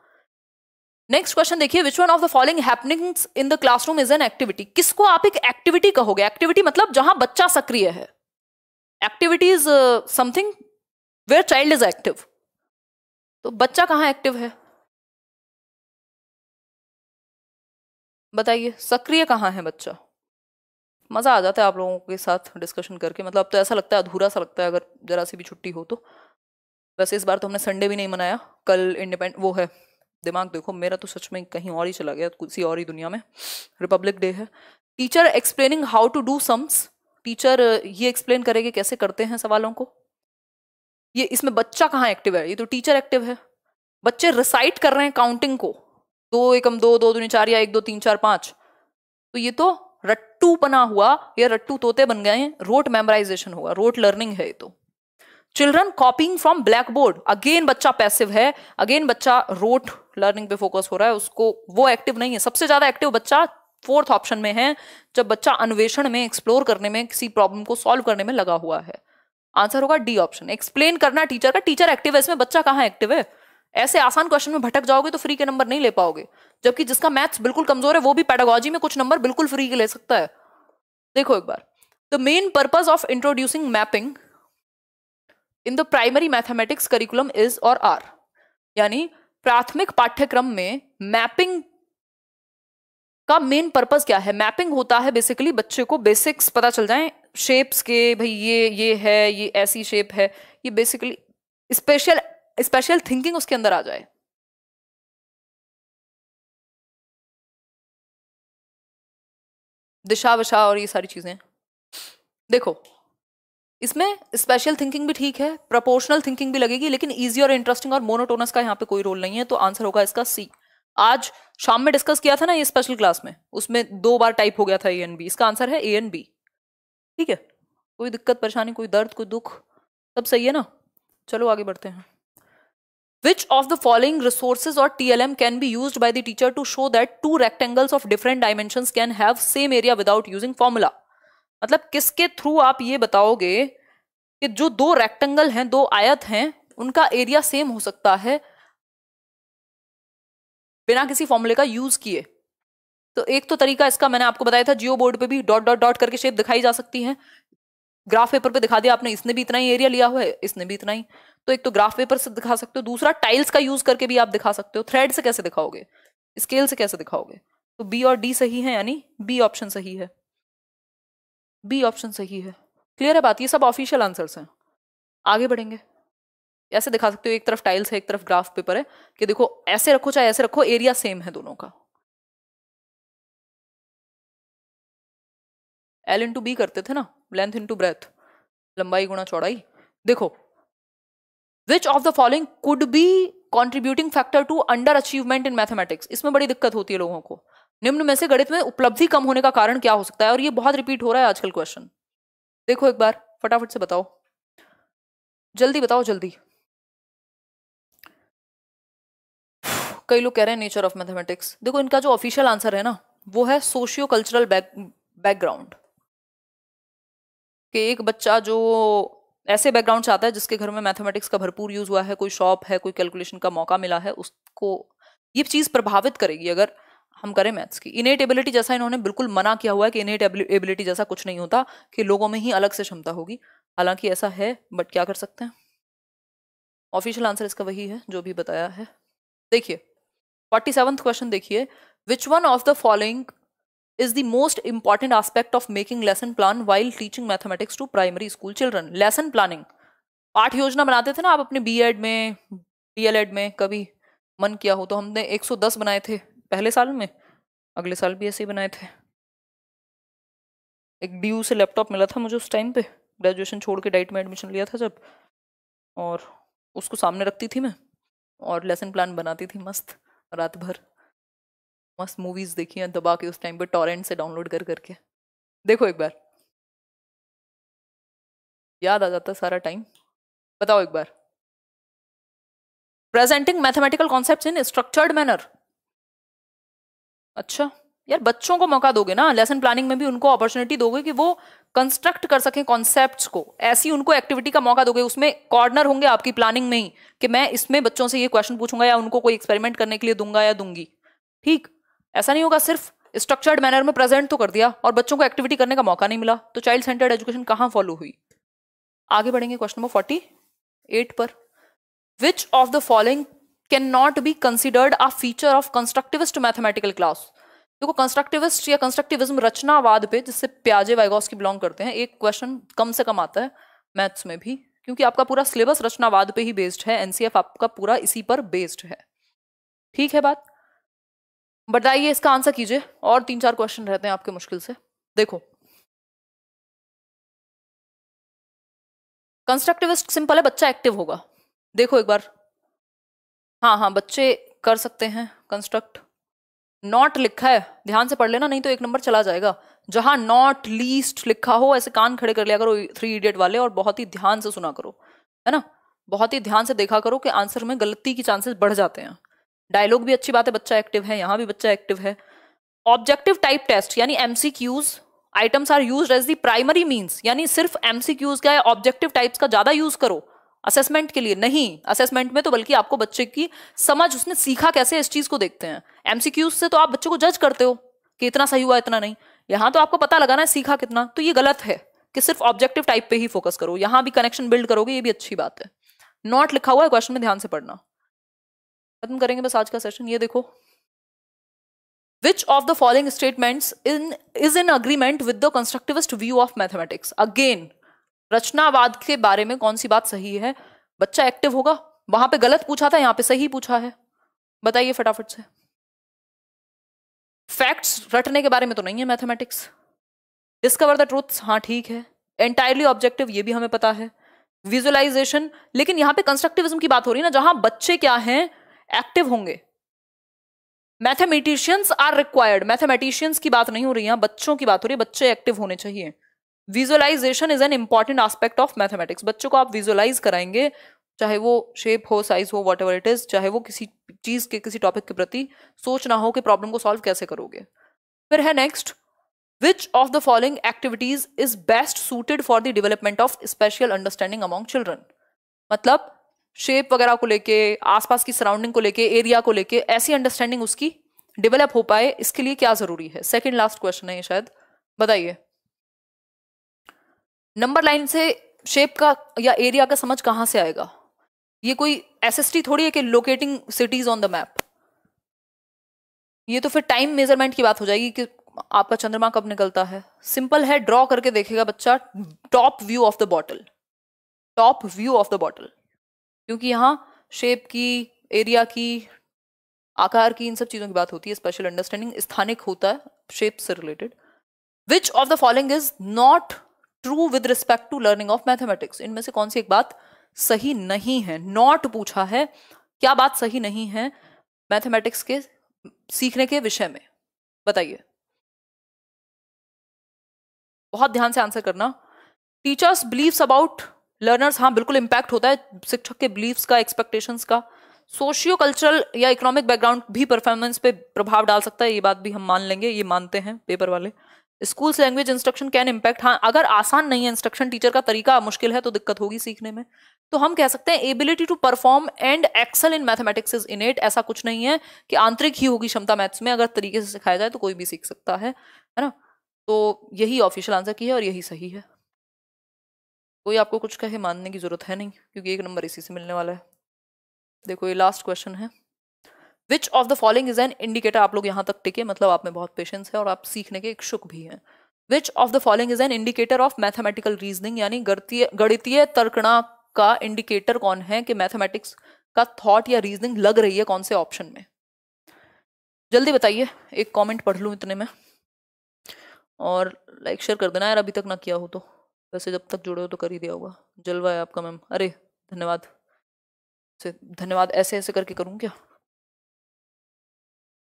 नेक्स्ट क्वेश्चन देखिए, विच one of the following happenings in the classroom is an activity, किसको आप एक एक्टिविटी कहोगे? एक्टिविटी मतलब जहां बच्चा सक्रिय है, activity is something where child is active, तो बच्चा कहां एक्टिव है बताइए, सक्रिय कहां है बच्चा? मजा आ जाता है आप लोगों के साथ डिस्कशन करके, मतलब अब तो ऐसा लगता है अधूरा सा लगता है अगर जरा सी भी छुट्टी हो तो। वैसे इस बार तो हमने संडे भी नहीं मनाया, कल इंडिपेंडेंट वो है, दिमाग देखो मेरा तो सच में कहीं और ही चला गया, किसी और ही दुनिया में, रिपब्लिक डे है। Teacher explaining how to do sums, teacher ये एक्सप्लेन करेंगे कैसे करते हैं सवालों को। ये इसमें बच्चा कहाँ एक्टिव है, ये तो टीचर एक्टिव है। बच्चे रिसाइट कर रहे हैं काउंटिंग को, 2 एकम 2, 2 दूनी 4 या 1 2 3 4 5, तो ये तो रट्टू बना हुआ या रट्टू तोते बन गए हैं, रोट मेमोराइजेशन हुआ, रोट लर्निंग है ये तो। Children कॉपिंग from black board, again बच्चा पैसिव है, अगेन बच्चा रोट लर्निंग पे फोकस हो रहा है, उसको वो एक्टिव नहीं है। सबसे ज्यादा एक्टिव बच्चा 4th ऑप्शन में है, जब बच्चा अन्वेषण में, एक्सप्लोर करने में, किसी प्रॉब्लम को सॉल्व करने में लगा हुआ है। आंसर होगा डी ऑप्शन, एक्सप्लेन करना टीचर का। टीचर एक्टिव है इसमें, बच्चा कहाँ एक्टिव है। ऐसे आसान क्वेश्चन में भटक जाओगे तो फ्री के नंबर नहीं ले पाओगे, जबकि जिसका मैथ्स बिल्कुल कमजोर है वो भी पेडागोजी में कुछ नंबर बिल्कुल फ्री के ले सकता है। देखो एक बार, the main purpose of introducing mapping in the primary mathematics curriculum is और आर, यानी प्राथमिक पाठ्यक्रम में मैपिंग का मेन पर्पस क्या है। मैपिंग होता है बेसिकली बच्चे को बेसिक्स पता चल जाए शेप्स के, भाई ये है, ये ऐसी शेप है, ये बेसिकली स्पेशल थिंकिंग उसके अंदर आ जाए। दिशा विशा और ये सारी चीजें। देखो इसमें स्पेशल थिंकिंग भी ठीक है, प्रोपोर्शनल थिंकिंग भी लगेगी, लेकिन इजी और इंटरेस्टिंग और मोनोटोनस का यहाँ पे कोई रोल नहीं है, तो आंसर होगा इसका सी। आज शाम में डिस्कस किया था ना ये स्पेशल क्लास में, उसमें 2 बार टाइप हो गया था ए एंड बी, इसका आंसर है ए एंड बी। ठीक है, कोई दिक्कत परेशानी, कोई दर्द, कोई दुख, सब सही है ना। चलो आगे बढ़ते हैं। Which of the following resources or TLM can be used by the teacher to show that 2 rectangles of different dimensions can have same area without using formula? मतलब किसके थ्रू आप ये बताओगे कि जो 2 रेक्टेंगल हैं, 2 आयत हैं, उनका एरिया सेम हो सकता है बिना किसी फॉर्मूले का यूज किए। तो एक तो तरीका इसका मैंने आपको बताया था, जियो बोर्ड पे भी डॉट डॉट डॉट करके शेप दिखाई जा सकती है, ग्राफ पेपर पे दिखा दिया आपने, इसने भी इतना ही एरिया लिया हुआ है, इसने भी इतना ही, तो एक तो ग्राफ पेपर से दिखा सकते हो, दूसरा टाइल्स का यूज करके भी आप दिखा सकते हो। थ्रेड से कैसे दिखाओगे, स्केल से कैसे दिखाओगे। तो बी और डी सही है, यानी बी ऑप्शन सही है, बी ऑप्शन सही है। क्लियर है बात, ये सब ऑफिशियल आंसर्स हैं। आगे बढ़ेंगे, ऐसे दिखा सकते हो, एक तरफ टाइल्स है एक तरफ ग्राफ पेपर है, कि देखो ऐसे रखो चाहे ऐसे रखो, एरिया सेम है दोनों का। एल इंटू बी करते थे ना, लेंथ इंटू ब्रेथ, लंबाई गुणा चौड़ाई। देखो which of the following could be contributing factor to under achievement in mathematics, इसमें बड़ी दिक्कत होती है लोगों को। निम्न में से गणित में उपलब्धि कम होने का कारण क्या हो सकता है, और ये बहुत रिपीट हो रहा है आजकल क्वेश्चन। देखो एक बार फटाफट से बताओ, जल्दी बताओ जल्दी। कई लोग कह रहे हैं नेचर ऑफ मैथमेटिक्स। देखो इनका जो ऑफिशियल आंसर है ना, वो है सोशियो कल्चरल बैकग्राउंड, कि एक बच्चा जो ऐसे बैकग्राउंड से आता है जिसके घर में मैथमेटिक्स का भरपूर यूज हुआ है, कोई शॉप है, कोई कैलकुलेशन का मौका मिला है, उसको ये चीज प्रभावित करेगी अगर हम करें मैथ्स की। इनेट एबिलिटी जैसा इन्होंने बिल्कुल मना किया हुआ है कि इनेट एबिलिटी जैसा कुछ नहीं होता, कि लोगों में ही अलग से क्षमता होगी, हालांकि ऐसा है, बट क्या कर सकते हैं। ऑफिशियल आंसर इसका वही है जो भी बताया है। देखिए 47th क्वेश्चन देखिए, विच one of the following is the most important aspect of making lesson plan while teaching mathematics to primary school children? lesson planning, पाठ योजना बनाते थे ना आप अपने बीएड में, डीएलएड में, कभी मन किया हो तो। हमने 110 बनाए थे पहले साल में, अगले साल भी ऐसे ही बनाए थे। एक ड्यू से लैपटॉप मिला था मुझे उस टाइम पे, ग्रेजुएशन छोड़ के डाइट में एडमिशन लिया था जब, और उसको सामने रखती थी मैं और लेसन प्लान बनाती थी मस्त, रात भर मस्त मूवीज देखी हैं दबा के उस टाइम पे टॉरेंट से डाउनलोड कर करके। देखो एक बार, याद आ जाता सारा टाइम। बताओ एक बार, presenting mathematical concepts in structured manner. अच्छा यार, बच्चों को मौका दोगे ना, लेसन प्लानिंग में भी उनको अपॉर्चुनिटी दोगे कि वो कंस्ट्रक्ट कर सकें कॉन्सेप्ट्स को, ऐसी उनको एक्टिविटी का मौका दोगे। उसमें कॉर्नर होंगे आपकी प्लानिंग में ही कि मैं इसमें बच्चों से ये क्वेश्चन पूछूंगा या उनको कोई एक्सपेरिमेंट करने के लिए दूंगा या दूंगी। ठीक, ऐसा नहीं होगा सिर्फ स्ट्रक्चर्ड मैनर में प्रेजेंट तो कर दिया और बच्चों को एक्टिविटी करने का मौका नहीं मिला, तो चाइल्ड सेंटर्ड एजुकेशन कहां फॉलो हुई। आगे बढ़ेंगे क्वेश्चन नंबर 48 पर। विच of the following can not be considered a feature of constructivist mathematical class. देखो कंस्ट्रक्टिविस्ट या कंस्ट्रक्टिविज्म रचनावाद पे, जिससे प्याजे वाइगॉस्की बिलोंग करते हैं, एक क्वेश्चन कम से कम आता है मैथ्स में भी, क्योंकि आपका पूरा सिलेबस रचनावाद पे ही बेस्ड है, एनसीएफ आपका पूरा इसी पर बेस्ड है। ठीक है बात, बताइए इसका आंसर कीजिए, और 3-4 क्वेश्चन रहते हैं आपके मुश्किल से। देखो कंस्ट्रक्टिविस्ट सिंपल है, बच्चा एक्टिव होगा। देखो एक बार, हाँ हाँ बच्चे कर सकते हैं कंस्ट्रक्ट। नॉट लिखा है, ध्यान से पढ़ लेना नहीं तो एक नंबर चला जाएगा। जहां नॉट लीस्ट लिखा हो ऐसे कान खड़े कर लिया करो 3 इडियट वाले, और बहुत ही ध्यान से सुना करो, है ना। बहुत ही ध्यान से देखा करो कि आंसर में गलती की चांसेस बढ़ जाते हैं। डायलॉग भी अच्छी बात है, बच्चा एक्टिव है, यहां भी बच्चा एक्टिव है। ऑब्जेक्टिव टाइप टेस्ट यानी MCQs items are used as the primary means, यानी सिर्फ एमसीक्यूज का या ऑब्जेक्टिव टाइप्स का ज्यादा यूज करो असेसमेंट के लिए, नहीं असेसमेंट में तो बल्कि आपको बच्चे की समझ, उसने सीखा कैसे इस चीज को देखते हैं। एमसीक्यूज से तो आप बच्चे को जज करते हो कि इतना सही हुआ इतना नहीं, यहां तो आपको पता लगाना है सीखा कितना। तो ये गलत है कि सिर्फ ऑब्जेक्टिव टाइप पे ही फोकस करो, यहां भी कनेक्शन बिल्ड करोगे, ये भी अच्छी बात है। नॉट लिखा हुआ है क्वेश्चन में, ध्यान से पढ़ना। खत्म करेंगे बस आज का सेशन। ये देखो, Which of the following statements is in agreement with the constructivist view of mathematics? Again, रचनावाद के बारे में कौन सी बात सही है? बच्चा एक्टिव होगा, वहां पे गलत पूछा था, यहां पे सही पूछा है, बताइए फटाफट से। फैक्ट्स रटने के बारे में तो नहीं है मैथमेटिक्स। डिस्कवर द ट्रूथ्स, हाँ ठीक है। एंटायरली ऑब्जेक्टिव, ये भी हमें पता है। विजुअलाइजेशन, लेकिन यहां पे कंस्ट्रक्टिविज्म की बात हो रही है ना, जहां बच्चे क्या हैं, एक्टिव होंगे। मैथमेटिशियंस आर रिक्वायर्ड, मैथमेटिशियंस की बात नहीं हो रही है, बच्चों की बात हो रही है, बच्चे एक्टिव होने चाहिए। Visualisation is an important aspect of mathematics, बच्चों को आप विजुअलाइज कराएंगे, चाहे वो शेप हो, साइज हो, वॉट एवर इट इज, चाहे वो किसी चीज के, किसी टॉपिक के प्रति सोचना हो कि प्रॉब्लम को सॉल्व कैसे करोगे। फिर है next, which of the following activities is best suited for the development of special understanding among children. मतलब शेप वगैरह को लेके, आसपास की सराउंडिंग को लेके, एरिया को लेके, ऐसी अंडरस्टैंडिंग उसकी डेवलप हो पाए, इसके लिए क्या जरूरी है। सेकंड लास्ट क्वेश्चन है ये शायद, बताइए। नंबर लाइन से शेप का या एरिया का समझ कहां से आएगा? ये कोई एसएसटी थोड़ी है कि locating CTs on the map. ये तो फिर टाइम मेजरमेंट की बात हो जाएगी कि आपका चंद्रमा कब निकलता है। सिंपल है, ड्रॉ करके देखेगा बच्चा top view of the bottle, top view of the bottle, क्योंकि यहां शेप की, एरिया की, आकार की, इन सब चीजों की बात होती है। स्पेशल अंडरस्टैंडिंग स्थानिक होता है शेप से related. Which of the following is not true with respect to learning of mathematics, इनमें से कौन सी एक बात सही नहीं है? नॉट पूछा है, क्या बात सही नहीं है मैथमेटिक्स के सीखने के विषय में, बताइए। बहुत ध्यान से आंसर करना। टीचर्स बिलीव्स अबाउट लर्नर्स, हाँ बिल्कुल इंपैक्ट होता है शिक्षक के बिलीव्स का, एक्सपेक्टेशंस का। सोशियो कल्चरल या इकोनॉमिक बैकग्राउंड भी परफॉर्मेंस पे प्रभाव डाल सकता है, ये बात भी हम मान लेंगे, ये मानते हैं पेपर वाले। Schools language instruction can impact, हाँ अगर आसान नहीं है इंस्ट्रक्शन, टीचर का तरीका मुश्किल है तो दिक्कत होगी सीखने में। तो हम कह सकते हैं ability to perform and excel in mathematics is innate. ऐसा कुछ नहीं है कि आंतरिक ही होगी क्षमता मैथ्स में, अगर तरीके से सिखाया जाए तो कोई भी सीख सकता है ना। तो यही ऑफिशियल आंसर की है और यही सही है। कोई आपको कुछ कहे मानने की जरूरत है नहीं, क्योंकि एक नंबर इसी से मिलने वाला है। देखो ये लास्ट क्वेश्चन है, विच of the following is an indicator. आप लोग यहां तक टिके, मतलब आप में बहुत पेशेंस है और आप सीखने के इच्छुक भी हैं। विच of the following is an indicator of mathematical reasoning, यानी गणितीय तर्कणा का इंडिकेटर कौन है कि मैथमेटिक्स का थॉट या रीजनिंग लग रही है कौन से ऑप्शन में? जल्दी बताइए, एक कमेंट पढ़ लूं इतने में, और लाइक शेयर कर देना यार अभी तक ना किया हो तो। वैसे जब तक जुड़े हो तो कर ही दिया होगा। जलवा है आपका मैम, अरे धन्यवाद से, धन्यवाद ऐसे ऐसे करके करूं क्या?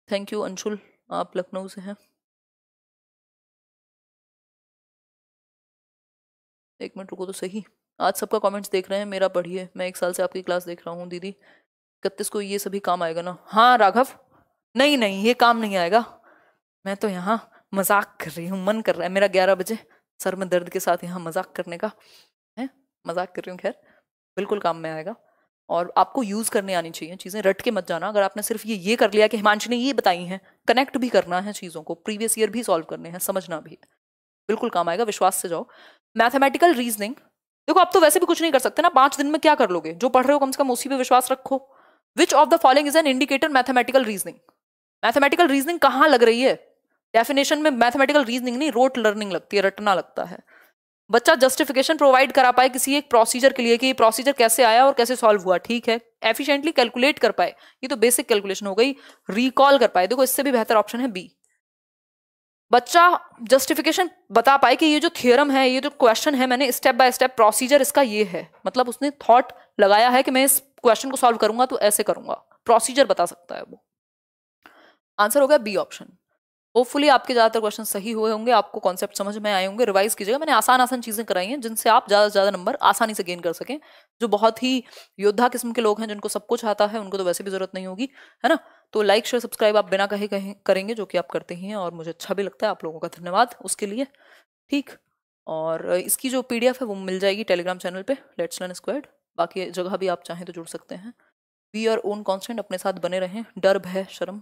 थैंक यू अंशुल, आप लखनऊ से हैं। एक मिनट रुको तो सही, आज सबका कमेंट्स देख रहे हैं, मेरा पढ़िए। मैं 1 साल से आपकी क्लास देख रहा हूँ दीदी। 31 को ये सभी काम आएगा ना? हाँ राघव, नहीं नहीं ये काम नहीं आएगा, मैं तो यहाँ मजाक कर रही हूँ, मन कर रहा है मेरा 11 बजे सर में दर्द के साथ यहाँ मजाक करने का है, मजाक कर रही हूँ। खैर बिल्कुल काम में आएगा, और आपको यूज करने आनी चाहिए चीजें, रट के मत जाना। अगर आपने सिर्फ ये कर लिया कि हिमांशी ने ये बताई हैं, कनेक्ट भी करना है चीजों को, प्रीवियस ईयर भी सॉल्व करने हैं, समझना भी है, बिल्कुल काम आएगा, विश्वास से जाओ। मैथमेटिकल रीजनिंग, देखो आप तो वैसे भी कुछ नहीं कर सकते ना, 5 दिन में क्या कर लोगे? जो पढ़ रहे हो कम से कम उसी पे विश्वास रखो। विच of the following is an indicator mathematical reasoning, mathematical reasoning कहाँ लग रही है? डेफिनेशन में मैथमेटिकल रीजनिंग नहीं, रोट लर्निंग लगती है, रटना लगता है। बच्चा जस्टिफिकेशन प्रोवाइड करा पाए किसी एक प्रोसीजर के लिए कि ये प्रोसीजर कैसे आया और कैसे सॉल्व हुआ, ठीक है। एफिशिएंटली कैलकुलेट कर पाए, ये तो बेसिक कैलकुलेशन हो गई। रिकॉल कर पाए, देखो इससे भी बेहतर ऑप्शन है बी। बच्चा जस्टिफिकेशन बता पाए कि ये जो थियरम है, ये जो क्वेश्चन है, मैंने स्टेप बाय स्टेप प्रोसीजर इसका ये है, मतलब उसने थॉट लगाया है कि मैं इस क्वेश्चन को सॉल्व करूंगा तो ऐसे करूंगा, प्रोसीजर बता सकता है वो। आंसर हो गया बी ऑप्शन। होपफुली आपके ज्यादातर क्वेश्चन सही हुए होंगे, आपको कॉन्सेप्ट समझ में आए होंगे। रिवाइज कीजिएगा, मैंने आसान आसान चीजें कराई हैं जिनसे आप ज्यादा से ज्यादा नंबर आसानी से गेन कर सकें। जो बहुत ही योद्धा किस्म के लोग हैं, जिनको सब कुछ आता है, उनको तो वैसे भी जरूरत नहीं होगी, है ना। तो लाइक शेयर सब्सक्राइब आप बिना कहे कहीं करेंगे, जो कि आप करते ही हैं, और मुझे अच्छा भी लगता है। आप लोगों का धन्यवाद उसके लिए। ठीक, और इसकी जो PDF है वो मिल जाएगी टेलीग्राम चैनल पे, लेट्स लर्न स्क्वायर्ड। बाकी जगह भी आप चाहें तो जुड़ सकते हैं। बी योर ओन कॉन्स्टेंट, अपने साथ बने रहें, डर भय शर्म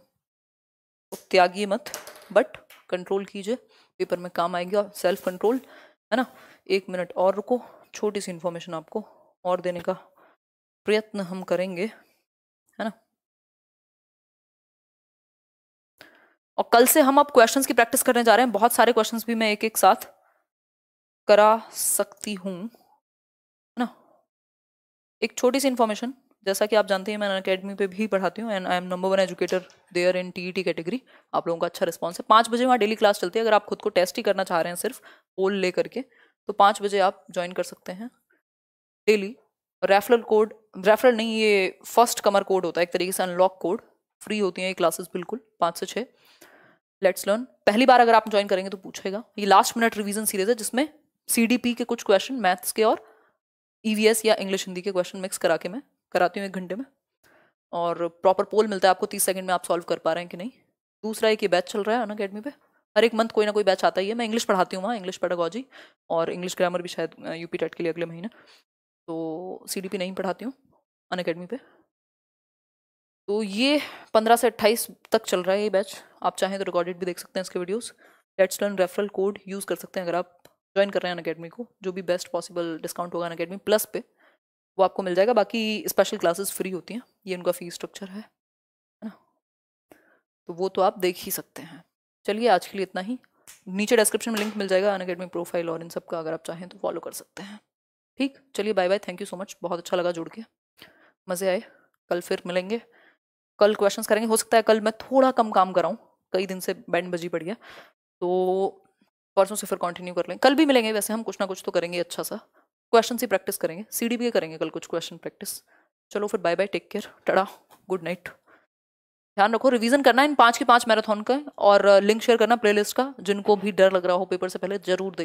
को त्यागिए मत, बट कंट्रोल कीजिए, पेपर में काम आएगी। और सेल्फ कंट्रोल, है ना। 1 मिनट और रुको, छोटी सी इंफॉर्मेशन आपको और देने का प्रयत्न हम करेंगे, है ना। और कल से हम अब क्वेश्चंस की प्रैक्टिस करने जा रहे हैं। बहुत सारे क्वेश्चंस भी मैं एक एक साथ करा सकती हूँ, है ना। एक छोटी सी इन्फॉर्मेशन, जैसा कि आप जानते हैं मैं अनअकैडमी पे भी पढ़ाती हूँ, and I am number 1 educator there in TET category. आप लोगों का अच्छा रिस्पॉन्स है। 5 बजे वहाँ डेली क्लास चलती है। अगर आप खुद को टेस्ट ही करना चाह रहे हैं सिर्फ पोल ले करके, तो 5 बजे आप ज्वाइन कर सकते हैं डेली। रेफरल कोड, रेफरल नहीं, ये फर्स्ट कमर कोड होता है एक तरीके से, अनलॉक कोड। फ्री होती हैं ये क्लासेस बिल्कुल, 5 से 6। लेट्स लर्न पहली बार अगर आप ज्वाइन करेंगे तो पूछेगा। ये लास्ट मिनट रिवीजन सीरीज है, जिसमें CDP के कुछ क्वेश्चन, मैथ्स के और EVS या इंग्लिश हिंदी के क्वेश्चन मिक्स करा के मैं कराती हूँ 1 घंटे में। और प्रॉपर पोल मिलता है आपको 30 सेकंड में, आप सॉल्व कर पा रहे हैं कि नहीं। दूसरा एक ये बैच चल रहा है अनअकैडमी पे, हर एक मंथ कोई ना कोई बैच आता ही है। मैं इंग्लिश पढ़ाती हूँ वहाँ, इंग्लिश पेडागोजी और इंग्लिश ग्रामर भी, शायद UP टेट के लिए अगले महीने। तो CDP नहीं पढ़ाती हूँ अनअकैडमी पे। तो ये 15 से 28 तक चल रहा है ये बैच। आप चाहें तो रिकॉर्डेड भी देख सकते हैं इसके videos. Let's learn referral code use कर सकते हैं अगर आप ज्वाइन कर रहे हैं अनअकैडमी को। जो भी बेस्ट पॉसिबल डिस्काउंट होगा अनअकैडमी प्लस पे, वो आपको मिल जाएगा। बाकी स्पेशल क्लासेस फ्री होती हैं, ये उनका फीस स्ट्रक्चर है ना। तो वो तो आप देख ही सकते हैं। चलिए आज के लिए इतना ही। नीचे डिस्क्रिप्शन में लिंक मिल जाएगा अनअकैडमी प्रोफाइल और इन सब का, अगर आप चाहें तो फॉलो कर सकते हैं। ठीक, चलिए bye bye, thank you so much, बहुत अच्छा लगा जुड़ के, मज़े आए। कल फिर मिलेंगे, कल क्वेश्चंस करेंगे। हो सकता है कल मैं थोड़ा कम काम कराऊँ, कई दिन से बैंड बजी पड़ी है, तो परसों से फिर कंटिन्यू कर लेंगे। कल भी मिलेंगे, वैसे हम कुछ ना कुछ तो करेंगे, अच्छा सा क्वेश्चन ही प्रैक्टिस करेंगे। CDP के करेंगे कल कुछ क्वेश्चन प्रैक्टिस। चलो फिर बाय बाय, टेक केयर, टाटा, गुड नाइट। ध्यान रखो, रिवीजन करना इन 5 के 5 मैराथन का, और लिंक शेयर करना प्लेलिस्ट का। जिनको भी डर लग रहा हो पेपर से पहले, जरूर देख।